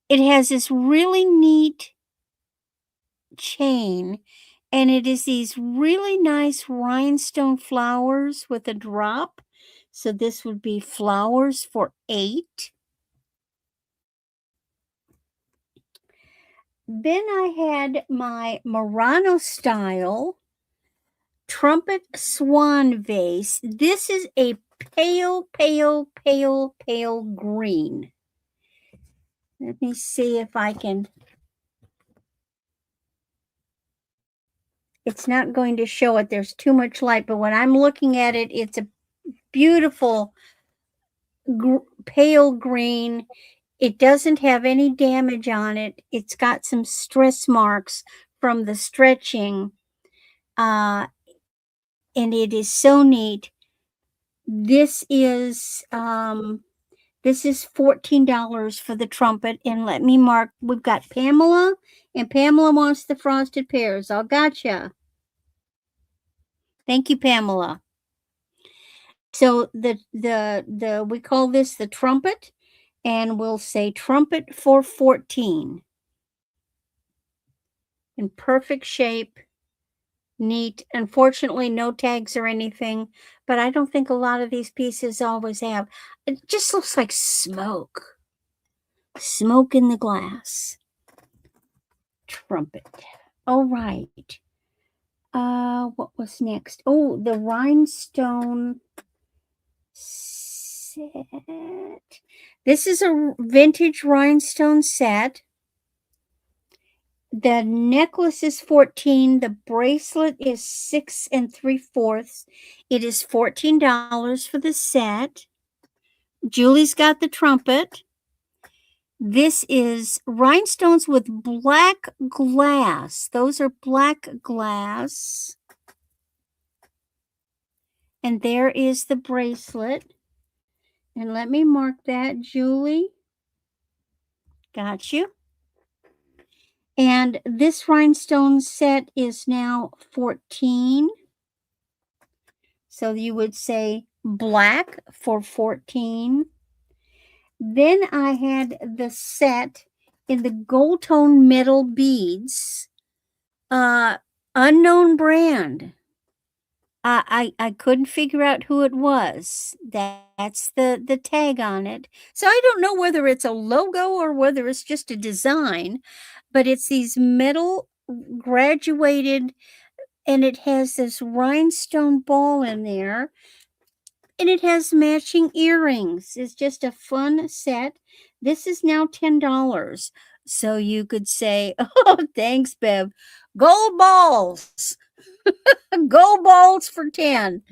Speaker 3: It has this really neat chain, and it is these really nice rhinestone flowers with a drop. So this would be flowers for $8. Then I had my Murano style trumpet swan vase. This is a pale green. Let me see if I can. It's not going to show it. There's too much light, but when I'm looking at it, it's a beautiful pale green. It doesn't have any damage on it. It's got some stress marks from the stretching. And it is so neat. This is $14 for the trumpet. And let me mark, we've got Pamela, and Pamela wants the frosted pears. I'll gotcha. Thank you, Pamela. So we call this the trumpet, and we'll say trumpet for $14. In perfect shape, neat. Unfortunately, no tags or anything, but I don't think a lot of these pieces always have. It just looks like smoke. Smoke in the glass. Trumpet. All right. What was next? Oh, the rhinestone set. This is a vintage rhinestone set. The necklace is 14. The bracelet is 6 3/4. It is $14 for the set. Julie's got the trumpet. This is rhinestones with black glass. Those are black glass. And there is the bracelet. And let me mark that, Julie. Got you. And this rhinestone set is now 14. So you would say black for 14. Then I had the set in the gold tone metal beads. Unknown brand. I couldn't figure out who it was. That's the tag on it. So I don't know whether it's a logo or whether it's just a design, but it's these metal graduated, and it has this rhinestone ball in there, and it has matching earrings. It's just a fun set. This is now $10. So you could say, oh, thanks, Bev. Gold balls. Gold balls for 10.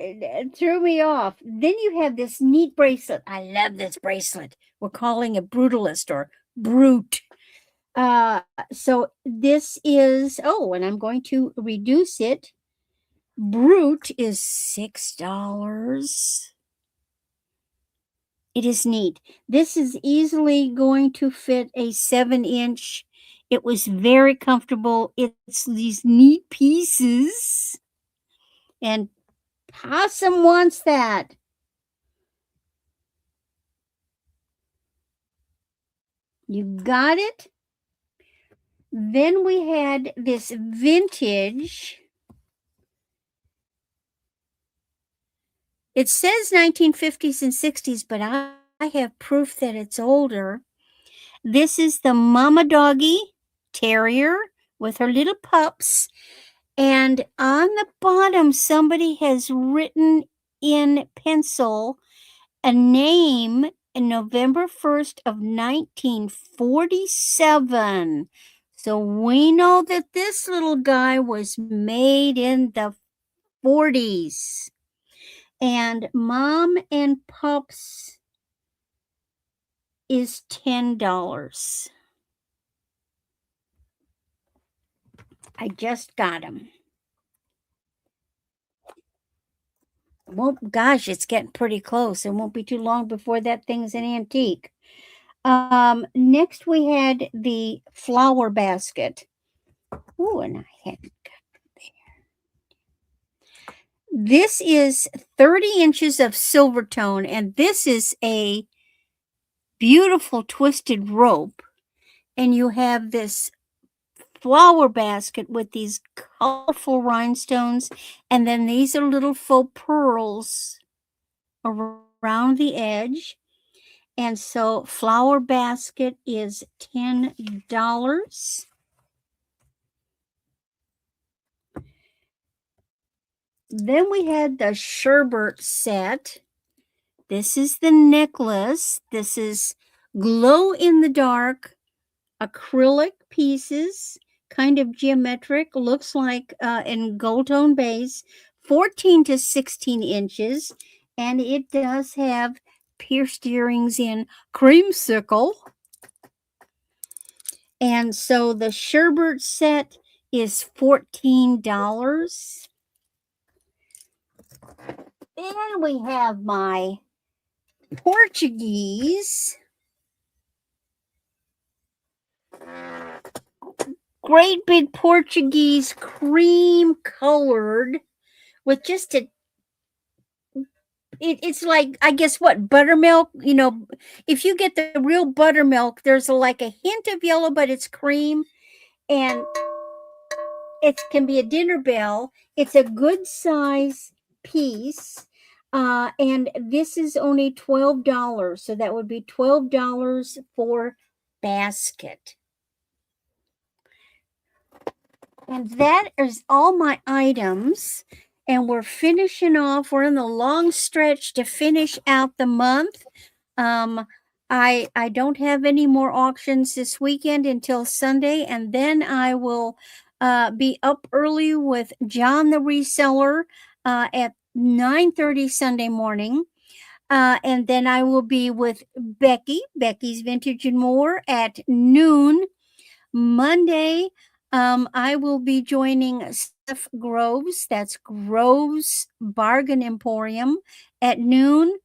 Speaker 3: It threw me off. Then you have this neat bracelet. I love this bracelet. We're calling it Brutalist or Brute. So this is, and I'm going to reduce it. Brute is $6. It is neat. This is easily going to fit a 7-inch. It was very comfortable. It's these neat pieces. And Possum wants that. You got it? Then we had this vintage. It says 1950s and 60s, but I have proof that it's older. This is the Mama Doggy Terrier with her little pups. And on the bottom, somebody has written in pencil a name in November 1st of 1947. So we know that this little guy was made in the 40s. And Mom and Pups is $10. I just got them. Well, gosh, it's getting pretty close. It won't be too long before that thing's an antique. Next we had the flower basket. Ooh, and I hadn't got there. This is 30 inches of silver tone, and this is a beautiful twisted rope. And you have this flower basket with these colorful rhinestones, and then these are little faux pearls around the edge. And so flower basket is $10. Then we had the sherbet set. This is the necklace. This is glow in the dark acrylic pieces, kind of geometric, looks like in gold tone base, 14 to 16 inches, and it does have pierced earrings in creamsicle. And so the sherbet set is $14. Then we have my Portuguese. Great big Portuguese cream colored with just it's like, I guess what, buttermilk, if you get the real buttermilk, there's like a hint of yellow, but it's cream, and it can be a dinner bell. It's a good size piece, and this is only $12, so that would be $12 for basket. And that is all my items. and we're finishing off. We're in the long stretch to finish out the month. I don't have any more auctions this weekend until Sunday, and then I will be up early with John the Reseller at 9:30 Sunday morning. And then I will be with Becky's Vintage and More at noon. Monday, I will be joining Steph Groves. That's Groves Bargain Emporium at noon.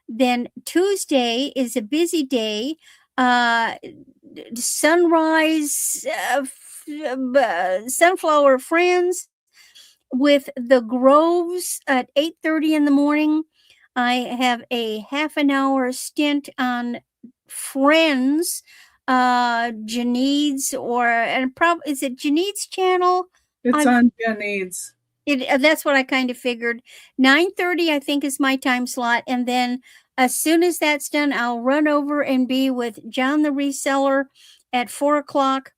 Speaker 3: Then Tuesday is a busy day. Sunrise, Sunflower Friends with the Groves at 8:30 in the morning. I have a half an hour stint on Friends, Janine's, is it Janine's channel?
Speaker 2: It's on Janine's.
Speaker 3: That's what I kind of figured. 9:30, I think, is my time slot, and then as soon as that's done, I'll run over and be with John the Reseller at 4:00.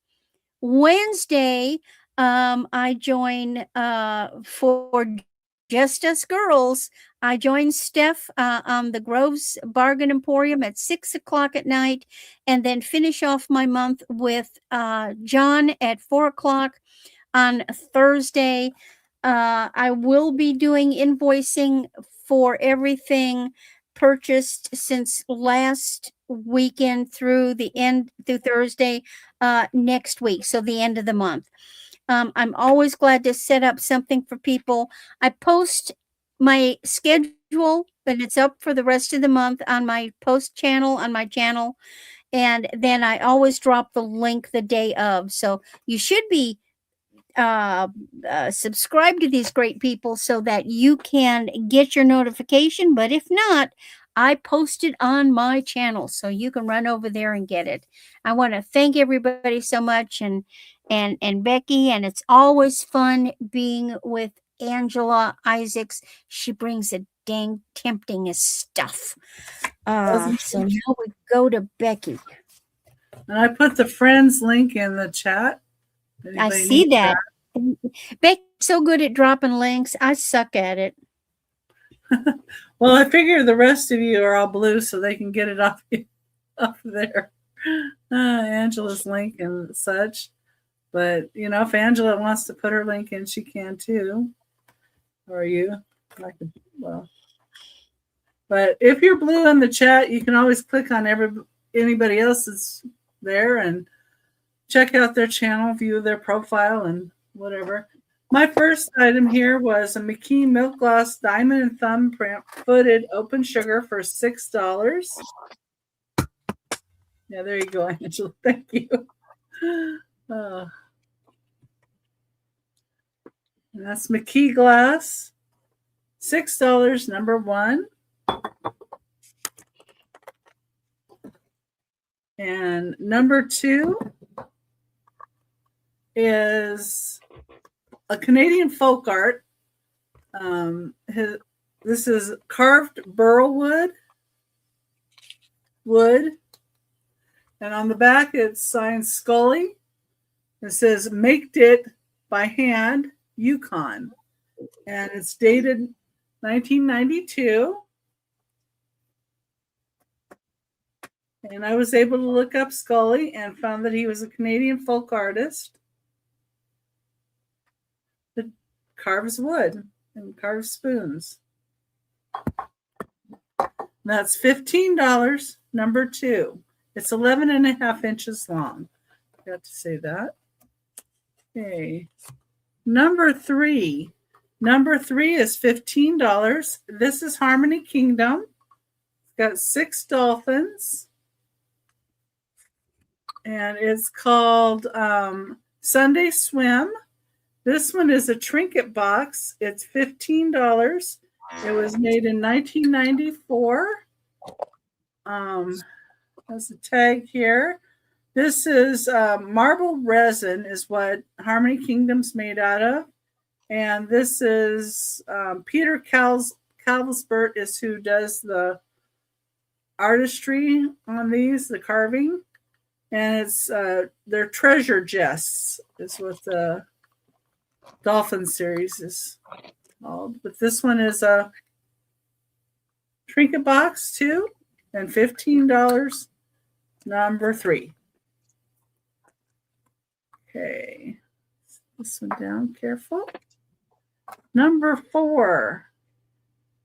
Speaker 3: Wednesday, I join for Just Us Girls. I join Steph on the Groves Bargain Emporium at 6:00 at night, and then finish off my month with John at 4:00 on Thursday. I will be doing invoicing for everything purchased since last weekend through Thursday next week, so the end of the month. I'm always glad to set up something for people. I post my schedule, and it's up for the rest of the month on my on my channel, and then I always drop the link the day of. So you should be subscribe to these great people so that you can get your notification. But if not, I post it on my channel, so you can run over there and get it. I want to thank everybody so much, and Becky, and it's always fun being with Angela Isaacs. She brings a dang tempting stuff. So now we go to Becky.
Speaker 2: And I put the Friends link in the chat.
Speaker 3: I see that. Becky's so good at dropping links. I suck at it.
Speaker 2: Well, I figure the rest of you are all blue, so they can get it off there. Angela's link and such. But, if Angela wants to put her link in, she can too. Or you. But if you're blue in the chat, you can always click on anybody else that's there and check out their channel, view their profile, and whatever. My first item here was a McKee Milk Gloss Diamond and Thumbprint Footed Open Sugar for $6. Yeah, there you go, Angela. Thank you. And that's McKee Glass. $6, number one. And number two is a Canadian folk art. This is carved burl wood. And on the back, it's signed Scully. It says, "Maked it by hand, Yukon." And it's dated 1992. And I was able to look up Scully and found that he was a Canadian folk artist that carves wood and carves spoons. That's $15, number two. It's 11.5 inches long. Forgot to say that. Okay. Number three. Number three is $15. This is Harmony Kingdom. It's got 6 dolphins. And it's called Sunday Swim. This one is a trinket box. It's $15. It was made in 1994. There's a tag here. This is marble resin is what Harmony Kingdom's made out of. And this is Peter Calvesbert is who does the artistry on these, the carving. And it's their treasure chests is what the Dolphin series is called. But this one is a trinket box too, and $15. Number 3. Okay, this one down, careful. Number 4.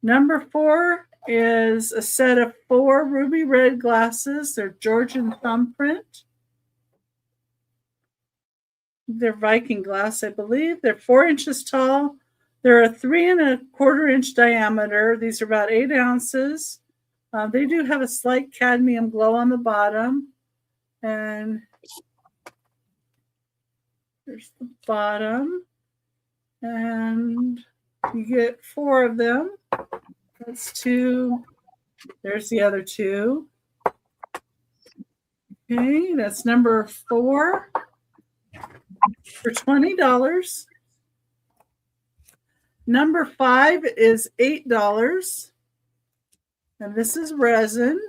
Speaker 2: Number 4 is a set of 4 ruby red glasses. They're Georgian thumbprint. They're Viking glass, I believe. They're 4 inches tall. They're a 3 1/4 inch diameter. These are about 8 ounces. They do have a slight cadmium glow on the bottom. And there's the bottom. And you get 4 of them. That's 2. There's the other 2. Okay, that's number 4 for $20. Number 5 is $8. And this is resin.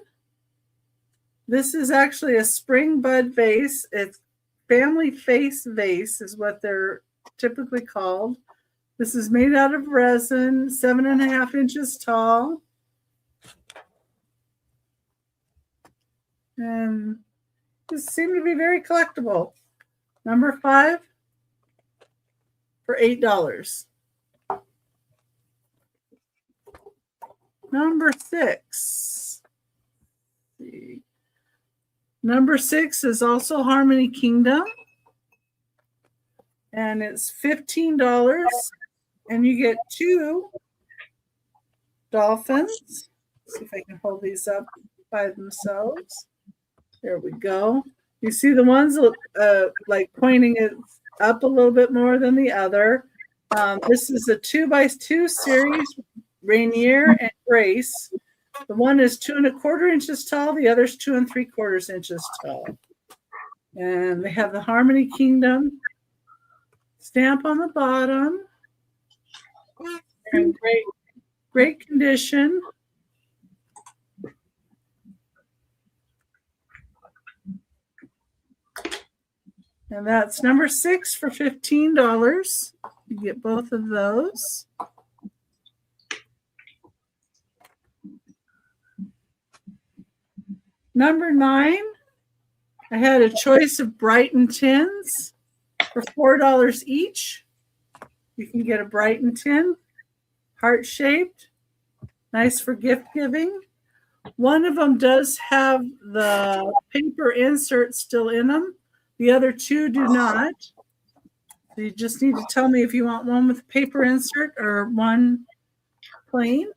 Speaker 2: This is actually a spring bud vase. It's family face vase is what they're typically called. This is made out of resin, 7.5 inches tall. And these seem to be very collectible. Number 5 for $8. Number 6. Let's see. Number 6 is also Harmony Kingdom. And it's $15. And you get 2 dolphins. Let's see if I can hold these up by themselves. There we go. You see the ones like pointing it up a little bit more than the other. This is a 2x2 series, Rainier and Grace. The one is 2 1/4 inches tall. The other's 2 3/4 inches tall. And they have the Harmony Kingdom stamp on the bottom. They're in great condition. And that's number 6 for $15. You get both of those. Number 9, I had a choice of Brighton tins for $4 each. You can get a Brighton tin, heart-shaped, nice for gift giving. One of them does have the paper insert still in them. The other 2 do not. So you just need to tell me if you want one with a paper insert or one plain.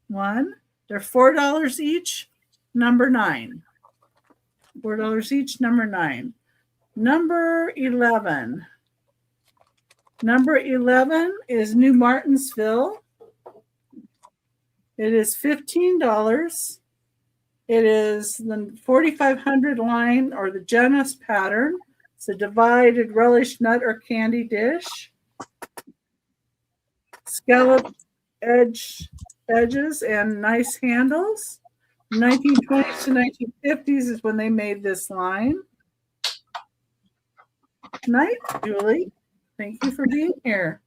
Speaker 2: One. They're $4 each. Number 9. $4 each. Number 9. Number 11. Number 11 is New Martinsville. It is $15. It is the 4500 line or the Janus pattern. It's a divided relish nut or candy dish. Scalloped edges and nice handles. 1920s to 1950s is when they made this line. Night, Julie. Thank you for being here.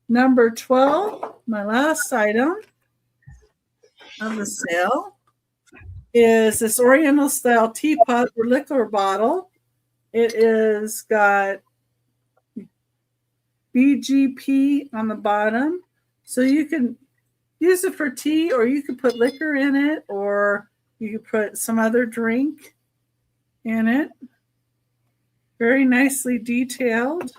Speaker 2: Number 12, my last item of the sale, is this Oriental style teapot or liquor bottle. It is got BGP on the bottom. So you can use it for tea, or you could put liquor in it, or you could put some other drink in it. Very nicely detailed.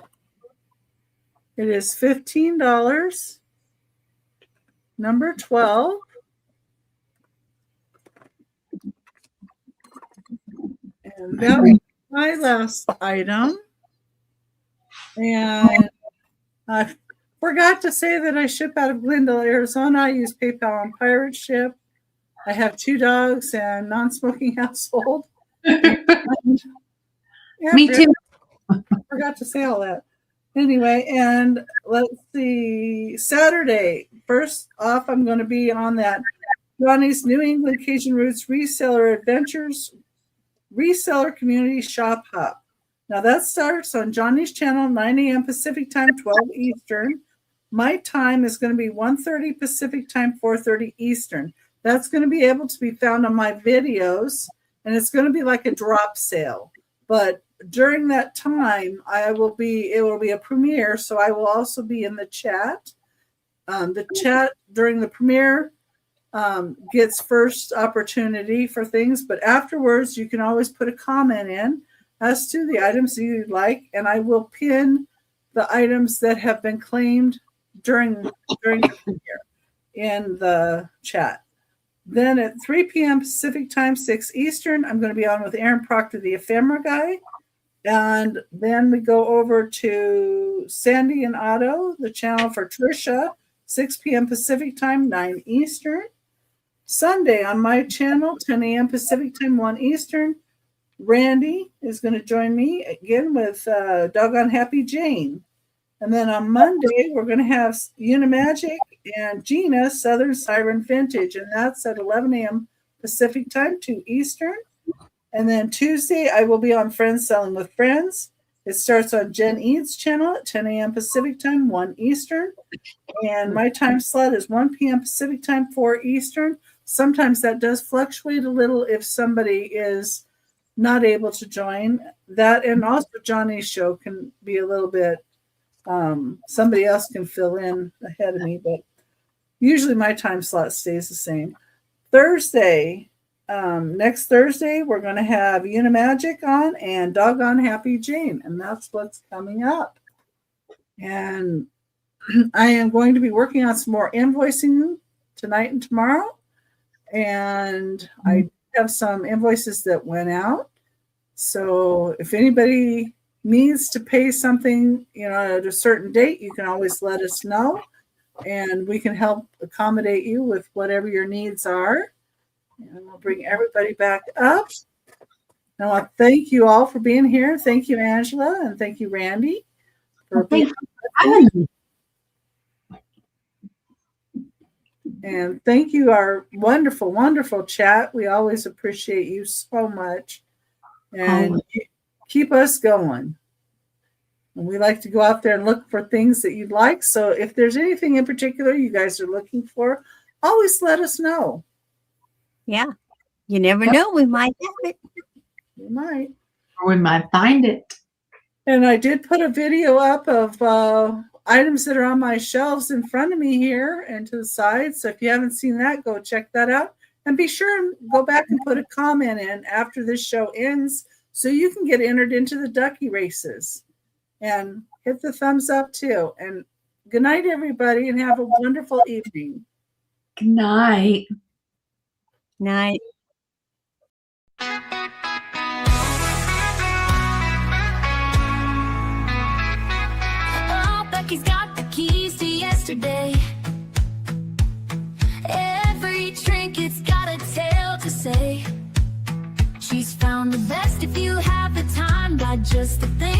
Speaker 2: It is $15. Number 12. And that was my last item. And I forgot to say that I ship out of Glendale, Arizona. I use PayPal on Pirate Ship. I have 2 dogs and non-smoking household. Yeah,
Speaker 4: Me too.
Speaker 2: I forgot to say all that. Anyway, and let's see. Saturday, first off, I'm going to be on that Johnny's New England Cajun Roots Reseller Adventures Reseller Community Shop Hub. Now that starts on Johnny's channel, 9 a.m. Pacific time, 12 Eastern. My time is going to be 1:30 Pacific time, 4:30 Eastern. That's going to be able to be found on my videos, and it's going to be like a drop sale. But during that time, it will be a premiere, so I will also be in the chat. The chat during the premiere gets first opportunity for things, but afterwards you can always put a comment in as to the items you'd like, and I will pin the items that have been claimed during the premiere in the chat. Then at 3 p.m. Pacific time, 6 Eastern, I'm going to be on with Aaron Proctor, the ephemera guy. And then we go over to Sandy and Otto, the channel for Trisha, 6 p.m. Pacific time, 9 Eastern. Sunday on my channel, 10 a.m. Pacific time, 1 Eastern. Randy is going to join me again with Doggone Happy Jane. And then on Monday, we're going to have Unimagic and Gina, Southern Siren Vintage, and that's at 11 a.m. Pacific time, 2 Eastern. And then Tuesday, I will be on Friends Selling with Friends. It starts on Jen Eads' channel at 10 a.m. Pacific time, 1 Eastern. And my time slot is 1 p.m. Pacific time, 4 Eastern. Sometimes that does fluctuate a little if somebody is not able to join. That, and also Johnny's show can be a little bit, somebody else can fill in ahead of me, but usually my time slot stays the same. Thursday, next Thursday, we're going to have Unimagic on and Doggone Happy Jane, and that's what's coming up. And I am going to be working on some more invoicing tonight and tomorrow, and I have some invoices that went out. So if anybody needs to pay something, at a certain date, you can always let us know, and we can help accommodate you with whatever your needs are. And we'll bring everybody back up. I want to thank you all for being here. Thank you, Angela, and thank you, Randy, for being here. And thank you, our wonderful, wonderful chat. We always appreciate you so much. And keep us going. And we like to go out there and look for things that you'd like. So if there's anything in particular you guys are looking for, always let us know.
Speaker 3: Yeah. You never know. We might have it.
Speaker 2: We might.
Speaker 4: Or we might find it.
Speaker 2: And I did put a video up of items that are on my shelves in front of me here and to the side. So if you haven't seen that, go check that out. And be sure and go back and put a comment in after this show ends so you can get entered into the ducky races. And hit the thumbs up too. And good night, everybody, and have a wonderful evening.
Speaker 4: Good night.
Speaker 3: Night.
Speaker 1: Oh, Becky's got the keys to yesterday. Every trinket's got a tale to say. She's found the best if you have the time, by just the thing